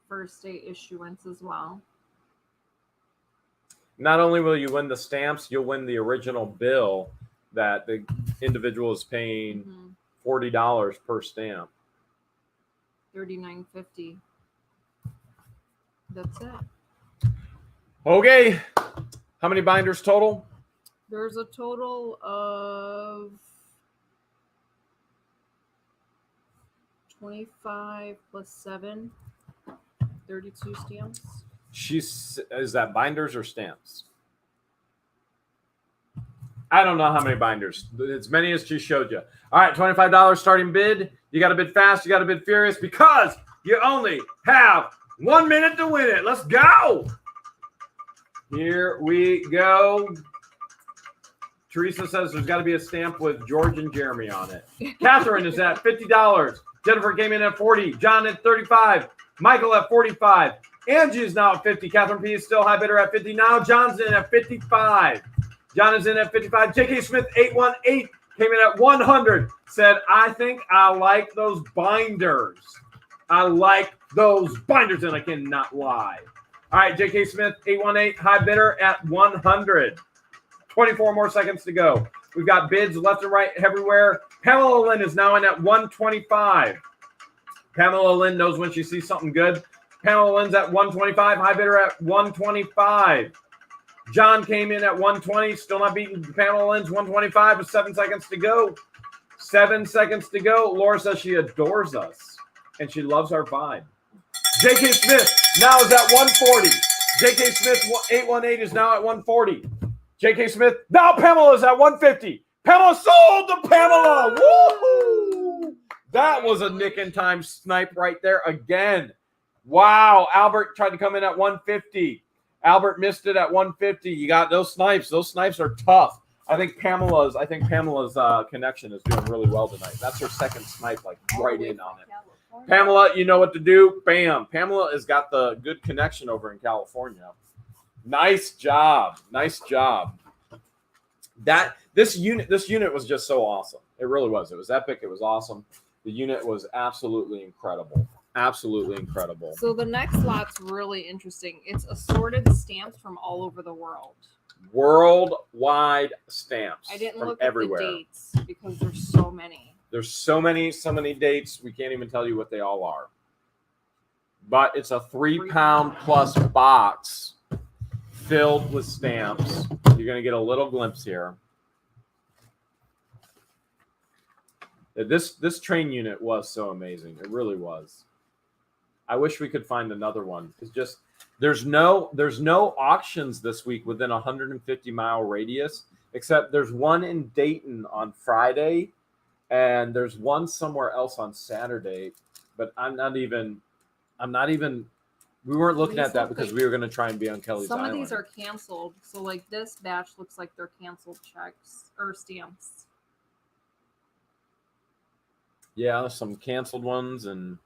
First day issuance as well. Not only will you win the stamps, you'll win the original bill that the individual is paying $40 per stamp. $39.50. That's it. Okay. How many binders total? There's a total of 25 plus 7, 32 stamps. Is that binders or stamps? I don't know how many binders. As many as she showed you. All right, $25 starting bid. You got to bid fast. You got to bid furious because you only have 1 minute to win it. Let's go. Here we go. Teresa says there's got to be a stamp with George and Jeremy on it. Catherine is at $50. Jennifer came in at 40. John at 35. Michael at 45. Angie is now at 50. Catherine P is still high bidder at 50. Now John's in at 55. John is in at 55. J.K. Smith 818 came in at 100. Said, I think I like those binders. I like those binders, and I cannot lie. All right, J.K. Smith 818 high bidder at 100. 24 more seconds to go. We've got bids left and right everywhere. Pamela Lynn is now in at 125. Pamela Lynn knows when she sees something good. Pamela Lynn's at 125. High bidder at 125. John came in at 120. Still not beating Pamela Lynn's 125 with 7 seconds to go. 7 seconds to go. Laura says she adores us and she loves our vibe. J.K. Smith now is at 140. J.K. Smith 818 is now at 140. J.K. Smith, now Pamela is at 150. Pamela sold to Pamela. Woohoo! That was a nick in time snipe right there again. Wow. Albert tried to come in at 150. Albert missed it at 150. You got those snipes. Those snipes are tough. I think Pamela's connection is doing really well tonight. That's her second snipe, like right in on it. Pamela, you know what to do. Bam. Pamela has got the good connection over in California. Nice job. Nice job. This unit was just so awesome. It really was. It was epic. It was awesome. The unit was absolutely incredible. Absolutely incredible. So the next lot's really interesting. It's assorted stamps from all over the world. Worldwide stamps. I didn't from look everywhere. at the dates because there's so many. There's so many dates. We can't even tell you what they all are. But it's a 3-pound plus box filled with stamps. You're going to get a little glimpse here. This train unit was so amazing. It really was. I wish we could find another one. It's just there's no auctions this week within a 150-mile radius, except there's one in Dayton on Friday, and there's one somewhere else on Saturday. But I'm not even. We weren't looking at that because we were going to try and be on Kelly's Island. Some of these are canceled. So like this batch looks like they're canceled checks or stamps. Yeah, some canceled ones, and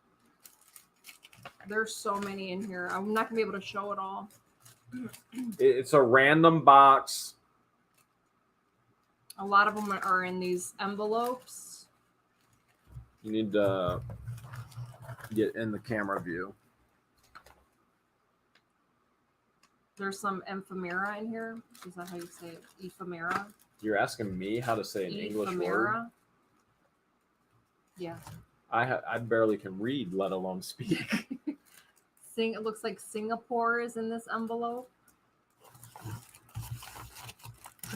there's so many in here. I'm not gonna be able to show it all. It's a random box. A lot of them are in these envelopes. You need to get in the camera view. There's some ephemera in here. Is that how you say it? Ephemera. You're asking me how to say an English word? Yeah. I barely can read, let alone speak. It looks like Singapore is in this envelope.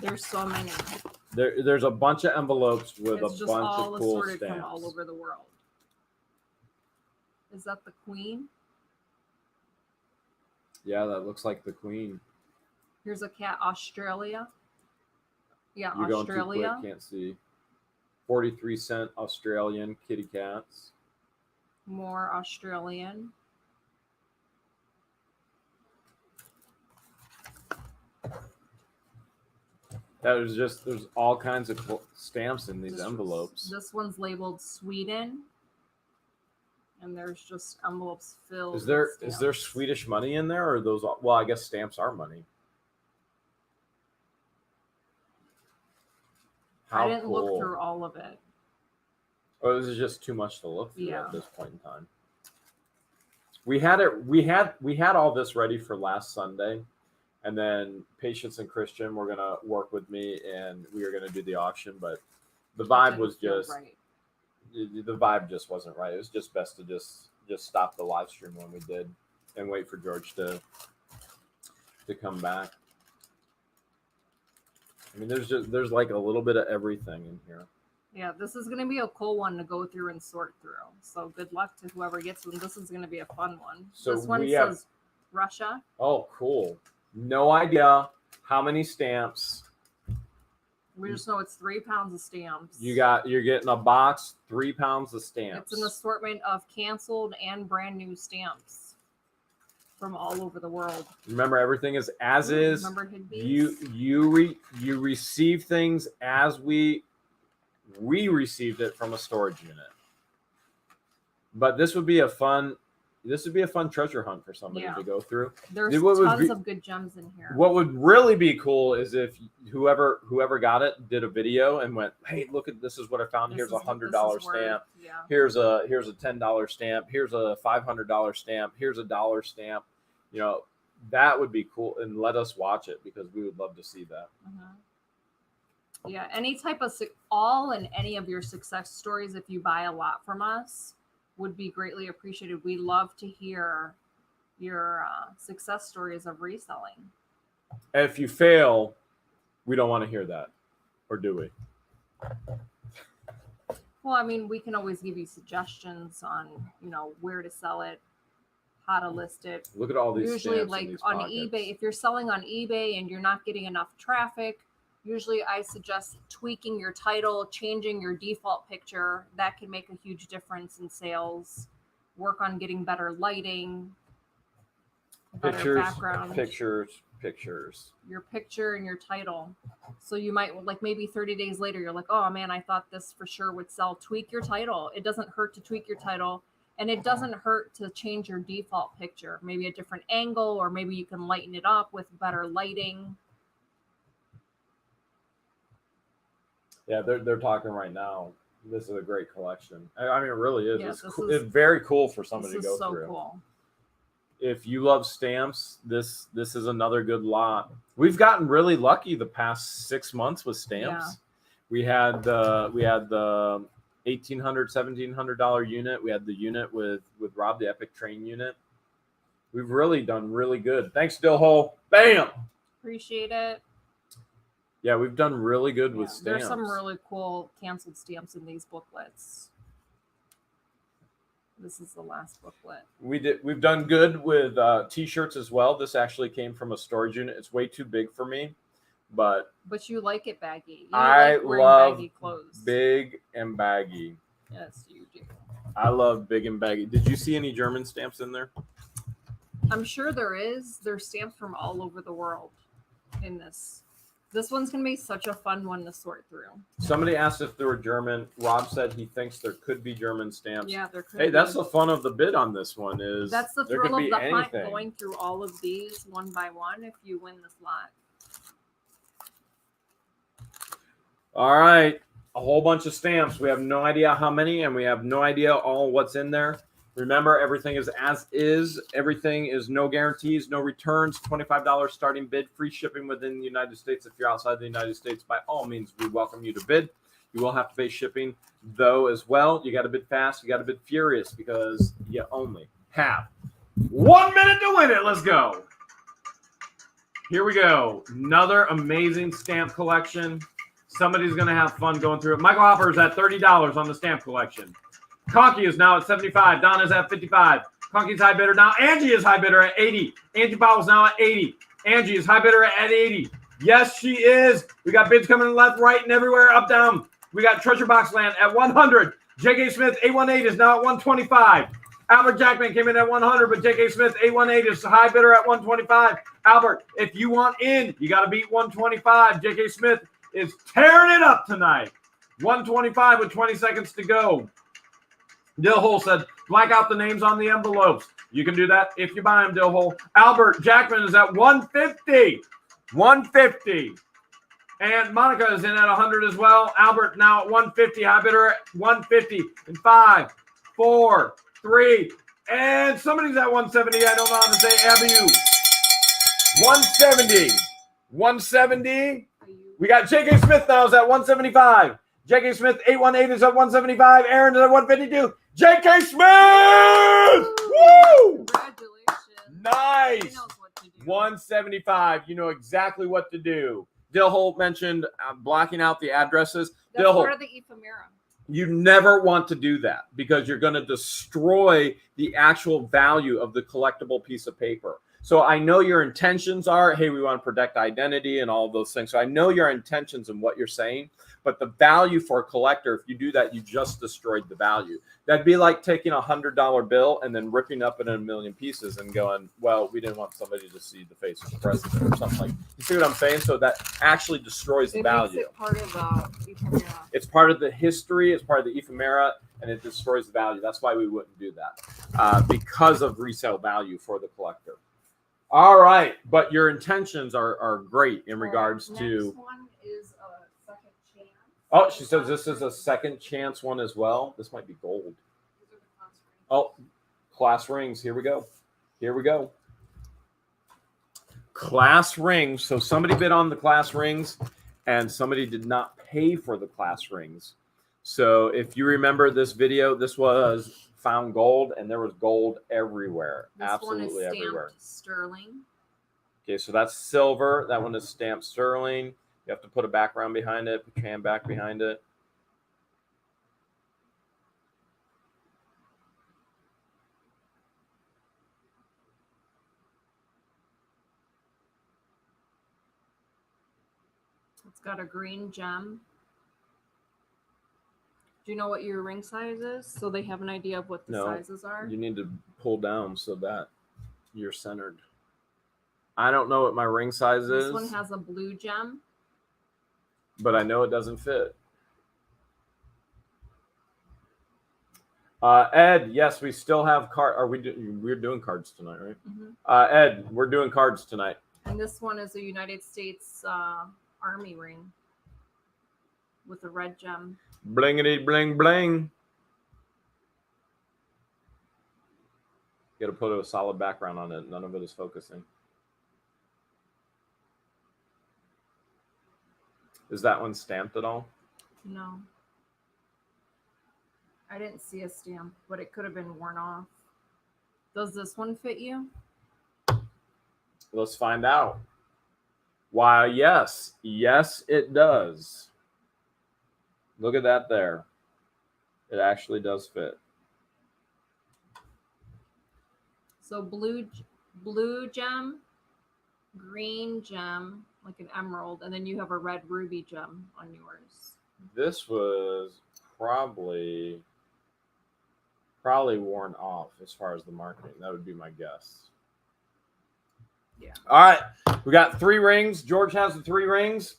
There's so many. There's a bunch of envelopes with It's a just bunch all of cool assorted stamps. from all over the world. Is that the Queen? Yeah, that looks like the Queen. Here's a cat, Australia. Yeah, You're going too Australia. quick, can't see. 43-cent Australian kitty cats. More Australian. That was just, there's all kinds of stamps in these This- envelopes. This one's labeled Sweden. And there's just envelopes filled. Is there with is there stamps. Swedish money in there, or those? Well, I guess stamps are money. How I didn't cool. look through all of it. Or this is just too much to look through Yeah. at this point in time. We had all this ready for last Sunday, and then Patience and Christian were gonna work with me, and we were gonna do the auction, but the vibe Didn't was feel just right. the vibe just wasn't right. It was just best to just stop the live stream when we did and wait for George to come back. I mean, there's like a little bit of everything in here. Yeah, this is going to be a cool one to go through and sort through. So good luck to whoever gets one. This is going to be a fun one. So this one we says have- Russia. Oh, cool. No idea how many stamps. We just know it's 3 pounds of stamps. You're getting a box, 3 pounds of stamps. It's an assortment of canceled and brand new stamps from all over the world. Remember, everything is as is. Remember Higbees? You receive things as we received it from a storage unit. But this would be a fun treasure hunt for somebody Yeah. to go through. There's what would tons be- of good gems in here. What would really be cool is if whoever got it did a video and went, "Hey, look at this is what I found. This Here's is a what $100 this is worth. stamp. Yeah. Here's a $10 stamp. Here's a $500 stamp. Here's a $1 stamp." You know, that would be cool, and let us watch it because we would love to see that. Mhm. Yeah, any type of all and any of your success stories, if you buy a lot from us, would be greatly appreciated. We love to hear your success stories of reselling. And if you fail, we don't want to hear that, or do we? Well, I mean, we can always give you suggestions on, where to sell it, how to list it. Look at all these Usually, stamps in like these on pockets. eBay, if you're selling on eBay and you're not getting enough traffic, usually I suggest tweaking your title, changing your default picture. That can make a huge difference in sales. Work on getting better lighting, better Pictures, background, pictures. your picture and your title. So you might, like, maybe 30 days later, you're like, oh man, I thought this for sure would sell. Tweak your title. It doesn't hurt to tweak your title. And it doesn't hurt to change your default picture. Maybe a different angle, or maybe you can lighten it up with better lighting. Yeah, they're talking right now. This is a great collection. I mean, it really is. Yeah, It's, this cool. is- It's very cool for This somebody to is go so through. cool. If you love stamps, this is another good lot. We've gotten really lucky the past 6 months with stamps. Yeah. We had the $1,800, $1,700 unit. We had the unit with Rob, the Epic Train unit. We've really done really good. Thanks, Dillhole. Bam. Appreciate it. Yeah, we've done really good with Yeah, stamps. there's some really cool canceled stamps in these booklets. This is the last booklet. We've done good with t-shirts as well. This actually came from a storage unit. It's way too big for me, but But you like it baggy. You I like wearing love baggy clothes. big and baggy. Yes, you do. I love big and baggy. Did you see any German stamps in there? I'm sure there is. There's stamps from all over the world in this. This one's going to be such a fun one to sort through. Somebody asked if they were German. Rob said he thinks there could be German stamps. Yeah, there could Hey, be. that's the fun of the bid on this one is That's the there thrill could of be the hunt, anything. going through all of these one by one if you win this lot. All right, a whole bunch of stamps. We have no idea how many, and we have no idea all what's in there. Remember, everything is as is. Everything is no guarantees, no returns. $25 starting bid, free shipping within the United States. If you're outside the United States, by all means, we welcome you to bid. You will have to pay shipping, though, as well. You got to bid fast. You got to bid furious because you only have 1 minute to win it. Let's go. Here we go. Another amazing stamp collection. Somebody's going to have fun going through it. Michael Hopper is at $30 on the stamp collection. Conky is now at 75. Donna's at 55. Conky's high bidder now. Angie is high bidder at 80. Angie Powell's now at 80. Angie is high bidder at 80. Yes, she is. We got bids coming in left, right, and everywhere, up, down. We got Treasure Box Land at 100. J.K. Smith, 818 is now at 125. Albert Jackman came in at 100, but J.K. Smith, 818 is high bidder at 125. Albert, if you want in, you got to beat 125. J.K. Smith is tearing it up tonight. 125 with 20 seconds to go. Dill Hole said, black out the names on the envelopes. You can do that if you buy them, Dill Hole. Albert Jackman is at 150. 150. And Monica is in at 100 as well. Albert now at 150. High bidder at 150. In 5, 4, 3. And somebody's at 170. I don't know how to say Abu. 170. 170. We got J.K. Smith now is at 175. J.K. Smith, 818 is at 175. Aaron is at 152. J.K. Smith! Woo! Congratulations. Nice. He knows what to do. 175. You know exactly what to do. Dill Hole mentioned blocking out the addresses. That's Dill Hole, part of the ephemera. you never want to do that because you're going to destroy the actual value of the collectible piece of paper. So I know your intentions are, hey, we want to protect identity and all of those things. So I know your intentions and what you're saying, but the value for a collector, if you do that, you just destroyed the value. That'd be like taking a $100 bill and then ripping up it in a million pieces and going, well, we didn't want somebody to see the face of the president or something like that. You see what I'm saying? So that actually destroys the value. Makes it part of the ephemera. It's part of the history, it's part of the ephemera, and it destroys the value. That's why we wouldn't do that because of resale value for the collector. All right, but your intentions are great in regards to. Next one is a second chance. Oh, she says this is a second chance one as well. This might be gold. These are the class rings. Oh, class rings. Here we go. Here we go. Class rings. So somebody bid on the class rings, and somebody did not pay for the class rings. So if you remember this video, this was found gold, and there was gold everywhere. This absolutely one is stamped everywhere. sterling. Okay, so that's silver. That one is stamped sterling. You have to put a background behind it, put your hand back behind it. It's got a green gem. Do you know what your ring size is? So they have an idea of what the No. sizes are. You need to pull down so that you're centered. I don't know what my ring size is, This one has a blue gem. but I know it doesn't fit. Ed, yes, we still have card. We're doing cards tonight, right? Mm-hmm. Ed, we're doing cards tonight. And this one is a United States Army ring with a red gem. Blingity bling bling. Got to put a solid background on it. None of it is focusing. Is that one stamped at all? No. I didn't see a stamp, but it could have been worn off. Does this one fit you? Let's find out. Why, yes. Yes, it does. Look at that there. It actually does fit. So blue gem, green gem, like an emerald, and then you have a red ruby gem on yours. This was probably worn off as far as the marketing. That would be my guess. Yeah. All right. We got 3 rings. George has the 3 rings.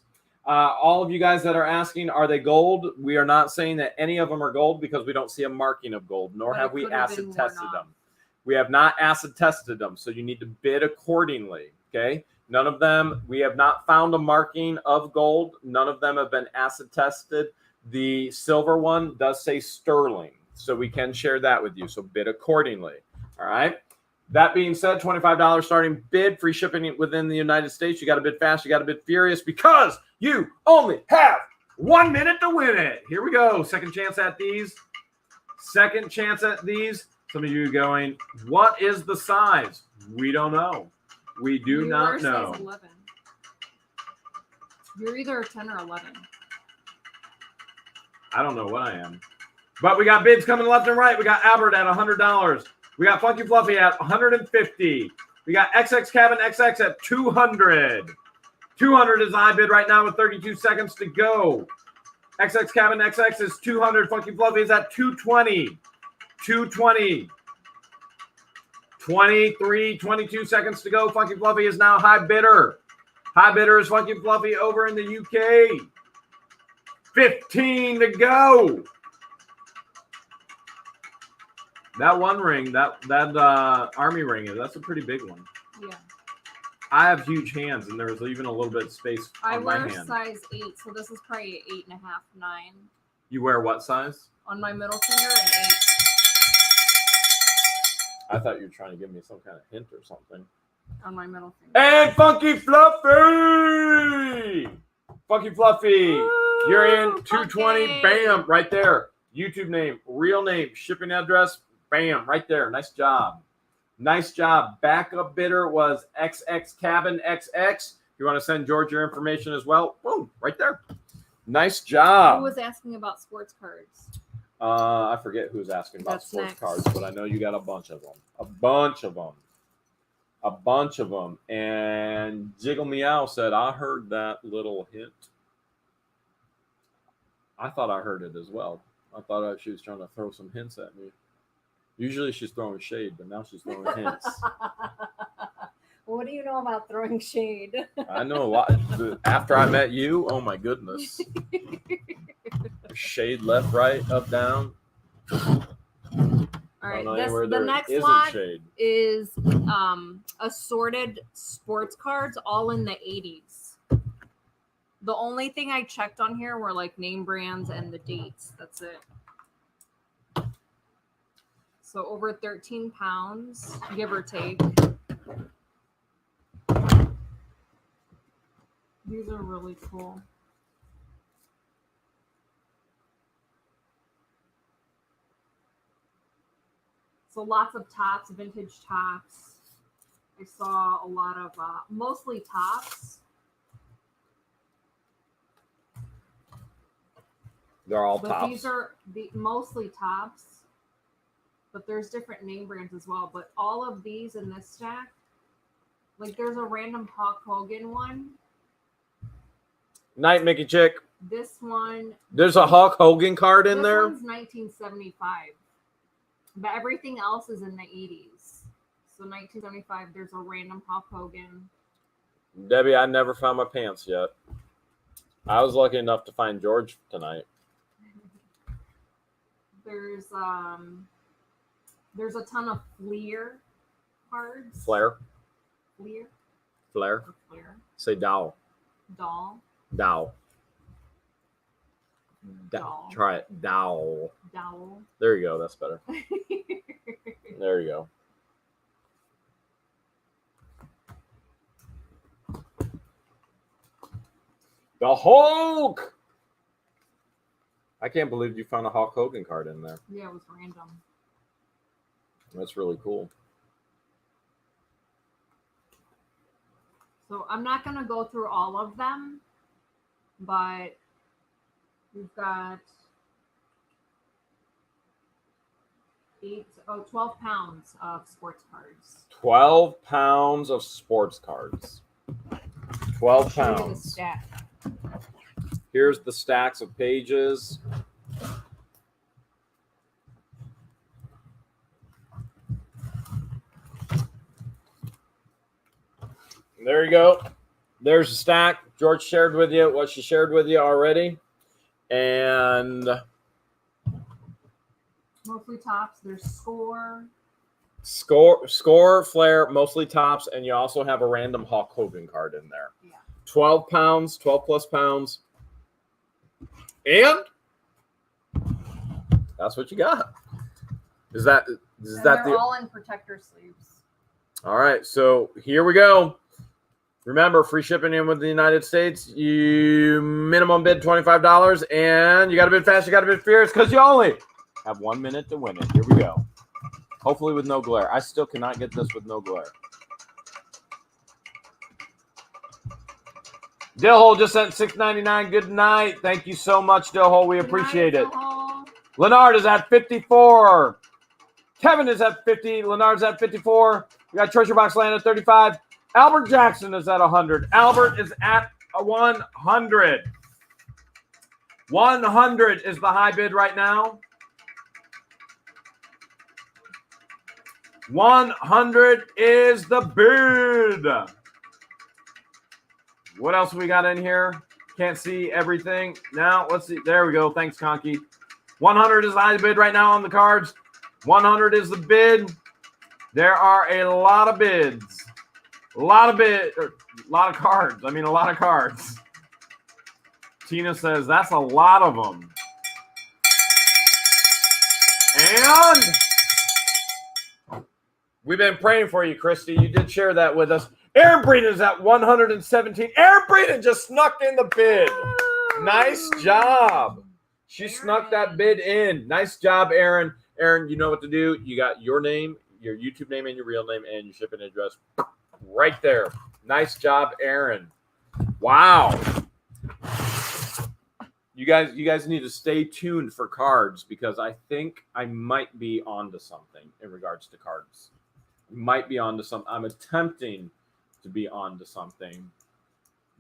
All of you guys that are asking, are they gold? We are not saying that any of them are gold because we don't see a marking of gold, nor But have it we could have acid been tested worn them. off. We have not acid tested them, so you need to bid accordingly. Okay. None of them, we have not found a marking of gold. None of them have been acid tested. The silver one does say sterling, so we can share that with you. So bid accordingly. All right. That being said, $25 starting bid, free shipping within the United States. You got to bid fast. You got to bid furious because you only have 1 minute to win it. Here we go. Second chance at these. Second chance at these. Some of you going, what is the size? We don't know. We do not know. Size 11. You're either a 10 or 11. I don't know what I am. But we got bids coming left and right. We got Albert at $100. We got Funky Fluffy at $150. We got XX Cabin XX at 200. 200 is the high bid right now with 32 seconds to go. XX Cabin XX is 200. Funky Fluffy is at 220. 220. 23, 22 seconds to go. Funky Fluffy is now high bidder. High bidder is Funky Fluffy over in the UK. 15 to go. That one ring, that army ring, that's a pretty big one. Yeah. I have huge hands, and there's even a little bit of space I on my wear hand. size 8, so this is probably 8.5, 9 You wear what size? on my middle finger and 8 I thought you were trying to give me some kind of hint or something. on my middle finger. And Funky Fluffy! Funky Fluffy, Ooh, you're in 220. Funky. Bam, right there. YouTube name, real name, shipping address. Bam, right there. Nice job. Nice job. Backup bidder was XX Cabin XX. You want to send George your information as well? Boom, right there. Nice job. Who was asking about sports cards? I forget who's asking about That's sports next. cards, but I know you got a bunch of them. A bunch of them. A bunch of them. And Jiggle Meow said, I heard that little hint. I thought I heard it as well. I thought she was trying to throw some hints at me. Usually she's throwing shade, but now she's throwing hints. What do you know about throwing shade? I know a lot. After I met you, oh my goodness. Shade left, right, up, down. All right, the next isn't lot shade. is assorted sports cards, all in the 80s. The only thing I checked on here were like name brands and the dates. That's it. So over 13 pounds, give or take. These are really cool. So lots of tops, vintage tops. I saw a lot of mostly tops. They're all But tops. these are mostly tops. But there's different name brands as well. But all of these in this stack, like there's a random Hulk Hogan one. Night, Mickey Chick. This one. There's a Hulk Hogan card in This there. one's 1975. But everything else is in the 80s. So 1975, there's a random Hulk Hogan. Debbie, I never found my pants yet. I was lucky enough to find George tonight. There's a ton of Fleer cards. Flair. Fleer. Flair. Or Flair. Say Dow. Doll. Dow. Doll. Try it. Dow. Dowel. There you go. That's better. There you go. The Hulk! I can't believe you found a Hulk Hogan card in there. Yeah, it was random. That's really cool. So I'm not going to go through all of them, but we've got 12 pounds of sports cards. 12 pounds of sports cards. 12 Show you the pounds. stack. Here's the stacks of pages. There you go. There's a stack. George shared with you what she shared with you already. And Mostly tops. There's Score. score, Flair, mostly tops, and you also have a random Hulk Hogan card in there. Yeah. 12 pounds, 12 plus pounds. And that's what you got. Is that They're all in protector sleeves. All right, so here we go. Remember, free shipping in with the United States. You minimum bid $25, and you got to bid fast. You got to bid fierce because you only have 1 minute to win it. Here we go. Hopefully with no glare. I still cannot get this with no glare. Dillhole just sent $6.99. Good night. Thank you so much, Dillhole. We appreciate it. Leonard is at 54. Kevin is at 50. Leonard's at 54. We got Treasure Box Land at 35. Albert Jackson is at 100. Albert is at a 100. 100 is the high bid right now. 100 is the bid. What else we got in here? Can't see everything. Now, let's see. There we go. Thanks, Conky. 100 is the high bid right now on the cards. 100 is the bid. There are a lot of bids. A lot of cards. I mean, a lot of cards. Tina says, that's a lot of them. And we've been praying for you, Christy. You did share that with us. Aaron Breeden is at 117. Aaron Breeden just snuck in the bid. Nice job. She snuck that bid in. Nice job, Aaron. Aaron, you know what to do. You got your name, your YouTube name, and your real name, and your shipping address right there. Nice job, Aaron. Wow. You guys need to stay tuned for cards because I think I might be onto something in regards to cards. Might be onto something. I'm attempting to be onto something.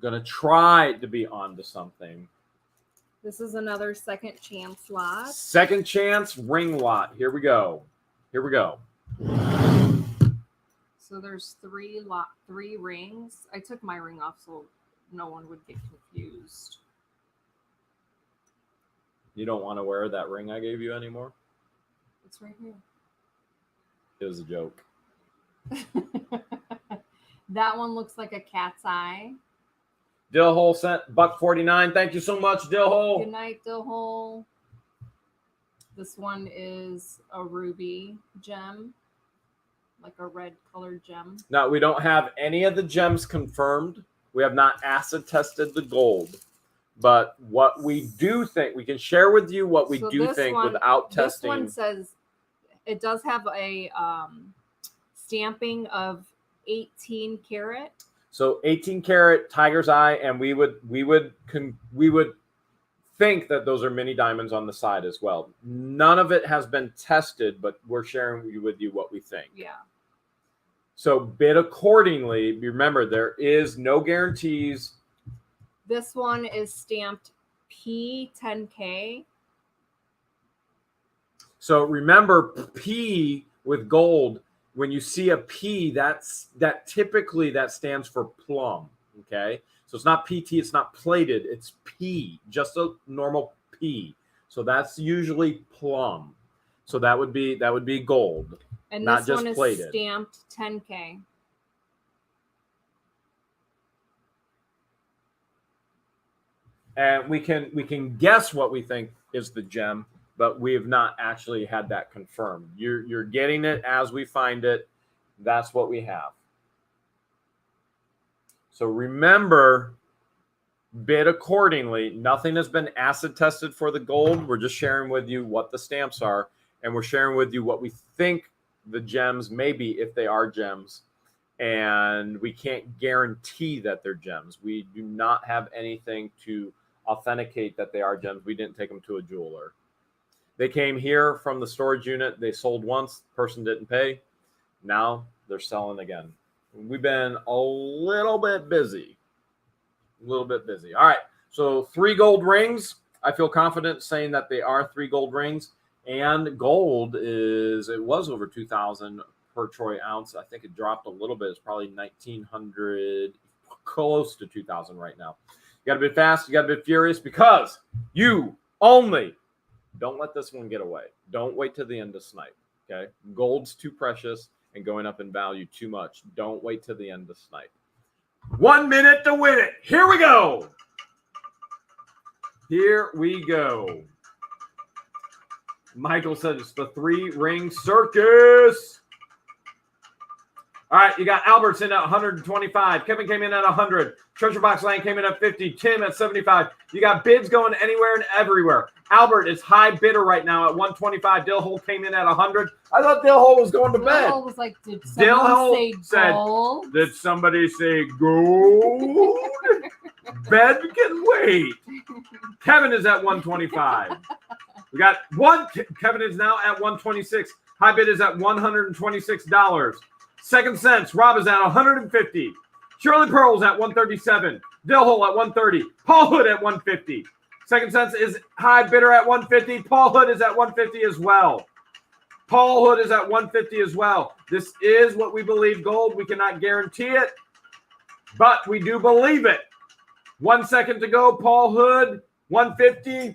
Gonna try to be onto something. This is another second chance lot. Second chance ring lot. Here we go. Here we go. So there's three rings. I took my ring off so no one would get confused. You don't want to wear that ring I gave you anymore? It's right here. It was a joke. That one looks like a cat's eye. Dillhole sent $1.49. Thank you so much, Dillhole. Good night, Dillhole. This one is a ruby gem, like a red colored gem. Now, we don't have any of the gems confirmed. We have not acid tested the gold. But what we do think, we can share with you what we do think without testing. This one says it does have a stamping of 18 karat. So 18 karat tiger's eye, and we would think that those are mini diamonds on the side as well. None of it has been tested, but we're sharing with you what we think. Yeah. So bid accordingly. Remember, there is no guarantees. This one is stamped P10K. So remember, P with gold, when you see a P, that typically stands for plum. Okay, so it's not PT, it's not plated, it's P, just a normal P. So that's usually plum. So that would be gold, and not this just one is plated. Stamped 10K. And we can guess what we think is the gem, but we have not actually had that confirmed. You're getting it as we find it. That's what we have. So remember, bid accordingly. Nothing has been acid tested for the gold. We're just sharing with you what the stamps are, and we're sharing with you what we think the gems may be if they are gems. And we can't guarantee that they're gems. We do not have anything to authenticate that they are gems. We didn't take them to a jeweler. They came here from the storage unit. They sold once. The person didn't pay. Now they're selling again. We've been a little bit busy. All right. So 3 gold rings. I feel confident saying that they are 3 gold rings. And gold it was over 2,000 per troy ounce. I think it dropped a little bit. It's probably 1,900, close to 2,000 right now. You got to bid fast. You got to bid furious because you only. Don't let this one get away. Don't wait till the end to snipe. Okay, gold's too precious and going up in value too much. Don't wait till the end to snipe. 1 minute to win it. Here we go. Here we go. Michael said it's the 3-ring circus. All right, you got Albert's in at 125. Kevin came in at 100. Treasure Box Land came in at 50. Tim at 75. You got bids going anywhere and everywhere. Albert is high bidder right now at 125. Dillhole came in at 100. I thought Dillhole was going to bed. Dillhole was like, did someone say gold? Did somebody say gold? Bed can wait. Kevin is at 125. We got one. Kevin is now at 126. High bid is at $126. Second Sense, Rob is at 150. Shirley Pearl's at 137. Dillhole at 130. Paul Hood at 150. Second Sense is high bidder at 150. Paul Hood is at 150 as well. Paul Hood is at 150 as well. This is what we believe gold. We cannot guarantee it, but we do believe it. 1 second to go. Paul Hood, 150.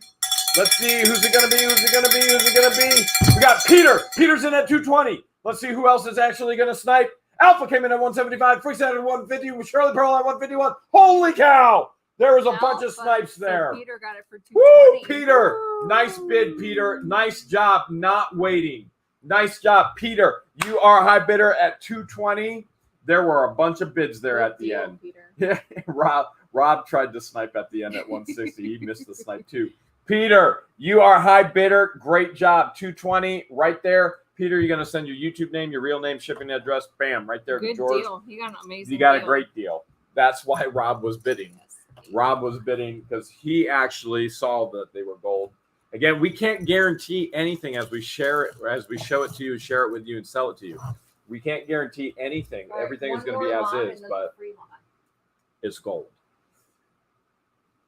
Let's see who's it going to be. Who's it going to be? Who's it going to be? We got Peter. Peter's in at 220. Let's see who else is actually going to snipe. Alpha came in at 175. Freestyle at 150. Shirley Pearl at 151. Holy cow! There was a bunch of snipes there. So Peter got it for 220. Woo, Peter! Nice bid, Peter. Nice job not waiting. Nice job, Peter. You are high bidder at 220. There were a bunch of bids there at the end. Peter. Yeah, Rob tried to snipe at the end at 160. He missed the snipe too. Peter, you are high bidder. Great job. 220 right there. Peter, you're going to send your YouTube name, your real name, shipping address. Bam, right there. Good George. deal. You got an amazing You got deal. a great deal. That's why Rob was bidding. Rob was bidding because he actually saw that they were gold. Again, we can't guarantee anything as we share it, as we show it to you, share it with you, and sell it to you. We can't guarantee anything. All right, Everything is one going to be more as lot is, and then but the free lot. it's gold.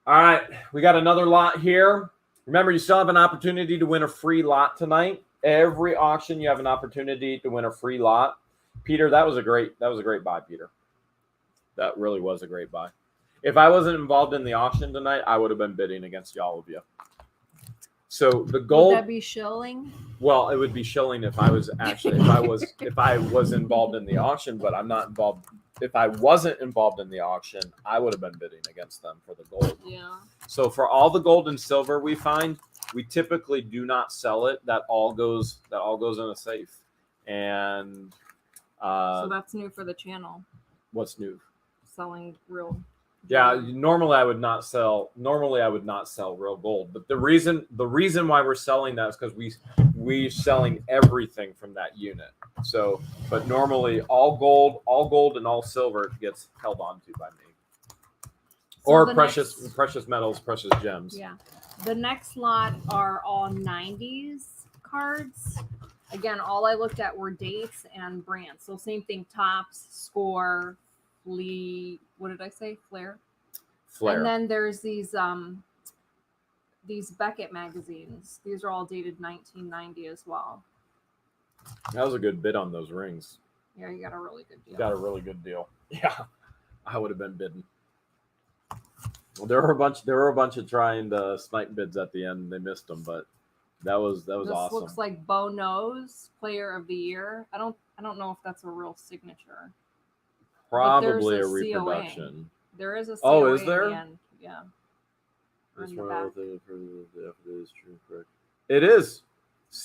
All right, we got another lot here. Remember, you still have an opportunity to win a free lot tonight. Every auction, you have an opportunity to win a free lot. Peter, that was a great buy, Peter. That really was a great buy. If I wasn't involved in the auction tonight, I would have been bidding against all of you. So the gold. Would that be shilling? Well, it would be shilling if I was actually if I was involved in the auction, but I'm not involved. If I wasn't involved in the auction, I would have been bidding against them for the gold. Yeah. So for all the gold and silver we find, we typically do not sell it. That all goes in a safe. And So that's new for the channel. what's new? Selling real. Yeah, normally I would not sell real gold. But the reason why we're selling that is because we're selling everything from that unit. So, but normally all gold and all silver gets held on to by me. So Or the precious next- metals, precious gems. Yeah. The next lot are all 90s cards. Again, all I looked at were dates and brands. So same thing, Tops, Score, what did I say? Flare. And then there's these Beckett magazines. These are all dated 1990 as well. That was a good bid on those rings. Yeah, you got a really good deal. You got a really good deal. Yeah, I would have been bidding. Well, there were a bunch of trying to snipe bids at the end. And they missed them, but that was This awesome. looks like Bo Knows Player of the Year. I don't know if that's a real signature. Probably a there's a reproduction. There is a COA Oh, is in there? the end. Yeah. That's On the right. back. It is true, correct. It is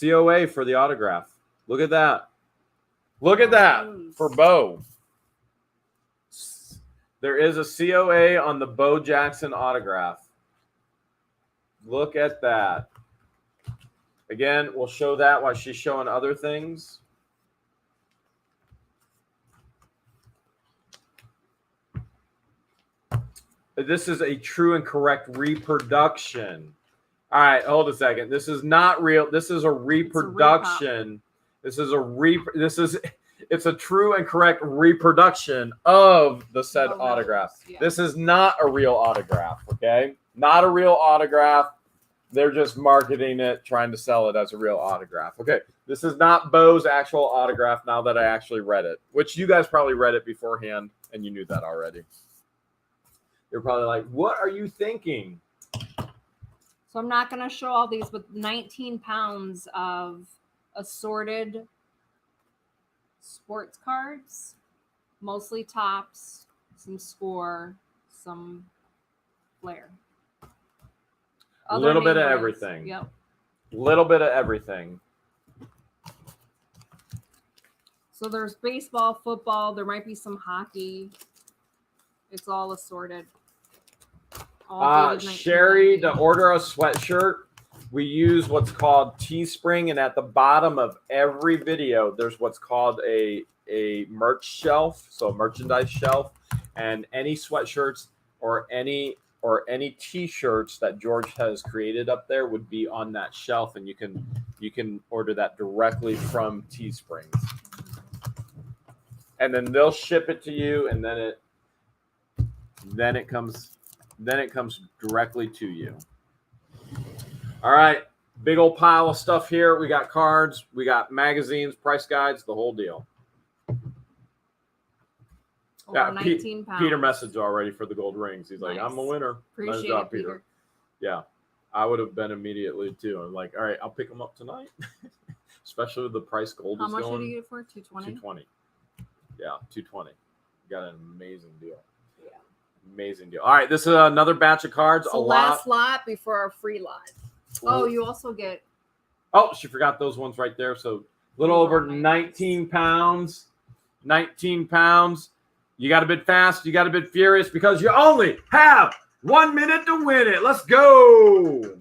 COA for the autograph. Look at that. Look at that for Bo. There is a COA on the Bo Jackson autograph. Look at that. Again, we'll show that while she's showing other things. This is a true and correct reproduction. All right, hold a second. This is not real. This is a reproduction. It's a true and correct reproduction of the said Oh, autograph. yeah. This is not a real autograph, okay? Not a real autograph. They're just marketing it, trying to sell it as a real autograph. Okay, this is not Bo's actual autograph now that I actually read it, which you guys probably read it beforehand and you knew that already. You're probably like, what are you thinking? So I'm not going to show all these, but 19 pounds of assorted sports cards, mostly Tops, some Score, some Flare. A little bit name of brands. everything. Yep. Little bit of everything. So there's baseball, football. There might be some hockey. It's all assorted. All dated Sherry, 1990. to order a sweatshirt, we use what's called Teespring, and at the bottom of every video, there's what's called a merch shelf, so a merchandise shelf, and any sweatshirts or any T-shirts that George has created up there would be on that shelf, and you can order that directly from Teespring. and then they'll ship it to you, and then it comes directly to you. All right, big old pile of stuff here. We got cards, we got magazines, price guides, the whole deal. Over 19 pounds. Peter messaged already for the gold rings. He's like, Nice. I'm a winner. Appreciate Nice job, it, Peter. Yeah, I would have been immediately too. I'm like, all right, I'll pick them up tonight. Especially with the price gold How is much going. did you get it for? 220? 220. Yeah, 220. Got an amazing deal. Yeah. Amazing deal. All right, this is another batch of cards. It's a the lot. last lot before our free lot. Oh, you also get. Oh, she forgot those ones right there. So a little over 19 pounds. 19 pounds. You got to bid fast. You got to bid furious because you only have 1 minute to win it. Let's go.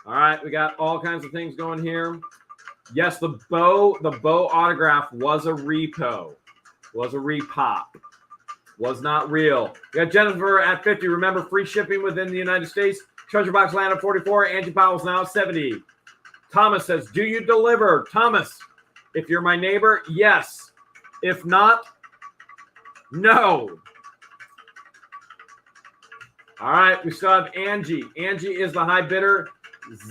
All right, we got all kinds of things going here. Yes, the bow autograph was a repo. Was a repop. Was not real. We got Jennifer at 50. Remember, free shipping within the United States. Treasure Box Land at 44. Angie Powell's now at 70. Thomas says, do you deliver? Thomas, if you're my neighbor, yes. If not, no. All right, we still have Angie. Angie is the high bidder.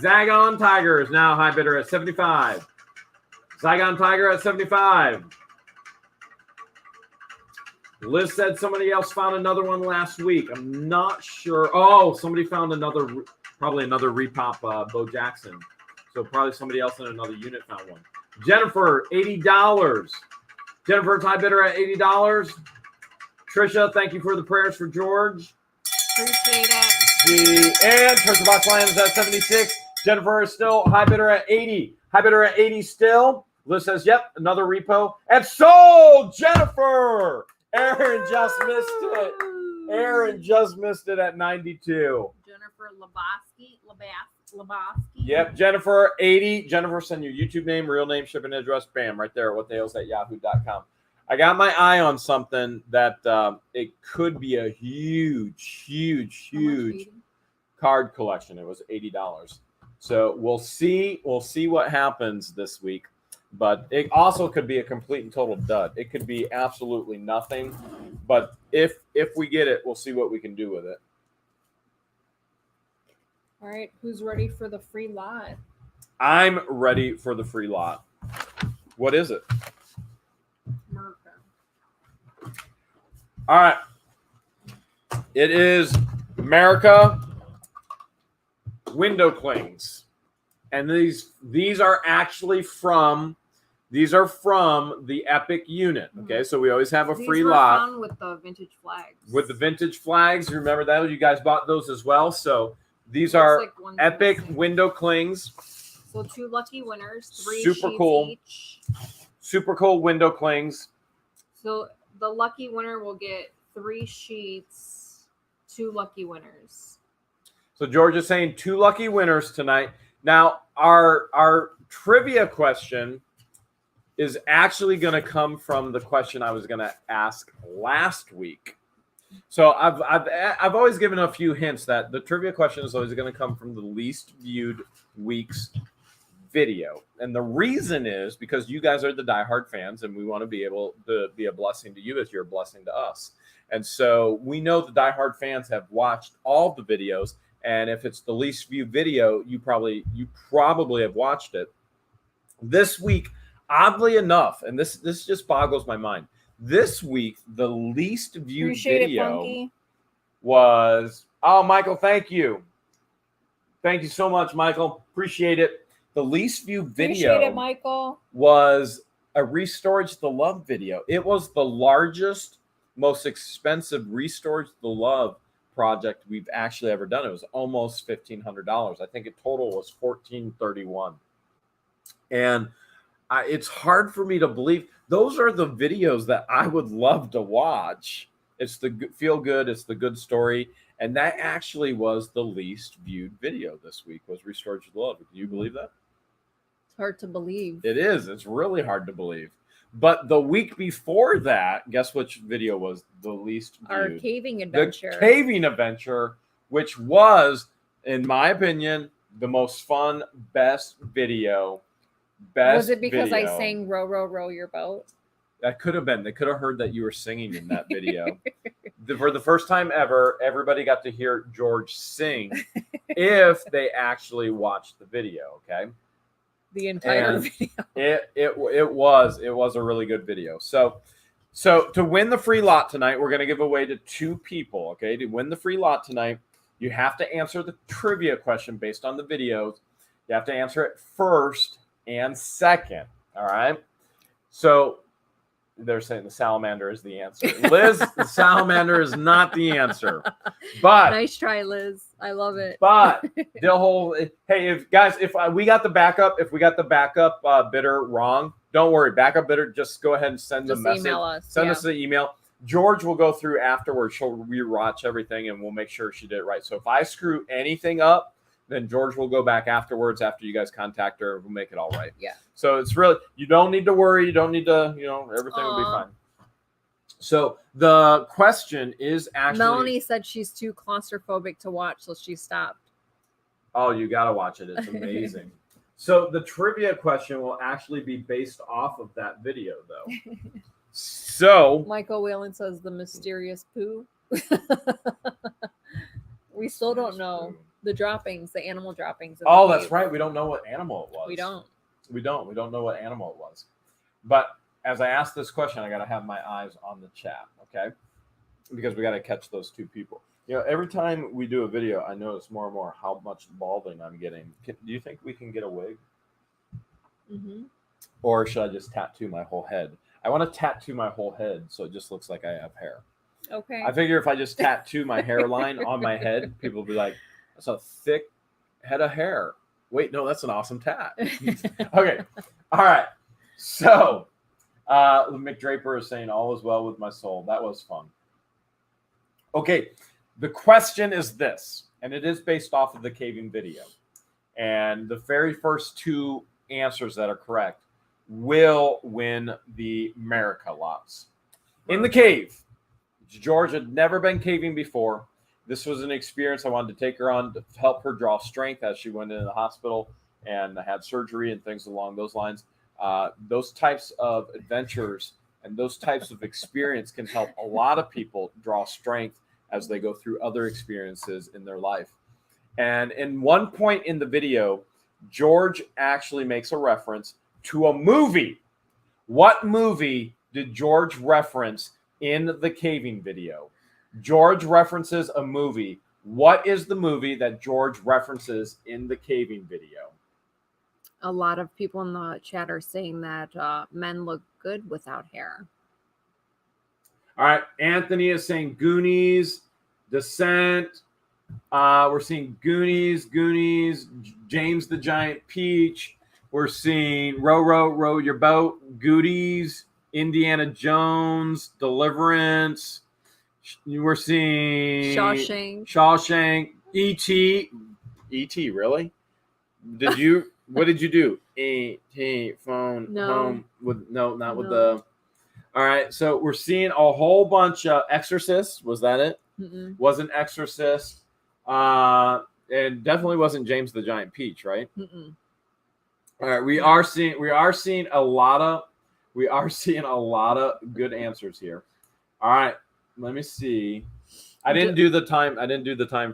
Zagon Tiger is now high bidder at 75. Zygon Tiger at 75. Liz said somebody else found another one last week. I'm not sure. Oh, somebody found probably another repop Bo Jackson. So probably somebody else in another unit found one. Jennifer, $80. Jennifer's high bidder at $80. Trisha, thank you for the prayers for George. Appreciate it. And Treasure Box Land is at 76. Jennifer is still high bidder at 80. High bidder at 80 still. Liz says, yep, another repo. And sold, Jennifer. Aaron just missed it. Aaron just missed it at 92. Jennifer Labosky. Yep, Jennifer, 80. Jennifer, send your YouTube name, real name, shipping address, bam, right there. whatthehales@yahoo.com. I got my eye on something that it could be a huge card collection. It was $80. So we'll see what happens this week. But it also could be a complete and total dud. It could be absolutely nothing. But if we get it, we'll see what we can do with it. All right, who's ready for the free lot? I'm ready for the free lot. What is it? America. All right. It is America window clings. And these are actually from the Epic unit. Okay, so we always have a free lot. These were found with the vintage flags. With the vintage flags, remember that? You guys bought those as well. So these are like Epic window clings. So 2 lucky winners, 3 Super sheets cool. each. Super cool window clings. So the lucky winner will get 3 sheets, 2 lucky winners. So George is saying 2 lucky winners tonight. Now, our trivia question is actually going to come from the question I was going to ask last week. So I've always given a few hints that the trivia question is always going to come from the least viewed week's video. And the reason is because you guys are the diehard fans and we want to be able to be a blessing to you as you're a blessing to us. And so we know the diehard fans have watched all the videos. And if it's the least viewed video, you probably have watched it. This week, oddly enough, and this just boggles my mind. This week, the least viewed video was Michael, thank you. Thank you so much, Michael. Appreciate it. The least viewed video Appreciate it, Michael. was a Restorage the Love video. It was the largest, most expensive Restorage the Love project we've actually ever done. It was almost $1,500. I think it total was $1,431. And it's hard for me to believe. Those are the videos that I would love to watch. It's the feel good. It's the good story. And that actually was the least viewed video this week was Restorage the Love. Do you believe that? It's hard to believe. It is. It's really hard to believe. But the week before that, guess which video was the least viewed? Our caving adventure. The caving adventure, which was, in my opinion, the most fun, best video. Was it because I sang Row, Row, Row Your Boat? That could have been. They could have heard that you were singing in that video. For the first time ever, everybody got to hear George sing if they actually watched the video. Okay. The entire And video. it was a really good video. So to win the free lot tonight, we're going to give away to 2 people. Okay. To win the free lot tonight, you have to answer the trivia question based on the videos. You have to answer it first and second. All right. So they're saying the salamander is the answer. Liz, the salamander is not the answer. But Nice try, Liz. I love it. but the whole hey, if we got the backup bidder wrong, don't worry. Backup bidder, just go ahead and send the Just message. email us. Send us the email. George will go through afterwards. She'll rewatch everything and we'll make sure she did it right. So if I screw anything up, then George will go back afterwards after you guys contact her. We'll make it all right. Yeah. So it's really, you don't need to worry. You don't need to, everything will be fine. So the question is actually. Melanie said she's too claustrophobic to watch, so she stopped. Oh, you got to watch it. It's amazing. So the trivia question will actually be based off of that video, though. So Michael Whalen says the mysterious poo. We still don't know the droppings, the animal droppings. Oh, that's right. We don't know what animal it was. We don't. We don't know what animal it was. But as I ask this question, I got to have my eyes on the chat, okay? Because we got to catch those 2 people. Every time we do a video, I notice more and more how much balding I'm getting. Do you think we can get a wig? Mm-hmm. Or should I just tattoo my whole head? I want to tattoo my whole head so it just looks like I have hair. Okay. I figure if I just tattoo my hairline on my head, people will be like, that's a thick head of hair. Wait, no, that's an awesome tat. Okay. All right. So McDraper is saying all is well with my soul. That was fun. Okay. The question is this, and it is based off of the caving video. And the very first 2 answers that are correct will win the America lots. In the cave, George had never been caving before. This was an experience I wanted to take her on to help her draw strength as she went into the hospital and had surgery and things along those lines. Those types of adventures and those types of experience can help a lot of people draw strength as they go through other experiences in their life. And in one point in the video, George actually makes a reference to a movie. What movie did George reference in the caving video? George references a movie. What is the movie that George references in the caving video? A lot of people in the chat are saying that men look good without hair. All right. Anthony is saying Goonies, Descent. We're seeing Goonies, James the Giant Peach. We're seeing Row Your Boat, Goodies, Indiana Jones, Deliverance. We're seeing Shawshank, E.T. E.T. Really? What did you do? E.T. phone No. home with not with the. All right, so we're seeing a whole bunch of Exorcists. Was that it? Mm-mm. Wasn't Exorcist. And definitely wasn't James the Giant Peach, right? Mm-mm. All right, we are seeing a lot of good answers here. All right, let me see. I didn't do the time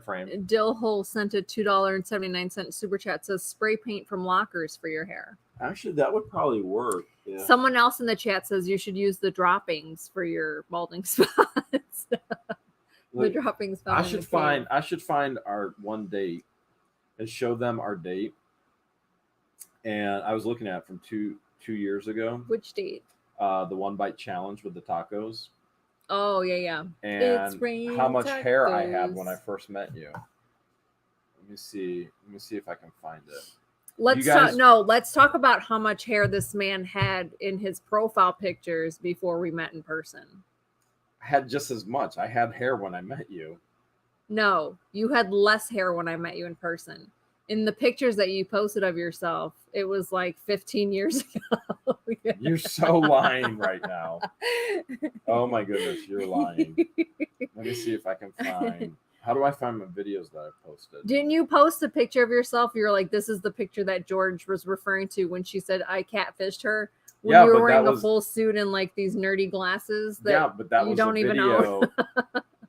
frame. Dillhole sent a $2.79 super chat. Says spray paint from lockers for your hair. Actually, that would probably work. Yeah. Someone else in the chat says you should use the droppings for your balding spots. The droppings. I should find our one date and show them our date. And I was looking at it from two years ago. Which date? The 1 bite challenge with the tacos. Oh yeah. And how much hair I had when I first met you. Let me see if I can find it. Let's talk about how much hair this man had in his profile pictures before we met in person. I had just as much. I had hair when I met you. No, you had less hair when I met you in person. In the pictures that you posted of yourself, it was like 15 years ago. You're so lying right now. Oh my goodness, you're lying. Let me see if I can find. How do I find my videos that I posted? Didn't you post a picture of yourself? You're like, this is the picture that George was referring to when she said I catfished her. When Yeah, you were but wearing that a was full suit and like these nerdy glasses that yeah, but that you was don't a even video. know.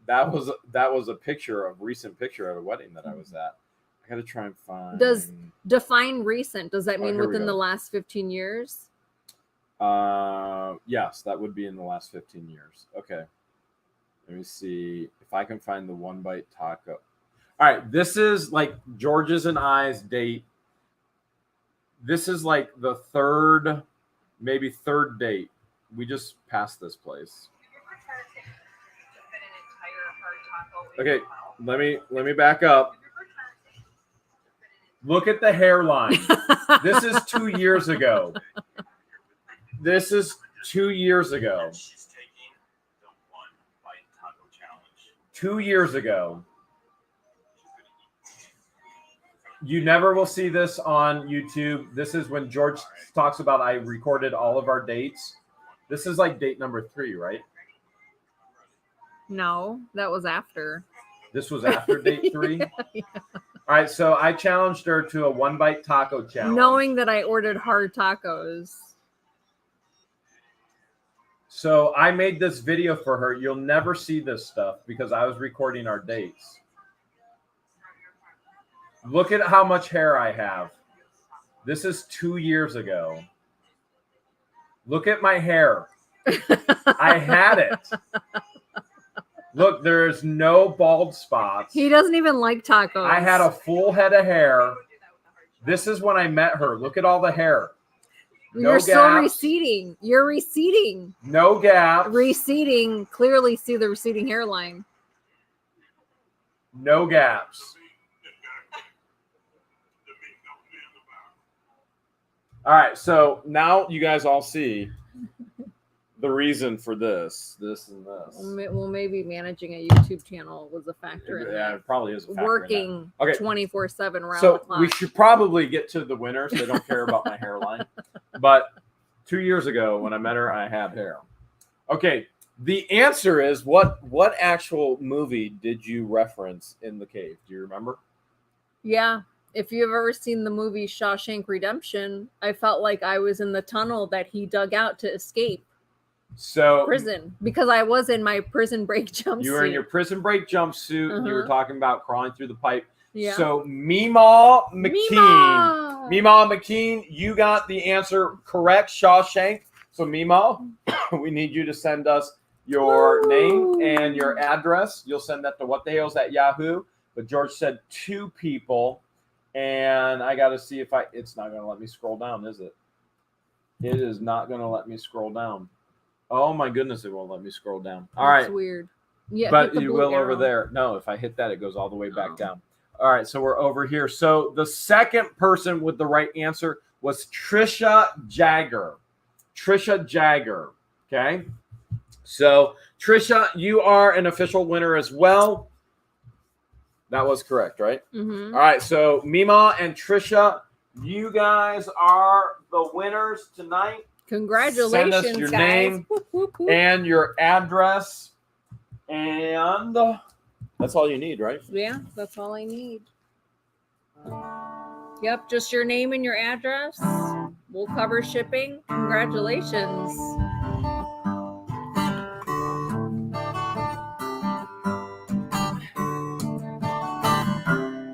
that was a recent picture of a wedding that I was at. I gotta try and find. Define recent. Does that Oh, mean here we within go. the last 15 years? Yes, that would be in the last 15 years. Okay. Let me see if I can find the one bite taco. All right, this is like George's and I's date. This is like the third date. We just passed this place. Okay, let me back up. Look at the hairline. This is 2 years ago. This is 2 years ago. 2 years ago. You never will see this on YouTube. This is when George talks about I recorded all of our dates. This is like date number 3, right? No, that was after. This was after date 3? Yeah. All right, so I challenged her to a one bite taco challenge. Knowing that I ordered hard tacos. So I made this video for her. You'll never see this stuff because I was recording our dates. Look at how much hair I have. This is 2 years ago. Look at my hair. I had it. Look, there's no bald spots. He doesn't even like tacos. I had a full head of hair. This is when I met her. Look at all the hair. No You're still gaps. receding. You're receding. No gaps. Receding. Clearly see the receding hairline. No gaps. All right, so now you guys all see the reason for this and this. Well, maybe managing a YouTube channel was a factor in Yeah, that. it probably is a factor in Working that. Okay. 24/7 round the So clock. we should probably get to the winners. They don't care about my hairline. But 2 years ago when I met her, I had hair. Okay, the answer is what actual movie did you reference in the cave? Do you remember? Yeah. If you've ever seen the movie Shawshank Redemption, I felt like I was in the tunnel that he dug out to escape So prison because I was in my prison break jumpsuit. you were in your prison break jumpsuit. And you were Uh-huh. talking about crawling through the pipe. Yeah. So Meemaw McKean. Meemaw! Meemaw McKean, you got the answer correct, Shawshank. So Meemaw, we need you to send us your Woo! name and your address. You'll send that to whatthehales at Yahoo. But George said 2 people. And I got to see if it's not going to let me scroll down, is it? It is not going to let me scroll down. Oh my goodness, it won't let me scroll down. All That's right. weird. Yeah, But hit the you blue will over arrow. there. No, if I hit that, it goes all the way back Oh. down. All right, so we're over here. So the second person with the right answer was Trisha Jagger. Trisha Jagger. Okay. So Trisha, you are an official winner as well. That was correct, right? Mhm. All right, so Mima and Trisha, you guys are the winners tonight. Congratulations, Send us your guys. name Whoop, whoop, whoop. and your address, and that's all you need, right? Yeah, that's all I need. Yep, just your name and your address. We'll cover shipping. Congratulations.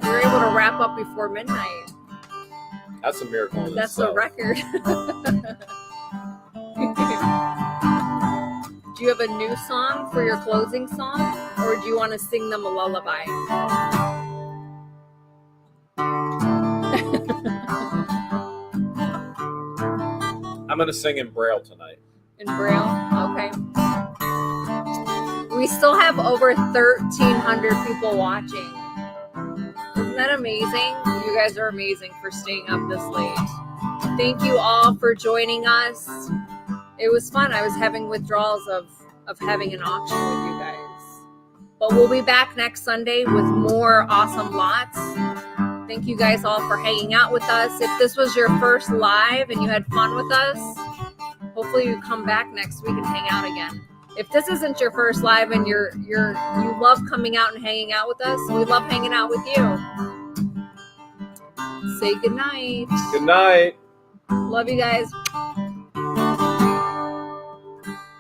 You're able to wrap up before midnight. That's a miracle. in That's a itself. record. Do you have a new song for your closing song, or do you want to sing them a lullaby? I'm gonna sing in Braille tonight. In Braille? Okay. We still have over 1,300 people watching. Isn't that amazing? You guys are amazing for staying up this late. Thank you all for joining us. It was fun. I was having withdrawals of having an auction with you guys. But we'll be back next Sunday with more awesome lots. Thank you guys all for hanging out with us. If this was your first live and you had fun with us, hopefully you come back next week and hang out again. If this isn't your first live and you love coming out and hanging out with us, we love hanging out with you. Say goodnight. Good night. Love you guys.